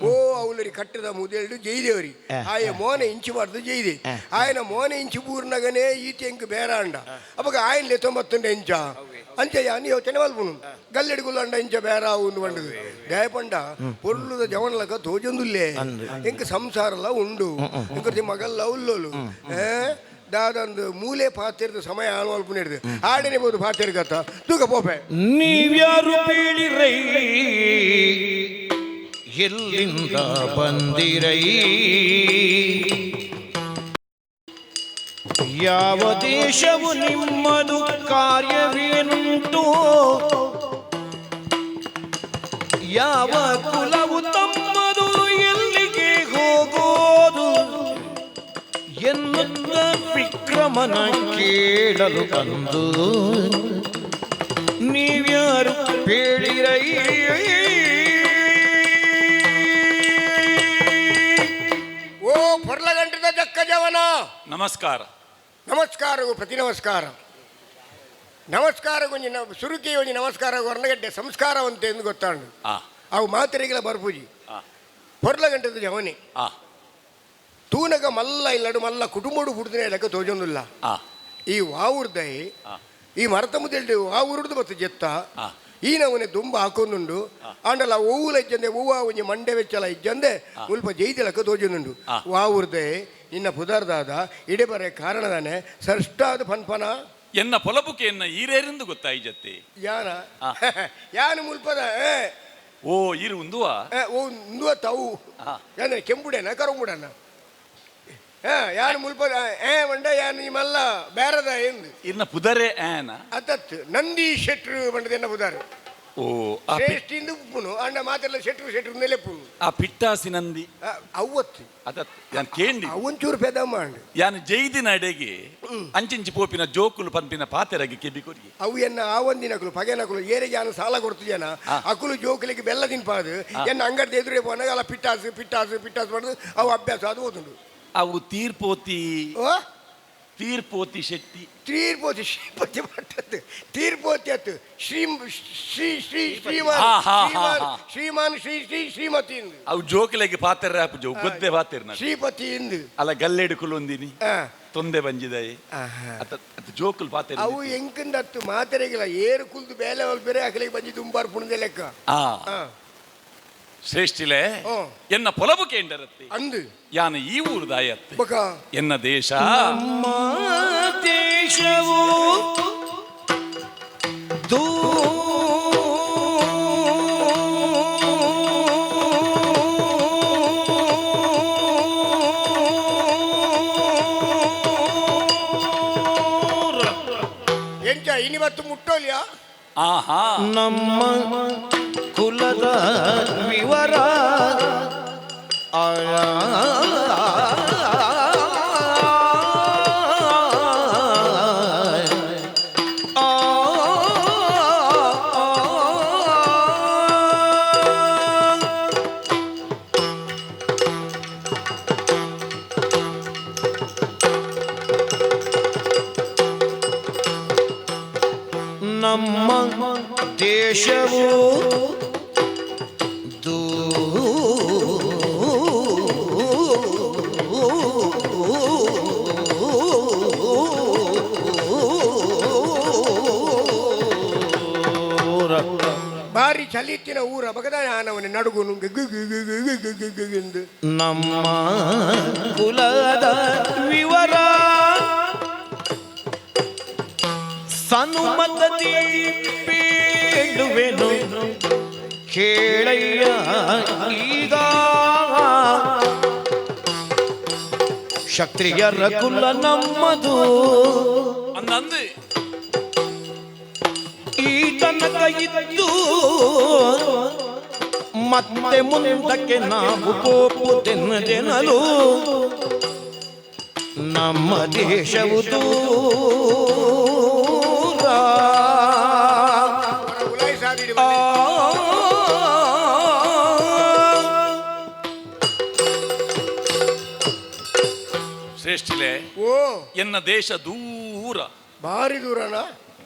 ಓ ಅವಳರಿ ಕಟ್ಟದ ಮುದೇಳು ಜೈದೇವರಿ ಆಯ ಮೋನೆ ಇಂಚು ಜೈದೆ ఆయన మోన ఇంచు పూర్ణగానే ఈతి ఎంకు బేరాండ అప్పక ఆయన లెతొంబత్తుండే ఇంచ అంచయ్య నీవు తెనవల్పును గల్లెడుగులండ ఇంచ బేరా ఉంది వండదు దయపండ పొర్లుದ ಜವನಲಕ ತೋಜಂದುಲ್ಲೇ ಎಂಕ ಸಂಸಾರಲ ಉಂಡು ಎಂಕತಿ ಮಗಲ್ಲ ಉಲ್ಲೋಲು ದಾದಂದು ಮೂಲೆ ಪಾತಿರ್ದು ಸಮಯ ಆಳ್ವಲ್ಪು ಹಿಡಿದು ಆಡನೆ ಬೋದು ಪಾತಿರ್ ಕತ್ತ ತೂಕ ಪೋಪೆ ನೀವ್ಯಾರು ಬೀಳಿರೈ ಎಲ್ಲಿಂದ ಬಂದಿರೈ ಯಾವ ದೇಶವು ನಿಮ್ಮದು ಕಾರ್ಯವೇನುಂಟು ಯಾವ ಕುಲವು ತಮ್ಮದು ಎಲ್ಲಿಗೆ ಹೋಗೋದು ಎನ್ನುತ್ತ ವಿಕ್ರಮನ ಕೇಳಲು ಬಂದು ನೀವ್ಯಾರು ಬೇಡಿರೈ ಓ ಪೊರ್ಲಗಂಟದ ಜಕ್ಕ ಜವನ ನಮಸ್ಕಾರ ನಮಸ್ಕಾರವು ಪ್ರತಿ ನಮಸ್ಕಾರ ಒಂಜಿ ಸುರುಕಿ ಒಂಜಿ ನಮಸ್ಕಾರ ಹೊರಗಡ್ಡೆ ಸಂಸ್ಕಾರವಂತೆ ಎಂದು ಗೊತ್ತಾಂಡು ಅವು ಮಾತರಿಗಳ ಬರ್ಪೂಜಿ ಪೊರ್ಲಗಂಟದ ಜವನಿ ತೂನಗ ಮಲ್ಲ ಇಲ್ಲಡು ಮಲ್ಲ ಕುಟುಂಬಡು ಹುಡ್ದಿನ ಲೆಕ್ಕ ತೋಜೊಂದಿಲ್ಲ ಈ ವಾವುರ್ದೈ ಈ ಮರತ ಮುದ್ದೆ ವಾವುರ್ದು ಬತ್ತು ಜೆತ್ತ ಈನವನೆ ತುಂಬ ಹಾಕೊಂದುಂಡು ಆಂಡಲ ಹೂವುಲ ಇಜ್ಜಂದೆ ಹೂವ ಒಂಜಿ ಮಂಡೆ ವೆಚ್ಚಲ ಇಜ್ಜಂದೆ ಮುಲ್ಪ ಜೈದಿಲಕ್ಕ ತೋಜೊಂದುಂಡು ವಾವುರ್ದೆ ನಿನ್ನ ಪುದರ್ದಾದ ಇಡೆ ಬರೆ ಕಾರಣದಾನೆ ಸರ್ಷ್ಟಾದ ಪನ್ಪನ ಎನ್ನ ಪೊಲಬುಕೆ ಎನ್ನ ಈರೇರಿಂದು ಗೊತ್ತಾಯಿ ಜತ್ತೆ ಯಾನು ಮುಲ್ಪದ ಓ ಈರು ಉಂದುವ ಉಂದುವ ತಾವು ಯಾನೆ ಕೆಂಬುಡೇನ ಕರಂಬುಡನ ಯಾನು ಮುಲ್ಪದ ಮಂಡ ಯಾನು ಈ ಮಲ್ಲ ಬೇರದ ಎಂದು ಇನ್ನ ಪುದರೆ ಆನ ಅದತ್ ನಂದಿ ಶೆಟ್ರು ಬಂಡದೆನ್ನ ಪುದಾರ ಓ ಶ್ರೇಷ್ಠಿಂದು ಉಪ್ಪುನು ಅಂಡ ಮಾತೆಲ್ಲ ಶೆಟ್ರು ನೆಲೆಪುನು ಆ ಪಿಟ್ಟಾಸಿ ನಂದಿ ಅವತ್ತು ಅದತ್ ಯಾನ್ ಕೇಂಡಿ ಅವಂಚೂರು ಪೆದಮ್ಮ ಅಂಡು ಯಾನು ಜೈದಿನ ಅಡೆಗೆ ಅಂಚಿಂಚಿ ಪೋಪಿನ ಜೋಕುಲು ಪಂಪಿನ ಪಾತೆರಗೆ ಕೆಬಿ ಕೊಡಿ ಅವು ಎನ್ನ ಆ ಒಂದಿನಕಲು ಪಗೆನಕಲು ಏರಿಗೆ ಯಾನು ಸಾಲ ಕೊಡ್ತಿದ್ದೇನ ಅಕುಲು ಜೋಕುಲಿಗೆ ಬೆಲ್ಲ ತಿನ್ಪಾದು ಎನ್ನ ಅಂಗಡಿ ಎದುರೇ ಪೋನಾಗ ಅಲ್ಲ ಪಿಟ್ಟಾಸು ಮಾಡಿದು ಅವು ಅಭ್ಯಾಸ ಅದು ಓದುಂಡು ಅವು ತೀರ್ಪೋತಿ ಓ ತೀರ್ಪೋತಿ ಶೆಟ್ಟಿ ತೀರ್ಪೋತಿ ಶ್ರೀಪತಿ ಪಟ್ಟದ್ದು ತೀರ್ಪೋತಿ ಅತ್ತು ಶ್ರೀ ಶ್ರೀ ಶ್ರೀ ಶ್ರೀಮಾನ್ ಹಾ, ಹಾ, ಹಾ, ಶ್ರೀಮಾನ್ ಹಾ. ಶ್ರೀಮಾನ್ ಶ್ರೀ ಶ್ರೀ ಶ್ರೀಮತಿ ಇಂದು ಅವು ಜೋಕಲೆಗೆ ಪಾತ್ರ ಜೋ ಗೊದ್ದೆ ಪಾತ್ರ ಶ್ರೀಪತಿ ಇಂದು ಅಲ್ಲ ಗಲ್ಲೆಡು ಕುಲೊಂದಿನಿ ಆ, ತೊಂದೆ ಬಂಜಿದಾಯಿ ಆಹಾ. ಅತ ಜೋಕುಲ್ ಪಾತ್ರ ಅವು ಎಂಕಂದತ್ತು ಮಾತೆರೆಗಿಲ್ಲ ಏರು ಕುಲ್ದು ಬೇಲೆ ಬೇರೆ ಅಗಲಿಗೆ ಬಂಜಿ ದುಂಬಾರು ಪುಣದ ಲೆಕ್ಕ ಆ ಆ, ಶ್ರೇಷ್ಠಿಲೆ ಓ. ಎನ್ನ ಪೊಲಬು ಕೇಂಡರತ್ತೆ ಅಂದು ಯಾನ ಈ ಊರು ದಾಯತ್ತೆ ಬಕ ಎನ್ನ ದೇಶ ನಮ್ಮ ದೇಶವು ಎಂಚ ಇನಿವತ್ತು ಮುಟ್ಟೋಲಿಯಾ ಆಹಾ ನಮ್ಮ ಕುಲದ ವಿವರ ನಮ್ಮ ದೇಶವು ಭಾರಿ ಚಲಿತ್ತಿನ ಊರ ಬಗದ ಆನವನೇ ನಡುಗು ನುಂಗೆ ಎಂದು ನಮ್ಮ ಕುಲದ ವಿವರ ಸನುಮತದಿ ಬೇಡುವೆನು ಕೇಳಯ್ಯ ಈಗ ಕ್ಷತ್ರಿಯರ ಕುಲ ನಮ್ಮದು ಅಂದಂದು ಈ ತನಕ ಇದ್ದು ಮತ್ತೆ ಮುಂದಕ್ಕೆ ನಾವು ಪೋಪುದೆನ್ನಲು ನಮ್ಮ ದೇಶವು ದೂರ ಉಲಾಯಿ ಸಾದಿಡಿ ಆ, ಶ್ರೇಷ್ಠಿಲೆ ಓ ಎನ್ನ ದೇಶ ದೂರ ಭಾರಿ ದೂರನ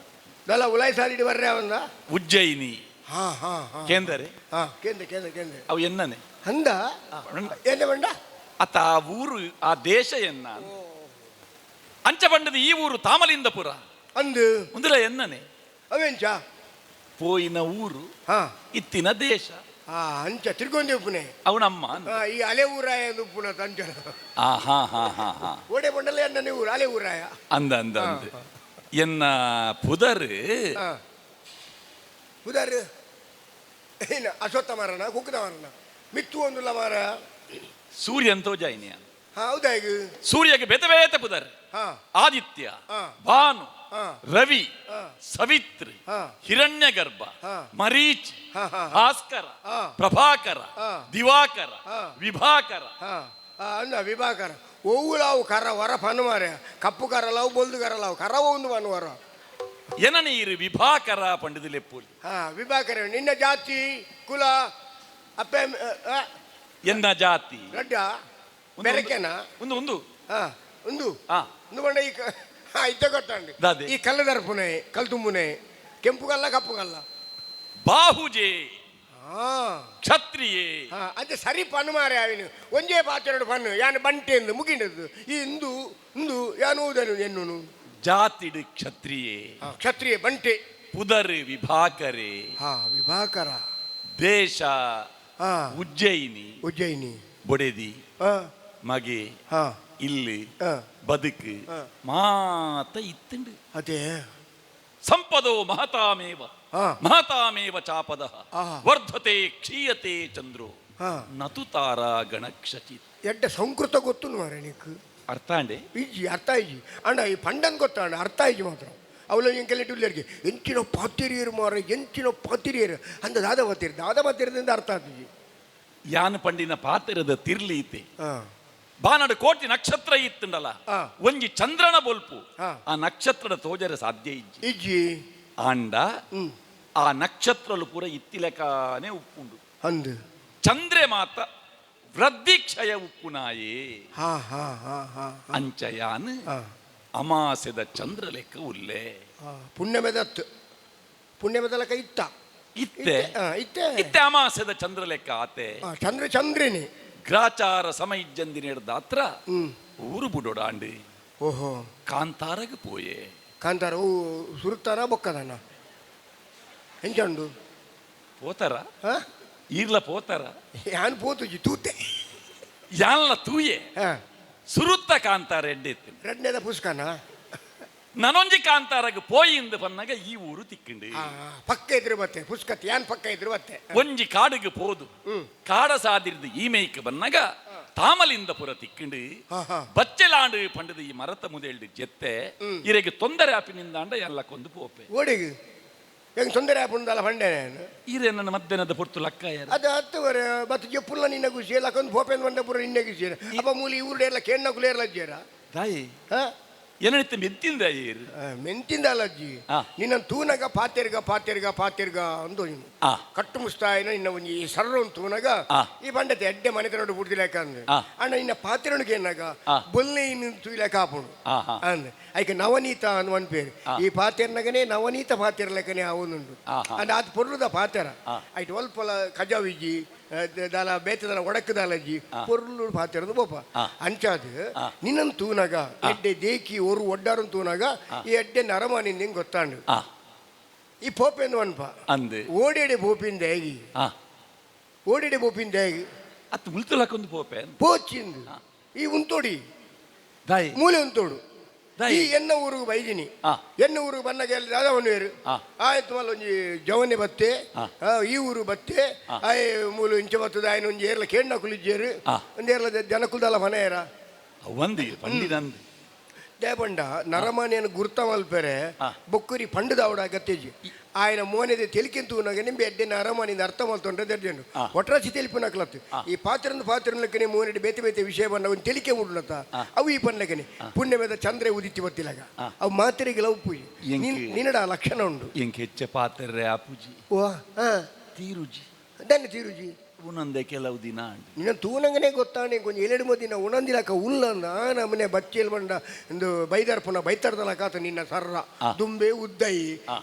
ದಲ ಉಲಾಯಿ ಸಾದಿಡಿ ಬರ್ರೆ ಅವಂದ ಉಜ್ಜಯಿನಿ ಹಾ ಹಾ ಹಾ ಕೇಂದರೆ ಹಾ ಕೇಂದ್ರ ಕೇಂದ್ರ ಕೇಂದ್ರ ಅವು ಎನ್ನನೆ ಅಂದ ಏನೇ ಬಂಡ ಅತ್ತ ಆ ಊರು ಆ ದೇಶ ಎನ್ನ ಅಂಚ ಬಂಡದ ಈ ಊರು ತಾಮಲಿಂದಪುರ ಅಂದು ಮುಂದಲ ಎನ್ನನೆ ಅವೆಂಚ ಪೋಯಿನ ಊರು ಹಾ ಇತ್ತಿನ ದೇಶ ಹಾ ಅಂಚ ತಿರ್ಗೊಂದೇವು ಪುಣೆ ಅವನಮ್ಮ ಈ ಅಲೆ ಊರಾಯ ಪುಣ ತಂಚನ ಆ ಹಾ ಹಾ ಹಾ ಹಾ ಓಡೆ ಬಂಡಲೆ ಅನ್ನನೆ ಊರು ಅಲೆ ಊರಾಯ ಅಂದ ಅಂದ ಅಂದ ಎನ್ನ ಪುದರ್ ಹಾ ಉದಾರು ಏನ ಅಶ್ವತ್ಥ ಮಾರನ ಕುಕ್ಕದ ಮಾರನ ಮಿತ್ತು ಒಂದುಲ್ಲ ಮಾರ ಸೂರ್ಯಂತೋ ಜೈನಿಯ ಹಾ ಹೌದಾ ಈಗ ಸೂರ್ಯಗೆ ಬೇತೆ ಪುದರ್ ಹಾ ಆದಿತ್ಯ ಹಾ. ಭಾನು ಹಾ. ರವಿ ಹಾ. ಸವಿತ್ರಿ ಹಾ. ಹಿರಣ್ಯ ಗರ್ಭ ಹಾ. ಮರೀಚ್ ಹಾ, ಹಾ, ಹಾ. ಭಾಸ್ಕರ ಹಾ. ಪ್ರಭಾಕರ ಹಾ. ದಿವಾಕರ ಹಾ. ವಿಭಾಕರ ಹಾ ಅಂದ ವಿಭಾಕರ ಓವುಲಾವು ಕರ ವರ ಪನ್ನು ಮಾರ ಕಪ್ಪು ಕರಲಾವು ಬೊಲ್ದು ಕರಲಾವು ಕರ ಒಂದು ಮನುವಾರ ಎನ ನೀರು ವಿಭಾಕರ ಪಂಡಿತ ಲೆಪ್ಪುಲಿ ಹಾ ವಿಭಾಕರ ನಿನ್ನ ಜಾತಿ ಕುಲ ಅಪ್ಪೆ ಎನ್ನ ಜಾತಿ ಗಡ್ಡ ಬೆರಕೆನ ಒಂದು ಒಂದು ಹಾ ಒಂದು ಹಾ ಒಂದು ಬಂಡ ಈ ಇದ್ದ ಗೊತ್ತಂడి ದಾದೆ. ಈ ಕಲ್ಲದರ್ಪುನೆ ಕಲ್ತುಂಬುನೆ ಕೆಂಪು ಕಲ್ಲ ಕಪ್ಪು ಕಲ್ಲ ಬಾಹುಜೆ ಹಾ ಕ್ಷತ್ರಿಯೇ ಹಾ ಅದೇ ಸರಿ ಪನ್ನು ಮಾರೆ ಅವನು ಒಂದೇ ಪಾತ್ರೆಡು ಪನ್ನು ಯಾನು ಬಂಟೆ ಎಂದು ಮುಗಿಂಡದ್ದು ಈ ಇಂದು ಇಂದು ಯಾನು ಊದನು ಎನ್ನುನು ಜಾತಿಡ್ ಕ್ಷತ್ರಿಯೇ ಕ್ಷತ್ರಿಯ ಬಂಟೆ ಪುದರ್ ವಿಭಾಕರೆ ಹಾ ವಿಭಾಕರ ದೇಶ ಹಾ ಉಜ್ಜಯಿನಿ ಉಜ್ಜಯಿನಿ ಬೊಡೆದಿ ಹಾ ಮಗೆ ಹಾ ಇಲ್ಲಿ ಹಾ ಬದುಕು ಹಾ. ಮಾತ ಇತ್ತುಂಡು ಅದೇ ಸಂಪದೋ ಮಹತಾಮೇವ ಹಾ. ಮಹತಾಮೇವ ಚಾಪದ ಆಹಾ. ವರ್ಧತೆ ಕ್ಷೀಯತೆ ಚಂದ್ರೋ ಹಾ ನತು ತಾರಾ ಗಣಕ್ಷಚಿತ್ ಎಡ್ಡ ಸಂಸ್ಕೃತ ಗೊತ್ತು ಮಾರೆ ನೀಕು ಅರ್ಥ ಅಂಡೆ ಇಜ್ಜಿ ಅರ್ಥ ಇಜ್ಜಿ ಅಣ್ಣ ಈ ಪಂಡನ್ ಗೊತ್ತಾಂಡ ಅರ್ಥ ಇಜ್ಜಿ ಮಾತ್ರ ಅವಳು ಎಂಕೆಲ್ಲಿಟ್ಟುಳ್ಳರಿಗೆ ಎಂಚಿನ ಪಾತಿರಿಯರು ಮಾರ ಎಂಚಿನ ಪಾತಿರಿಯರು ಅಂದ ದಾದ ಬತ್ತಿರದಿಂದ ಅರ್ಥ ಆಗ್ತಿದ್ದಿ ಯಾನ್ ಪಂಡಿನ ಪಾತಿರದ ತಿರ್ಲೀತೆ ಹಾ ಬಾನಡು ಕೋಟಿ ನಕ್ಷತ್ರ ಇತ್ತುಂಡಲ್ಲ ಆ. ಒಂಜಿ ಚಂದ್ರನ ಬೊಲ್ಪು ಆ. ಆ ನಕ್ಷತ್ರದ ತೋಜರ ಸಾಧ್ಯ ಇಜ್ಜಿ ಇಜ್ಜಿ ಆಂಡ ಹ್ಮ್ ಆ ನಕ್ಷತ್ರಲು ಪೂರ ಇತ್ತಿಲೆಕಾನೆ ಉಪ್ಪುಂಡು ಅಂದು ಚಂದ್ರೆ ಮಾತ ವೃದ್ಧಿಕ್ಷಯ ಉಕ್ಕುನಾಯೇ ಹಾ ಹಾ ಹಾ ಹಾ ಅಂಚಯಾನ್ ಹಾ ಅಮಾಸೆದ ಚಂದ್ರ ಲೆಕ್ಕ ಉಲ್ಲೆ ಪುಣ್ಯಮೆದಲಕ ಇತ್ತ ಇತ್ತೆ ಇತ್ತೆ ಇತ್ತೆ ಅಮಾಸೆದ ಚಂದ್ರ ಲೆಕ್ಕ ಆತೆ ಚಂದ್ರನೇ ಗ್ರಾಚಾರ ಸಮೈಜ್ಜಂದಿನ ದಾತ್ರ ಊರು ಬುಡೋಡಾಂಡು ಓಹೋ ಕಾಂತಾರಗೆ ಪೋಯೆ ಕಾಂತಾರ ಓ ಸುರುತ್ತಾರ ಬೊಕ್ಕದನ ಎಂಚಂಡು ಪೋತಾರ ಹಾ ಈರ್ಲ ಪೋತಾರ ಯಾನ್ ಪೋತುಜಿ ತೂತೆ ಯಾನ್ಲ ತೂಯೆ ಹಾ ಸುರುತ್ತ ಕಾಂತಾರ ಎಡ್ಡೆತ್ತು ರೆಡ್ನೆದ ಪುಸ್ಕನ ನನೊಂಜಿ ಕಾಂತಾರಗೆ ಪೋಯಿಂದ ಪನ್ನಾಗ ಈ ಊರು ತಿಕ್ಕಂಡು ಪಕ್ಕ ಎದುರು ಬತ್ತೆ ಪುಸ್ಕತ್ ಯಾನ್ ಪಕ್ಕ ಎದುರು ಬತ್ತೆ ಒಂಜಿ ಕಾಡಿಗೆ ಪೋದು ಕಾಡ ಸಾದಿರ್ದು ಈ ಮೇಯ್ಕ್ ಬನ್ನಾಗ ತಾಮಲಿಂದ ಪುರ ತಿಕ್ಕಂಡು ಬಚ್ಚೆಲಾಂಡು ಪಂಡದ ಈ ಮರತ ಮುದೇಳ್ದು ಜೆತ್ತೆ ಇರೆಗೆ ತೊಂದರೆ ಆಪಿನಿಂದಾಂಡ ಎಲ್ಲ ಕೊಂದು ಪೋಪೆ ಓಡಿಗೆ ಹೆಂಗ್ ತೊಂದರೆ ಆಪುಂದಲ್ಲ ಬಂಡೆ ನಾನು ಈರೆ ನನ್ನ ಮಧ್ಯಾಹ್ನದ ಪೊರ್ತು ಲಕ್ಕ ಯಾರು ಅದು ಹತ್ತುವರೆ ಮತ್ತು ಜಪ್ಪುಲ್ಲ ನಿನ್ನ ಗುಸಿ ಲಕ್ಕೊಂದು ಭೋಪೇಂದ್ರ ಬಂದ ಪುರ ನಿನ್ನೆ ಗುಸಿ ಅಪ್ಪ ಮೂಲಿ ಊರ್ಡೆಲ್ಲ ಕೇಣ್ಣ ಕುಲೇರ್ಲ ಅಜ್ಜಿಯರ ತಾಯಿ ಹಾ ಏನಿತ್ತು ಮೆತ್ತಿಂದ ಏರು ಮೆಂತಿಂದ ಅಲ್ಲ ಅಜ್ಜಿ ನಿನ್ನ ತೂನಗ ಪಾತೆರ್ಗ ಅಂದು ನೀನು ಕಟ್ಟು ಮುಸ್ತಾಯಿನ ನಿನ್ನ ಒಂಜಿ ಸರ್ರ ತೂನಗ ಈ ಬಂಡತೆ ಎಡ್ಡೆ ಮನೆ ತನೋಡು ಬುಡ್ದಿಲೇಕ ಅಂದ್ ಅಣ್ಣ ನಿನ್ನ ಪಾತ್ರೆಣಿಗೆ ಏನಾಗ ಬೊಲ್ಲೆ ಇನ್ನು ತೂಯಿಲೇಕ ಆಪುಣು ಅಂದ್ ಐಕೆ ನವನೀತ ಅಂದ್ ಒಂದ್ ಪೇರು ಈ ಪಾತೆರ್ನಗನೆ ನವನೀತ ಪಾತೆರ ಲೆಕ್ಕನೆ ಅವನುಂಡು ಅಂಡ್ ಅದು ಪೊರ್ಲುದ ಪಾತೆರ ಐಟ್ ಒಲ್ಪಲ ಕಜಾವಿಜ್ಜಿ ದಾಲ ಬೇತದಲ ಒಡಕದಾಲಜ್ಜಿ ಪೊರ್ಲು ಪಾತೆರದು ಬೋಪ ಅಂಚಾದ ನಿನ್ನನ್ ತೂನಗ ಎಡ್ಡೆ ದೇಕಿ ಒರು ಒಡ್ಡಾರನ್ ತೂನಗ ಈ ಎಡ್ಡೆ ನರಮಾನಿಂದ ಗೊತ್ತಾಂಡು ಈ ಪೋಪೆಂದು ಅನ್ಪ ಅಂದೆ ಓಡೆಡೆ ಬೋಪಿಂದ ಹೇಗಿ ಓಡೆಡೆ ಬೋಪಿಂದ ಹೇಗಿ ಅತ್ತು ಮುಳ್ತುಲಕ್ಕೊಂದು ಪೋಪೆ ಪೋಚಿಂದು ಈ ಉಂತೋಡಿ ದಾಯಿ ಮೂಲೆ ಉಂತೋಡು ಈ ಎನ್ನ ಊರಿಗೆ ಬೈದಿನಿ ಎನ್ನ ಊರಿಗೆ ಬಂದಾಗ ಎಲ್ಲಿ ರಾಧವನ್ನೇರು ಆಯ್ತು ಮಲ್ಲ ಒಂಜಿ ಜವನೆ ಬತ್ತೆ ಈ ಊರು ಬತ್ತೆ ಆಯ್ ಮೂಲು ಇಂಚೆ ಬತ್ತದ ಆಯ್ನ ಒಂಜಿ ಏರ್ಲ ಕೇಣ್ಣ ಕುಲಿಜ್ಜೇರು ಒಂದು ಏರ್ಲ ಜನ ಕುಲ್ದಲ್ಲ ಮನೆಯರ ಒಂದಿ ಪಂಡಿದಂದು ದೇಪಂಡ ನರಮಾನಿಯನ್ನು ಗುರ್ತ ಮಲ್ಪೆರೆ ಬೊಕ್ಕುರಿ ಪಂಡದ ಅವಡ ಗತ್ತೇಜಿ ఆయన మోనేది తెలికింతూ నింబి ఎడ్డిన అరమానింది అర్థం అవుతుంటే తెడ్డాడు ఒట్రాచి తెలిపినట్లత్తు ఈ పాత్రలకనే మోనేది ಬೇತೆ ಬೇತೆ ವಿಷಯ ಬಂದ ಅವ್ನು ತಿಳಿಕೆ ಮುಡ್ಲತ್ತ ಅವು ಈ ಪನ್ಲಕನೆ ಪುಣ್ಯ మీద ಚಂದ್ರ ಉದಿತಿ ಬತ್ತಿಲಾಗ ಅವು ಮಾತ್ರೆಗೆ ಲವ್ ಪೂಜಿ ನಿನ್ನಡ ಲಕ್ಷಣ ಉಂಡು ಎಂಕ್ ಹೆಚ್ಚ ಪಾತ್ರೆ ಆ ಪೂಜಿ ಓ ತೀರುಜಿ ದನ್ನ ತೀರುಜಿ ಉನಂದೆ ಕೆಲವು ದಿನ ನಿನ್ನ ತೂನಂಗನೆ ಗೊತ್ತಾನೆ ಕೊಂಚ ಎಲೆಡು ಮದಿನ ಉಣಂದಿಲಕ ಉಲ್ಲಂದ ನಮ್ಮನೆ ಬಚ್ಚೇಲ್ ಬಂಡ ಒಂದು ಬೈದರ್ಪನ ಬೈತರ್ದಲ ಕಾತ ನಿನ್ನ ಸರ್ರ ದುಂಬೆ ಉದ್ದೈ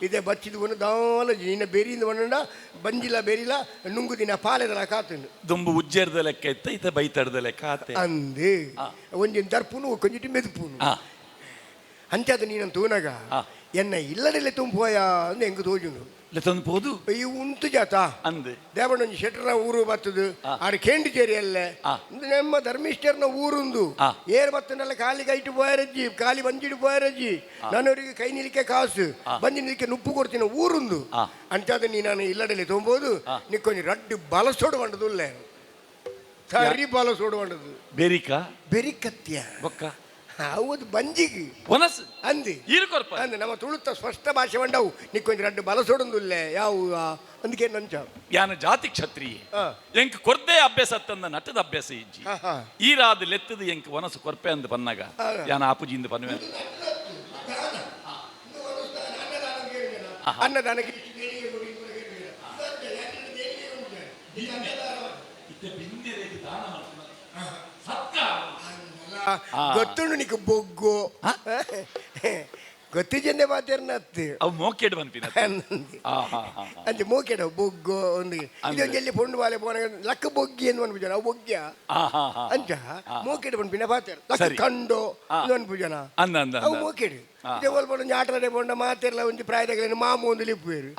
ಇದೇ ಬಚ್ಚಿದ ಒಂದು ದಾಲಜಿ ನಿನ್ನ ಬೆರಿಯಿಂದ ಬಂಡ ಬಂಜಿಲ ಬೆರಿಲ ನುಂಗುದಿನ ಪಾಲೆದಲ ಕಾತನು ದುಂಬು ಉಜ್ಜೇರ್ದ ಲೆಕ್ಕ ಇತ್ತ ಇತ ಬೈತರ್ದ ಲೆಕ್ಕ ಆತೆ ಅಂದೆ ಒಂಜಿನ ದರ್ಪುನು ಕೊಂಚಿಟ್ಟು ಮೆದುಪುನು ಅಂಚದ ನೀನು ತೂನಗ ಎನ್ನ ಇಲ್ಲದಲ್ಲೇ ತುಂಬೋಯ ಅಂದು ಹೆಂಗ ತೋಜುನು ತಂದು ಪೋದು ಈ ಉಂಟು ಜಾತ ಅಂದೆ ದೇವಣ್ಣನ ಶೆಟ್ರನ ಊರು ಬತ್ತದು ಆಡ ಕೇಂಡಿಚೇರಿಯಲ್ಲೇ ನಮ್ಮ ಧರ್ಮಿಷ್ಠರ್ನ ಊರುಂದು ಏರ್ ಬತ್ತನೆಲ್ಲ ಕಾಲಿ ಕೈಟು ಪೋಯರಜ್ಜಿ ಕಾಲಿ ಬಂಜಿಡು ಪೋಯರಜ್ಜಿ ನನ್ನವರಿಗೆ ಕೈ ನಿಲಿಕೆ ಕಾಸು ಬಂದಿ ನಿಲಿಕೆ ನುಪ್ಪು ಕೊಡ್ತೀನಿ ಊರುಂದು ಅಂಚಾದ ನೀ ನಾನು ಇಲ್ಲಡಲ್ಲಿ ತೊಂಬೋದು ನೀ ಕೊಂಚ ರಡ್ಡು ಬಲಸೋಡು ಬಂಡದು ಇಲ್ಲೇ ಸರಿ ಬಲಸೋಡು ಬಂಡದು ಬೆರಿಕತ್ಯ ಬೊಕ್ಕ ಹೌದು ಬಂಜಿಗೆ ಒನಸು ಅಂದಿ ಈರುಕೊರ್ಪ ಅಂದೆ ನಮ್ಮ ತುಳುತ್ತ ಸ್ಪಷ್ಟ ಭಾಷೆ ಬಂಡವು ನಿಕ್ಕೊಂದು ರಡ್ಡು ಬಲಸೋಡೊಂದುಲ್ಲೆ ಯಾವ ಅಂದಕ್ಕೆ ನಂಚ ಯಾನ ಜಾತಿ ಕ್ಷತ್ರಿಯ ಎಂಕ್ ಕೊರ್ದೆ ಅಭ್ಯಾಸ ತಂದ ನಟದ ಅಭ್ಯಾಸ ಇಜ್ಜಿ ಈರಾದ ಲೆತ್ತದ ಎಂಕ್ ಒನಸು ಕೊರ್ಪೆ ಅಂದ ಪನ್ನಾಗ ಯಾನ ಆಪುಜಿಂದ ಪನ್ವೆ ಅನ್ನದಾನಕ್ಕೆ ಗೊತ್ತುಂಡು ನಿಕ್ ಬೊಗ್ಗು ಗೊತ್ತು ಜನ ಮಾತಾಡ್ನ ಅವು ಮೋಕೆಡ್ ಬಂತಿನ ಅಂತೆ ಮೋಕೆಡ ಬೊಗ್ಗು ಒಂದು ಇದೊಂದು ಎಲ್ಲಿ ಪೊಂಡು ಬಾಲೆ ಪೋನ ಲಕ್ಕ ಬೊಗ್ಗಿ ಎಂದು ಅನ್ಪುಜನ ಅವು ಬೊಗ್ಗ್ಯ ಅಂಚ ಮೋಕೆಡ್ ಬಂದ್ಪಿನ ಪಾತಾರ ಕಂಡು ಅನ್ಪುಜನ ಅವು ಮೋಕೆಡು ಇದೇ ಒಲ್ಪೊಂಡು ಆಟರಡೆ ಪೊಂಡ ಮಾತೆರ್ಲ ಒಂಜಿ ಪ್ರಾಯದಾಗ ಮಾಮು ಒಂದು ಲಿಪ್ಪೇರು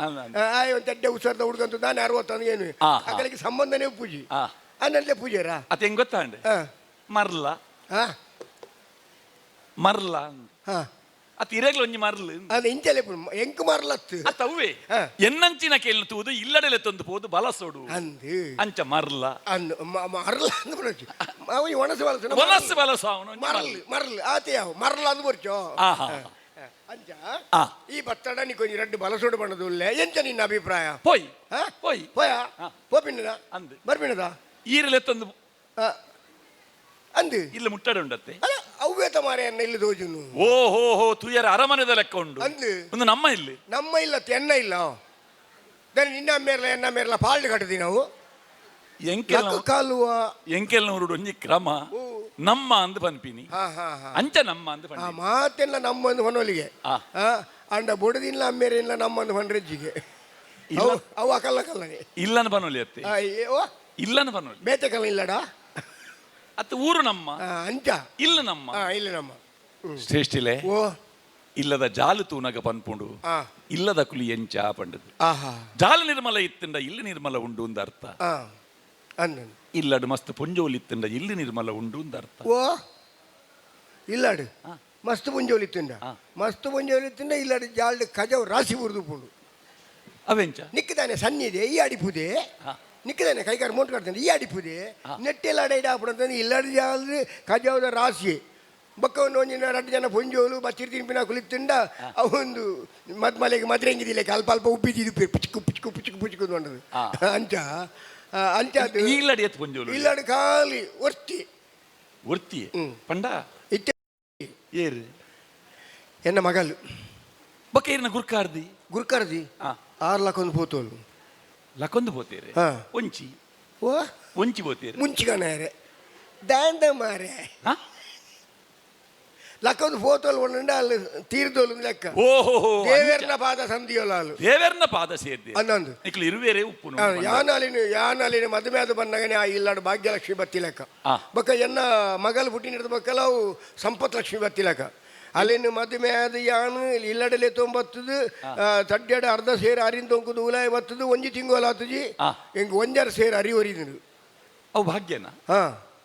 ಆಯ್ ಒಂದು ತೆಡ್ಡೆ ಉಸರ್ದ ಹುಡ್ಕಂತ ನಾನು 60 ಏನು ಅಕಲಿಗೆ ಸಂಬಂಧನೇ ಪೂಜಿ ಅನ್ನಲ್ಲೇ ಪೂಜೆರಾ ಅತ ಹೆಂಗ್ ಗೊತ್ತಾಂಡೆ ಮರ್ಲ ಮರ್ಲ ಅತ್ ಇರೆಗ್ಲು ಒಂಜಿ ಮರ್ಲು ಅದು ಇಂಚಲೆ ಎಂಕ್ ಮರ್ಲತ್ತು ಅತ್ ಅವ್ವೆ ಎನ್ನಂಚಿನ ಕೇಳು ತೂದು ಇಲ್ಲಡೆಲೆ ತಂದು ಪೋದು ಬಲಸೋಡು ಅಂದು ಅಂಚ ಮರ್ಲ ಅಂದು ಮರ್ಲ ಅಂದು ಬರೋಚು ಅವು ಒಣಸು ಬಲಸು ಒನಸು ಬಲಸು ಅವನು ಮರ್ಲ್ ಆತೆ ಯಾವ ಮರ್ಲ ಅಂದು ಬರ್ಚೋ ಅಂಚ ಈ ಬತ್ತಡ ನೀ ಕೊಂಚ ರಡ್ಡು ಬಲಸೋಡು ಬಣ್ಣದು ಉಲ್ಲೆ ಎಂಚ ನಿನ್ನ ಅಭಿಪ್ರಾಯ ಪೋಯ್ ಪೋಯ್ ಪೋಯ ಪೋಪಿನದ ಅಂದು ಬರ್ಪಿನದ ಈರಲೆ ತಂದು ಅಂದು ಇಲ್ಲ ಮುಟ್ಟಡೆ ಉಂಡತ್ತೆ ಅವ್ವೇತ ಮಾರೆ ಅನ್ನ ಇಲ್ಲಿ ತೋಜುನು ಓಹೋ ತುಯರ ಅರಮನೆದ ಲೆಕ್ಕ ಉಂಡು ಅಂದು ಒಂದು ನಮ್ಮ ಇಲ್ಲಿ ನಮ್ಮ ಇಲ್ಲ ಎನ್ನ ಇಲ್ಲ ದನಿ ನಿನ್ನ ಮೇರ್ಲ ಎನ್ನ ಮೇರ್ಲ ಪಾಲ್ಡ್ ಕಟ್ಟದಿ ನಾವು ಎಂಕೆಲ್ ಕಾಲುವ ಎಂಕೆಲ್ನವರುಡು ಒಂಜಿ ಕ್ರಮ ನಮ್ಮ ಅಂದ್ ಪನ್ಪಿನಿ ಹಾ ಹಾ ಹಾ ಅಂಚ ನಮ್ಮ ಅಂದ್ ಆ ಪನ್ಪಿನಿ ಮಾತೆಲ್ಲ ನಮ್ಮಂದು ಹೊನೋಲಿಗೆ ಆ. ಅಂಡ ಬುಡದಿಲ್ಲ ಅಮ್ಮೇರಿಲ್ಲ ನಮ್ಮಂದು ಹೊಂಡ್ರೆಜ್ಜಿಗೆ ಇಲ್ಲ. ಅವು ಕಲ್ಲ ಕಲ್ಲಗೆ ಇಲ್ಲನ ಬನ್ನೋಲಿ ಅತ್ತೆ ಓ ಇಲ್ಲನ ಬನ್ನೋಲಿ ಬೇತೆ ಕಲ್ಲ ಇಲ್ಲಡ ಅತ್ತ ಊರು ನಮ್ಮ ಅಂಚ ಇಲ್ಲ ನಮ್ಮ ಇಲ್ಲ ನಮ್ಮ ಶ್ರೇಷ್ಠಿಲೆ ಓ ಇಲ್ಲದ ಜಾಲು ತೂನಗ ಪನ್ಪುಂಡು ಆ ಇಲ್ಲದ ಕುಲಿ ಎಂಚ ಪಂಡದು ಆಹಾ ಜಾಲು ನಿರ್ಮಲ ಇತ್ತಂಡ ಇಲ್ಲಿ ನಿರ್ಮಲ ಉಂಡು ಅಂತ ಅರ್ಥ ಆ ಅಂದ ಇಲ್ಲಡು ಮಸ್ತ್ ಪುಂಜೋಲಿ ಇತ್ತಂಡ ಇಲ್ಲಿ ನಿರ್ಮಲ ಉಂಡು ಅಂತ ಅರ್ಥ ಓ ಇಲ್ಲಾಡು ಮಸ್ತ್ ಪುಂಜೋಲಿತ್ತುಂಡ ಮಸ್ತ್ ಪುಂಜೋಲಿತ್ತುಂಡ ಇಲ್ಲಾಡು ಜಾಲ್ಡ್ ಕಜವು ರಾಶಿ ಉರ್ದು ಪುಂಡು ಅವೆಂಚ ನಿಕ್ಕಿದಾನೆ ಸನ್ನಿದೆ ಈ ಅಡಿಪುದೆ ನಿಕ್ಕಿದಾನೆ ಕೈಗಾರ ಮೋಟ್ ಕಟ್ತಾನೆ ಈ ಅಡಿಪುದೆ ನೆಟ್ಟೆಲ್ಲ ಅಡ ಇಡಾಪುಡಂತ ಇಲ್ಲಾಡು ಜಾಲ್ದು ಕಜವದ ರಾಶಿ ಬಕ್ಕವನ್ನು ಒಂದಿನ 2 ಜನ ಪುಂಜೋಲು ಬಚ್ಚಿರ್ ತಿನ್ಪಿನ ಕುಳಿತುಂಡ ಅವೊಂದು ಮದ್ಮಲೆಗೆ ಮದ್ರೆಂಗಿದಿಲ್ಲ ಅಲ್ಪ ಅಲ್ಪ ಉಪ್ಪಿದ್ದು ಪುಚ್ಕು ಪುಚ್ಕು ಪುಚ್ಕು ಪುಚ್ಕು ಅಂಟದು ಅಂಚ ಅಂಚ ಅದು ಇಲ್ಲಡಿ ಎತ್ ಪುಂಜೋಲು ಇಲ್ಲಾಡು ಖಾಲಿ ಒರ್ತಿ ಒರ್ತಿ ಪಂಡ ಇತ್ತೆ ಏರು ಎನ್ನ ಮಗಲು ಬಕ್ಕ ಏರಿನ ಗುರ್ಕಾರ್ದಿ ಗುರ್ಕರ್ದಿ 6 ಲಕ್ಕೊಂದು ಪೋತೋಲು ಲಕೊಂದು ಪೋತೇರೆ ಹಾ. ಒಂಚಿ ಓ ಒಂಚಿ ಪೋತೇರೆ ಮುಂಚಿಗನಾರೆ ದಾಂಡ ಮಾರೆ ಹಾ ಲಕ್ಕೊಂದು ಪೋತೋಲು ಒಂಡ ಅಲ್ಲಿ ತೀರ್ದೋಲು ಲೆಕ್ಕ ಓಹೋ ದೇವೇರ್ನ ಪಾದ ಸಂಧಿಯೋಲ್ಲ ಅಲ್ಲು ದೇವರನ್ನ ಪಾದ ಸೇರ್ದೆ ಅನ್ನೊಂದು ನಿಕ್ಲು ಇರುವೇರೆ ಉಪ್ಪು ಯಾನಾಲಿನ ಮದುವೆ ಆದ ಬಂದಾಗನೆ ಆ ಇಲ್ಲಾಡು ಭಾಗ್ಯಲಕ್ಷ್ಮಿ ಬತ್ತಿ ಲೆಕ್ಕ ಆ. ಬಕ್ಕ ಎನ್ನ ಮಗಲು ಹುಟ್ಟಿನಿಡ್ದ ಬಕ್ಕಲ್ಲ ಅವು ಸಂಪತ್ ಲಕ್ಷ್ಮಿ ಬತ್ತಿ ಲೆಕ್ಕ ಅಲ್ಲಿನ ಮದುವೆ ಆದ ಯಾನು ಇಲ್ಲಡಲೆ ತೊಂಬತ್ತದು ತಡ್ಡೆಡ ಅರ್ಧ ಸೇರು ಅರಿನ್ ತೊಂಕುದು ಉಲಾಯ ಬತ್ತದು ಒಂಜಿ ತಿಂಗೋಲ ಆತುಜಿ ಎಂಗ್ ಒಂಜರ ಸೇರು ಅರಿ ಒರಿದ್ರು ಅವು ಭಾಗ್ಯನ ಹಾ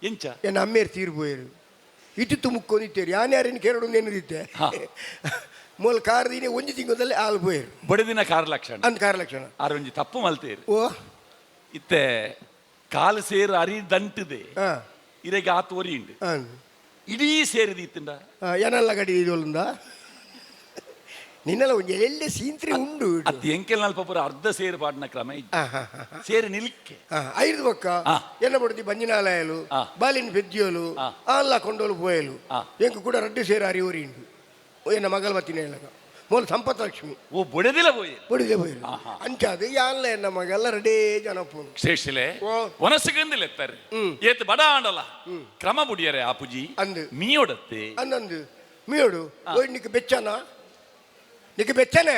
ಎಂಚ ಎನ್ನ ಅಮ್ಮೇರು ತೀರ್ಬೋಯರು ಇಟ್ಟು ಮುಕ್ಕೊಂಡಿತ್ತೇರು ಯಾನ್ಯಾರಿನ ಕೆರಡು ನೆನದಿತ್ತೆ ಮೂಲ ಕಾರದಿನೇ ಒಂಜಿ ತಿಂಗೋದಲ್ಲಿ ಆಲ್ ಬೋಯರು ಬಡದಿನ ಕಾರ್ ಲಕ್ಷಣ ಅಂದ್ ಕಾರ ಲಕ್ಷಣ ಆರ ಒಂಜಿ ತಪ್ಪು ಮಲ್ತೇರು ಓ ಇತ್ತೆ ಕಾಲು ಸೇರು ಅರಿ ದಂಟದೆ ಹಾ ಇರೆಗೆ ಆತು ಒರಿಯುಂಡು ಇಡೀ ಸೇರಿದ ಇತ್ತಂಡ ಏನಲ್ಲ ಗಡಿ ಇದೊಂದ ನಿನ್ನೆಲ್ಲ ಒಂದು ಎಲ್ಲೆ ಸೀಂತ್ರಿ ಉಂಡು ಅತ್ ಎಂಕೆಲ್ ನಲ್ಪಪುರ ಅರ್ಧ ಸೇರು ಪಾಡ್ನ ಕ್ರಮ ಇಜ್ಜಿ. ಸೇರು ನಿಲ್ಕೆ ಐದು ಪಕ್ಕ ಎನ್ನ ಬಡ್ದಿ ಬಂಜಿನಾಲಯಲು ಬಾಲಿನ ಪೆದ್ದಿಯೋಲು ಅಲ್ಲ ಕೊಂಡೋಲು ಪೋಯಲು ಎಂಕು ಕೂಡ ರಡ್ಡು ಸೇರು ಅರಿ ಊರಿಂಡು ಎನ್ನ ಮಗಲ್ ಬತ್ತಿನ ಹೇಳಕ ಮೂಲ ಸಂಪತ್ ಲಕ್ಷ್ಮಿ ಓ ಬೊಡೆದಿಲ್ಲ ಪೋಯಿ ಬಡಿದೆ ಪೋಯಲು ಅಂಚಾದು ಯಾನ್ಲ ಎನ್ನ ಮಗಲ್ಲ ರಡೇ ಜನ ಪೋನು ಶ್ರೇಷ್ಠಿಲೆ ಓ. ಒನಸಗಂದಿಲೆತ್ತಾರೆ ಏತ್ ಬಡ ಆಂಡಲ ಕ್ರಮ ಬುಡಿಯರೆ ಆಪುಜಿ ಅಂದು ಮೀಯೊಡತ್ತೆ ಅನ್ನೊಂದು ಮೀಯೋಡು ಓಯ್ ನಿಕ್ಕೆ ಬೆಚ್ಚನ ನಿಕ್ಕೆ ಬೆಚ್ಚನೆ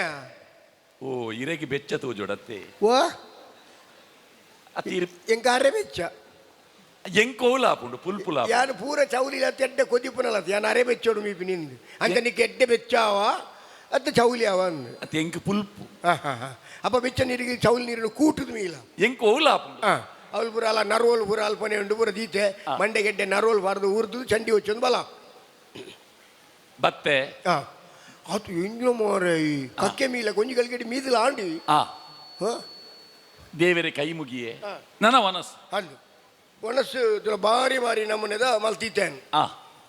ಓ ಇರೆಗೆ ಬೆಚ್ಚ ತೂಜೊಡತ್ತೆ ಓ ಅತಿ ಎಂಕಾರೆ ಬೆಚ್ಚ ಎಂಕೋಲ ಆಪುಂಡು ಪುಲ್ಪುಲ ಯಾನು ಪೂರ ಚೌಲಿ ಎಡ್ಡೆ ಕೊದ್ದಿಪ್ಪುನಲ್ಲ ಯಾನು ಅರೆ ಬೆಚ್ಚೋಡು ಮೀಪಿ ನಿಂದು ಅಂತ ನಿಕ್ಕೆ ಎಡ್ಡೆ ಬೆಚ್ಚಾವ ಅದು ಚೌಲಿ ಅವ ಅಂದು ಅತಿ ಎಂಕ್ ಪುಲ್ಪು ಅಪ್ಪ ಬೆಚ್ಚ ನೀರಿಗೆ ಚೌಲಿ ನೀರನ್ನು ಕೂಟದ ಮೀಲ ಎಂಕೋಲ ಆಪುಂಡು ಅವಳು ಪೂರ ಅಲ್ಲ ನರೋಲ್ ಪೂರ ಅಲ್ಪನೆ ಉಂಡು ಪೂರ ದೀತೆ ಮಂಡೆ ಗೆಡ್ಡೆ ನರೋಲ್ ಬಾರ್ದು ಉರ್ದು ಚಂಡಿ ಹೊಚ್ಚೊಂದು ಬಲ ಬತ್ತೆ ಅದು ಎಂಜು ಮಾರೆ ಕಕ್ಕೆ ಮೀಲ ಗೊಂಜಿಗಲ್ಗೆಡಿ ಮೀದಲ ಆಂಡಿ ದೇವರೇ ಕೈ ಮುಗಿಯೇ ನನ್ನ ವನಸ್ ಅಂದು ಒಣಸು ತುಲ ಬಾರಿ ಬಾರಿ ನಮ್ಮನೆದ ಮಲ್ತೀತೇನೆ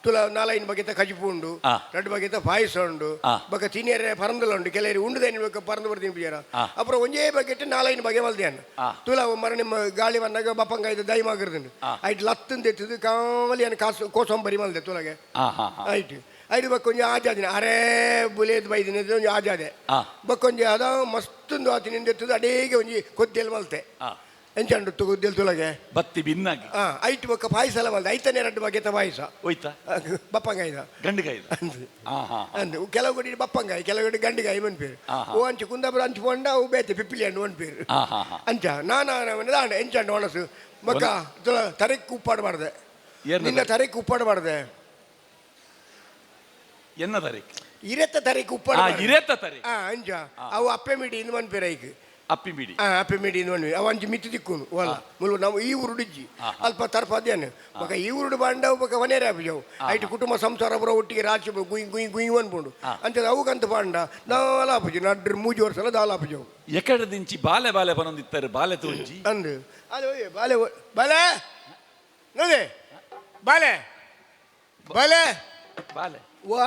ತುಲ 4 ಬಗೆತ ಕಜಿಪುಂಡು 2 ಬಗೆತ ಪಾಯಸ ಉಂಡು ಬಕ ತಿನಿಯರೆ ಪರಂದಲ ಉಂಡು ಕೆಲವರು ಉಂಡುದೇನು ಬೇಕು ಪರಂದು ಬರ್ತೀನಿ ಬಿಜಾರ ಅப்புற ಒಂಜೇ ಬಗೆಟ್ 4 ಬಗೆ ಮಲ್ದೇನು ತುಲ ಮರ ನಿಮ್ಮ ಗಾಳಿ ಬಂದಾಗ ಬಪ್ಪಂಗಾಯ್ತು ದಯಮಾಗಿರ್ದುಂಡು ಐಟ್ ಲತ್ತಂದು ಎತ್ತದು ಕಾವಲಿ ಏನು ಕಾಸು ಕೋಸಂಬರಿ ಮಲ್ದೆ ತುಲಗೆ ಆಯ್ತು ಐದು ಬಕ್ಕೊಂಜಿ ಆಜಾದಿನ ಅರೇ ಬುಲೇದ್ ಬೈದಿನ ಒಂಜಿ ಆಜಾದೆ ಬಕ್ಕೊಂಜಿ ಅದ ಮಸ್ತೊಂದು ಆತಿನಿಂದ ಎತ್ತದು ಅಡೇಗೆ ಒಂಜಿ ಕೊದ್ದೆಲ್ ಮಲ್ತೆ ಎಂಚಂಡು ಕೊದ್ದೆಲ್ ತುಲಗೆ ಬತ್ತಿ ಭಿನ್ನಾಗಿ ಐಟ್ ಬಕ್ಕ ಪಾಯಸ ಎಲ್ಲ ಮಲ್ದೆ ಐತನೇ 2 ಬಗೆತ ಪಾಯಸ ಹೋಯ್ತಾ ಬಪ್ಪಂಗಾಯ್ದ ಗಂಡುಗಾಯ್ದ ಅಂದು ಕೆಲವು ಗಡಿ ಬಪ್ಪಂಗಾಯಿ ಕೆಲವು ಗಡಿ ಗಂಡುಗಾಯಿ ಮನ್ಪೇರು ಓ ಅಂಚು ಕುಂದಾಪುರ ಅಂಚು ಪೊಂಡ ಅವು ಬೇತೆ ಪಿಪ್ಪಿಲಿ ಹಣ್ಣು ಮನ್ಪೇರು ಅಂಚ ನಾನ ಎಂಚಂಡು ಒಣಸು ಬಕ್ಕ ತುಲ ತರೆಕ್ ಉಪ್ಪಾಡಬಾರ್ದೆ ನಿನ್ನ ತರೆಕ್ ಉಪ್ಪಾಡಬಾರ್ದೆ ಎನ್ನ ತಾರೀಕು ಇರೆತ್ತ ತರೆಕ್ ಉಪ್ಪಾಡ ಇರೇತ ತಾರೀಕು ಅಂಚ ಅವು ಅಪ್ಪೆ ಮಿಡಿ ಇಂದು ಮನ್ಪೇರು ಐಕ್ ಅಪ್ಪಿ ಬಿಡಿ ಅಪ್ಪೆ ಮಿಡಿ ಇಂದು ಮನ್ಪೇರು ಅವು ಅಂಚು ಮಿತ್ತು ದಿಕ್ಕುನು ಒಲ್ಲ ಮುಲ್ಲು ನಾವು ಈ ಊರುಡಿಜ್ಜಿ ಅಲ್ಪ ತರ್ಪ ಅದೇನು ಬಕ ಈ ಊರುಡು ಬಾಂಡವು ಬಕ ವನೇರೆ ಆಪಿಜವು ಐಟು ಕುಟುಂಬ ಸಂಸಾರ ಬರೋ ಒಟ್ಟಿಗೆ ರಾಚಿ ಗುಯ್ ಗುಯ್ ಗುಯ್ ಅನ್ಕೊಂಡು ಅಂತ ಅವಕ್ಕಂತ ಬಾಂಡ ನಾವೆಲ್ಲ ಆಪುಜಿ 2-3 ವರ್ಷ ದಾಲ್ ಆಪುಜವು ಎಕಡೆ ದಿಂಚಿ ಬಾಲೆ ಬಾಲೆ ಬನೊಂದಿತ್ತಾರೆ ಬಾಲೆ ತೋಂಜಿ ಅಂದು ಅದು ಬಾಲೆ ಬಾಲೆ ನೋಡಿ ಬಾಲೆ ಬಾಲೆ ಬಾಲೆ ಓ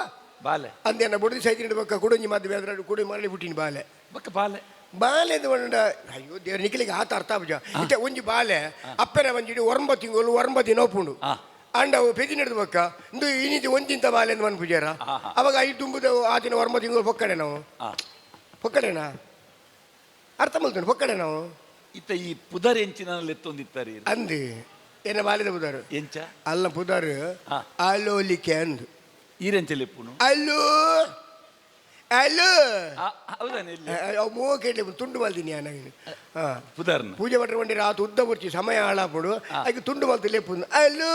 ಬಾಲೆ ಅಂದೇನ ಬುಡದಿ ಸೈತಿನ ಬಕ್ಕ ಕುಡಂಜಿ ಮದ್ವೆ ಅದ್ರ ಕುಡಿ ಮರಳಿ ಬಿಟ್ಟಿನ ಬಾಲೆ ಬಕ್ಕ ಬಾಲೆ ಬಾಲೆ ಬಂಡ ಅಯ್ಯೋ ದೇವ್ರ ನಿಖಲಿಗೆ ಆತ ಅರ್ಥ ಆಪುಜ ಇತ್ತೆ ಒಂಜಿ ಬಾಲೆ ಅಪ್ಪೆನ ಒಂಜಿಡಿ 9 ತಿಂಗಳು 9 ದಿನ ಒಪ್ಪುಂಡು ಅಂಡ ಪೆದಿ ನಡೆದು ಬಕ್ಕ ಇಂದು ಇನಿತಿ ಒಂದಿಂತ ಬಾಲೆ ಅಂತ ಮನ್ಪುಜಾರ ಅವಾಗ ಐದು ತುಂಬುದ ಆ ದಿನ 9 ತಿಂಗಳು ಪೊಕ್ಕಡೆ ನಾವು ಪೊಕ್ಕಡೆನಾ ಅರ್ಥ ಮಲ್ತುಂಡು ಪೊಕ್ಕಡೆ ನಾವು ಇತ್ತ ಈ ಪುದರ್ ಎಂಚಿನಲ್ಲಿ ಎತ್ತೊಂದಿತ್ತಾರೆ ಅಂದು ಏನ ಬಾಲಿದ ಪುದಾರು ಎಂಚ ಅಲ್ಲ ಪುದಾರು ಹಾ. ಅಲೋಲಿಕೆ ಅಂದು ಈರೆಂಚಲೆಪ್ಪುನು ಅಲ್ಲೋ ಅಲ್ಲೋ ಹೌದಾನೆ ಇಲ್ಲಿ ಮೋ ಕೇಳಿ ತುಂಡು ಮಲ್ತೀನಿ ನಾನು ಪುದರ್ನ ಪೂಜೆ ಭಟ್ರ ಬಂಡಿ ರಾತ್ ಉದ್ದ ಬರ್ಚಿ ಸಮಯ ಹಾಳಾಪಡು ಅದಕ್ಕೆ ತುಂಡು ಮಲ್ತು ಲೇಪುಂದು ಅಲ್ಲೂ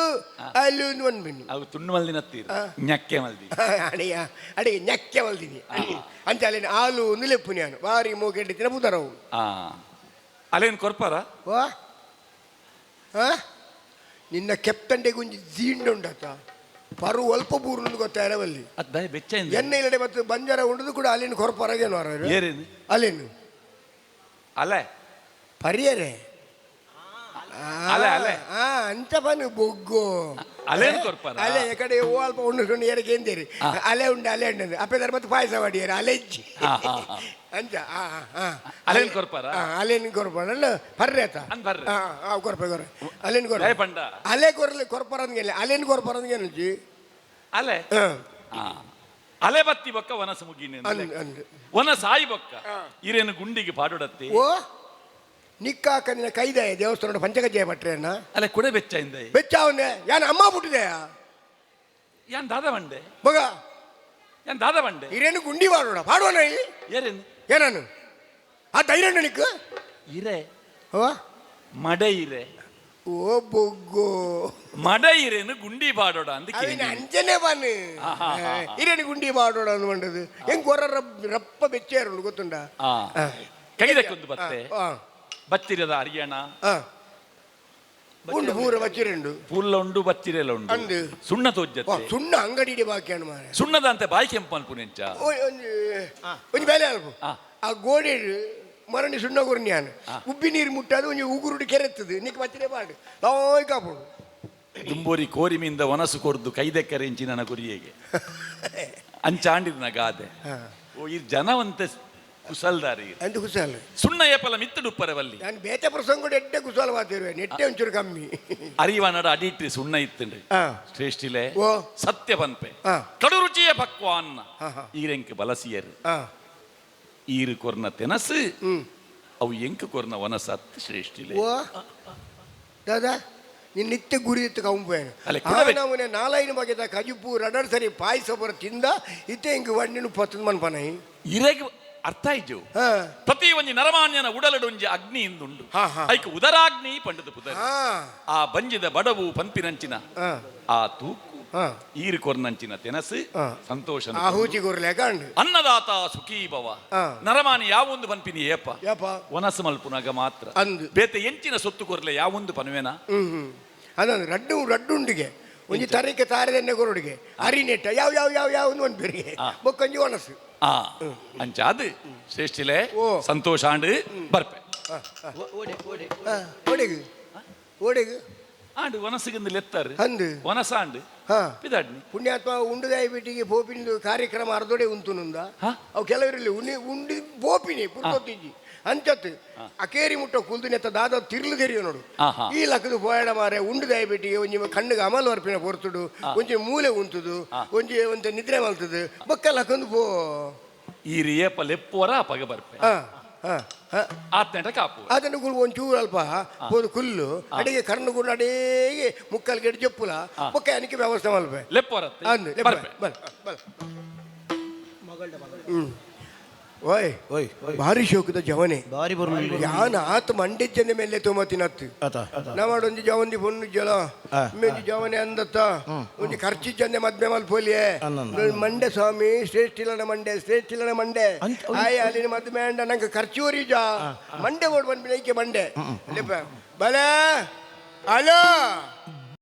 ಅಲ್ಲೂ ಅಂತ ಬಂದ್ಬಿನ್ನು ಅವು ತುಂಡು ಮಲ್ದಿ ನತ್ತೀರು ñಕ್ಕೆ ಮಲ್ದಿ ಅಡಿಯ ಅಡಿಗೆ ñಕ್ಕೆ ಮಲ್ತೀನಿ ಅಂತ ಅಲ್ಲಿ ಹಾಲು ಒಂದು ಲೆಪ್ಪು ನಾನು ಬಾರಿ ಮೋ ಕೇಳಿ ತಿನ್ನ ಪುದಾರವು ಅಲ್ಲೇನು ಕೊರ್ಪಾರ ವಾ ನಿನ್ನ ಕೆಪ್ತಂಡೆ ಗುಂಜಿ ಜೀಂಡುಂಡತ ಪರು ಅಲ್ಪ ಬೂರ್ನು ಗೊತ್ತಾರವಲ್ಲಿ ಅದ್ ದಯ ಬೆಚ್ಚ ಎಣ್ಣೆ ಇಲ್ಲಡೆ ಮತ್ತು ಬಂಜಾರ ಉಂಡದು ಕೂಡ ಅಲ್ಲಿನ ಕೊರಪರಗೇನು ಏರೇನು ಅಲ್ಲೇನು ಅಲೆ ಪರಿಯರೆ ಅಲೆ ಅಲೆ ಅಂತ ಬನ್ನು ಬೊಗ್ಗು ಅಲ್ಲೇನು ಕೊರ್ಪಾರ ಅಲೆ ಕಡೆ ಅಲ್ಪ ಉಂಡು ಏರಕ್ಕೆ ಎಂದೇರಿ ಅಲೆ ಉಂಡು ಅಲೆ ಉಂಡು ಅಪ್ಪೆದಾರ ಮತ್ತೆ ಪಾಯಸ ಮಾಡಿಯಾರ ಅಲೆಜ್ಜಿ ಅಂಚ ಅಲ್ಲೇನು ಕೊರ್ಪಾರ ಅಲೆನ್ ಕೊರಪಡ ಪರ್ರೇತ ಅಂದ್ ಬರ್ರೆ ಕೊರಪೆ ಕೊರ ಅಲೆನ್ ಕೊರ ದಯ ಪಂಡ ಅಲೆ ಕೊರಲೆ ಕೊರಪರಂದ್ಗೆಲ್ಲ ಅಲೆನ್ ಕೊರಪರಂದ್ಗೇನು ಅಲೆ ಅಲೆ ಬತ್ತಿ ಬೊಕ್ಕ ವನಸ ಮುಗಿನಿ ಅಂದು ವನ ಸಾಯಿ ಬೊಕ್ಕ ಇರೇನು ಗುಂಡಿಗೆ ಪಾಡೊಡತ್ತಿ ಓ ನಿಕ್ಕಾಕ ನಿನ್ನ ಕೈದಾಯ ದೇವಸ್ಥಾನ ಪಂಚಗಜ್ಜಯ ಭಟ್ರೇನ ಅಲ್ಲ ಕುಡೆ ಬೆಚ್ಚ ಇಂದ ಬೆಚ್ಚ ಅವನೇ ಯಾನ್ ಅಮ್ಮ ಬಿಟ್ಟಿದೆಯ ಯಾನ್ ದಾದ ಬಂಡೆ ಮಗ ಯಾನ್ ದಾದ ಬಂಡೆ ಹಿರೇನು ಗುಂಡಿ ಮಾಡೋಣ ಪಾಡೋಣ ಇಲ್ಲಿ ಏರೇನು ಏನಾನು ಆ ಧೈರ್ಯ ನಿಕ್ಕು ಇರೆ ಓ ಮಡೆ ಇರೆ ಓ ಬೊಗ್ಗು ಮಡ ಇರೇನು ಗುಂಡಿ ಪಾಡೋಡ ಅಂದ ಅವನ ಅಂಜನೆ ಬನ್ನು ಹಿರೇನು ಗುಂಡಿ ಮಾಡೋಣ ಅಂದ್ ಬಂಡದು ಹೆಂಗ್ ಕೊರ ರಪ್ಪ ಬೆಚ್ಚೇರು ಗೊತ್ತುಂಡ ಕೈದಕ್ಕೊಂದು ಬತ್ತೆ ಬತ್ತಿರದ ಹರಿಯಾಣ ಉಂಡು ಪೂರ ಬಚ್ಚಿರೆಂಡು ಪುಲ್ಲ ಉಂಡು ಬತ್ತಿರೆಲ್ಲ ಉಂಡು ಅಂದು ಸುಣ್ಣ ತೋಜ್ಜತ್ತೆ ಸುಣ್ಣ ಅಂಗಡಿ ಬಾಕಿ ಅಣ್ಣ ಮಾರೆ ಸುಣ್ಣದ ಅಂತೆ ಬಾಯಿ ಕೆಂಪು ಅನ್ಪುನೆಂಚ ಒಂಜಿ ಬೇಲೆ ಅಲ್ಪ ಆ ಗೋಡೆ ಮರಣಿ ಸುಣ್ಣ ಕೊರ್ನ್ಯಾನ್ ಉಬ್ಬಿ ನೀರು ಮುಟ್ಟದು ಒಂಜಿ ಉಗುರುಡು ಕೆರೆತ್ತದು ನಿಕ್ ಬಚ್ಚಿರೆ ಬಾಡು ಲಾಯ್ ಕಾಪುಡು ದುಂಬೋರಿ ಕೋರಿಮಿಂದ ವನಸು ಕೊರ್ದು ಕೈದೆಕ್ಕರೆಂಚಿ ನನ್ನ ಗುರಿಯೇಗೆ ಅಂಚಾಂಡಿದ ಗಾದೆ ಓ ಈ ಜನವಂತೆ ಕುಸಲ್ದಾರಿ ಅಂತ ಕುಶಾಲ ಸುಣ್ಣ ಏಪಲ ಮಿತ್ತುಡುಪ್ಪರವಲ್ಲಿ ನಾನು ಬೇತೆ ಪ್ರಸಂಗ ಎಡ್ಡೆ ಕುಶಾಲ ಮಾತಿರುವೆ ನೆಟ್ಟೆ ಒಂಚೂರು ಕಮ್ಮಿ ಅರಿವ ನಡ ಅಡಿಟ್ರಿ ಸುಣ್ಣ ಇತ್ತಂಡ್ರಿ ಶ್ರೇಷ್ಠಿಲೆ ಓ ಸತ್ಯ ಪನ್ಪೆ ಹಾ. ಕಡು ರುಚಿಯ ಪಕ್ವಾನ್ನ ಹಾ, ಹಾ. ಈರೆಂಕ್ ಬಲಸಿಯರು ಹಾ ಈರು ಕೊರ್ನ ತೆನಸು ಅವು ಎಂಕ್ ಕೊರ್ನ ವನಸತ್ ಶ್ರೇಷ್ಠಿಲೆ ಓ ದಾದಾ ನಿನ್ನ ನಿತ್ಯ ಗುರಿ ಇತ್ತು ಕಂಪೇನು ಅಲ್ಲ, ಕುಡಬೇಕು. ನಮ್ಮನೆ ನಾಲೈನ ಬಗೆದ ಕಜುಪು ರಡರ್ ಸರಿ ಪಾಯಸ ಬರ ತಿಂದ ಇತ್ತೆ ಹಿಂಗೆ ವಣ್ಣಿನ ಪತ್ತದ ಮನ್ಪನೈ ಇರೆಗ್ ಅರ್ಥ ಇಜ್ಜು ಹಾ ಪ್ರತಿ ಒಂಜಿ ನರಮಾನ್ಯನ ಉಡಲಡೊಂಜಿ ಅಗ್ನಿ ಇಂದುಂಡು ಹಾ, ಹಾ. ಐಕ್ ಉದರಾಗ್ನಿ ಪಂಡದ ಪುದರ್ ಹಾ ಆ ಬಂಜಿದ ಬಡವು ಪಂಪಿನಂಚಿನ ಹಾ ಆ ತೂಕು ಹಾ ಈರು ಕೊರ್ನಂಚಿನ ತೆನಸು ಹಾ. ಸಂತೋಷ ಆ ಹೂಚಿ ಗುರ್ಲೆ ಕಂಡು ಅನ್ನದಾತ ಸುಖೀ ಭವ ಹಾ. ನರಮಾನಿ ಯಾವೊಂದು ಪನ್ಪಿನಿ ಏಪ ಯಪ್ಪ ವನಸು ಮಲ್ಪುನಾಗ ಮಾತ್ರ ಅಂದು ಬೇತೆ ಎಂಚಿನ ಸೊತ್ತು ಕೊರ್ಲೆ ಯಾವೊಂದು ಪನ್ವೇನ ಅದಂದು ರಡ್ಡುಂಡಿಗೆ ಒಂಜಿ ತರಕ್ಕೆ ತಾರದೆಣ್ಣೆ ಕೊರಡಿಗೆ ಅರಿನೆಟ್ಟ ಯಾವ ಯಾವ ಯಾವ ಯಾವ ಒಂದು ಬೆರಿಗೆ ಬೊಕ್ಕೊಂಜಿ ಒಣಸು ಆ ಅಂಚಾದು ಶ್ರೇಷ್ಠಿಲೆ ಓ. ಸಂತೋಷ ಆಂಡು ಬರ್ಪೆ ಓಡೆಗು ಓಡೆಗು ಆಂಡು ವನಸಿಗಿಂದ ಲೆತ್ತಾರೆ ಅಂದು ವನಸ ಆಂಡು ಹಾ ಪಿದಾಡ್ನಿ ಪುಣ್ಯಾತ್ಮ ಉಂಡುದಾಯಿ ಬಿಟ್ಟಿಗೆ ಪೋಪಿನಿಂದು ಕಾರ್ಯಕ್ರಮ ಅರ್ಧೊಡೆ ಉಂತುನುಂದ ಹಾ? ಅವು ಕೆಲವರಲ್ಲಿ ಉಂಡಿ ಪೋಪಿನಿ ಪುರ್ತೊತ್ತಿಜ್ಜಿ ಅಂಚತ್ತು ಅಕೇರಿ ಮುಟ್ಟ ಕುಲ್ದು ನೆತ್ತ ದಾದ ತಿರ್ಲು ತೆರಿಯೋ ನೋಡು ಆಹಾ. ಈ ಲಕ್ಕದು ಪೋಯಡ ಮಾರೆ ಉಂಡುದಾಯಿ ಬಿಟ್ಟಿಗೆ ಒಂಜಿ ಕಣ್ಣಿಗೆ ಅಮಲ್ ವರ್ಪಿನ ಪೊರ್ತುಡು ಒಂಜಿ ಮೂಲೆ ಉಂತುದು ಒಂಜಿ ಒಂದು ನಿದ್ರೆ ಮಲ್ತದು ಬೊಕ್ಕ ಲಕ್ಕಂದು ಪೋ ಈರು ಏಪ ಲೆಪ್ಪೋರ ಪಗ ಬರ್ಪೆ ಹಾ ಹಾ ಹಾ ಆತ್ನೆಟ ಕಾಪು ಅದನ್ನು ಗುಳು ಒಂಚೂರು ಅಲ್ಪ ಹೋದು ಕುಲ್ಲು ಅಡಿಗೆ ಕರ್ನು ಗುಂಡು ಅಡೇಗೆ ಮುಕ್ಕಲ್ ಗೆಡ್ ಜಪ್ಪುಲ ಬೊಕ್ಕ ಅನಿಕೆ ವ್ಯವಸ್ಥೆ ಮಲ್ಪೆ ಲೆಪ್ಪೋರತ್ತೆ ಅಂದು ಬರ್ಪೆ ಓಯ್ ಓಯ್ ಭಾರಿ ಶೋಕದ ಜವನೆ ಬಾರಿ ಬರ್ಮ ಯಾನ ಆತ ಮಂಡಿಜ್ಜನೆ ಮೇಲೆ ತೊಂಬತ್ತಿನತ್ತು ನಾವೊಂದು ಜವಂದಿ ಪೊಣ್ಣು ಜಲ ಮೇಜಿ ಜವನೆ ಅಂದತ್ತ ಒಂದು ಖರ್ಚಿಜ್ಜಂದೆ ಮದ್ಮೆ ಮಲ್ಪೋಲಿಯೆ ಮಂಡೆ ಸ್ವಾಮಿ ಶ್ರೇಷ್ಠಿಲನ ಮಂಡೆ ಆಯ್ ಅಲ್ಲಿನ ಮದ್ಮೆ ಅಂಡ ನಂಗೆ ಖರ್ಚು ಜಾ ಮಂಡೆ ಓಡ್ ಬಂದ್ಬಿಡ ಈಕೆ ಮಂಡೆ ಬಲ ಹಲೋ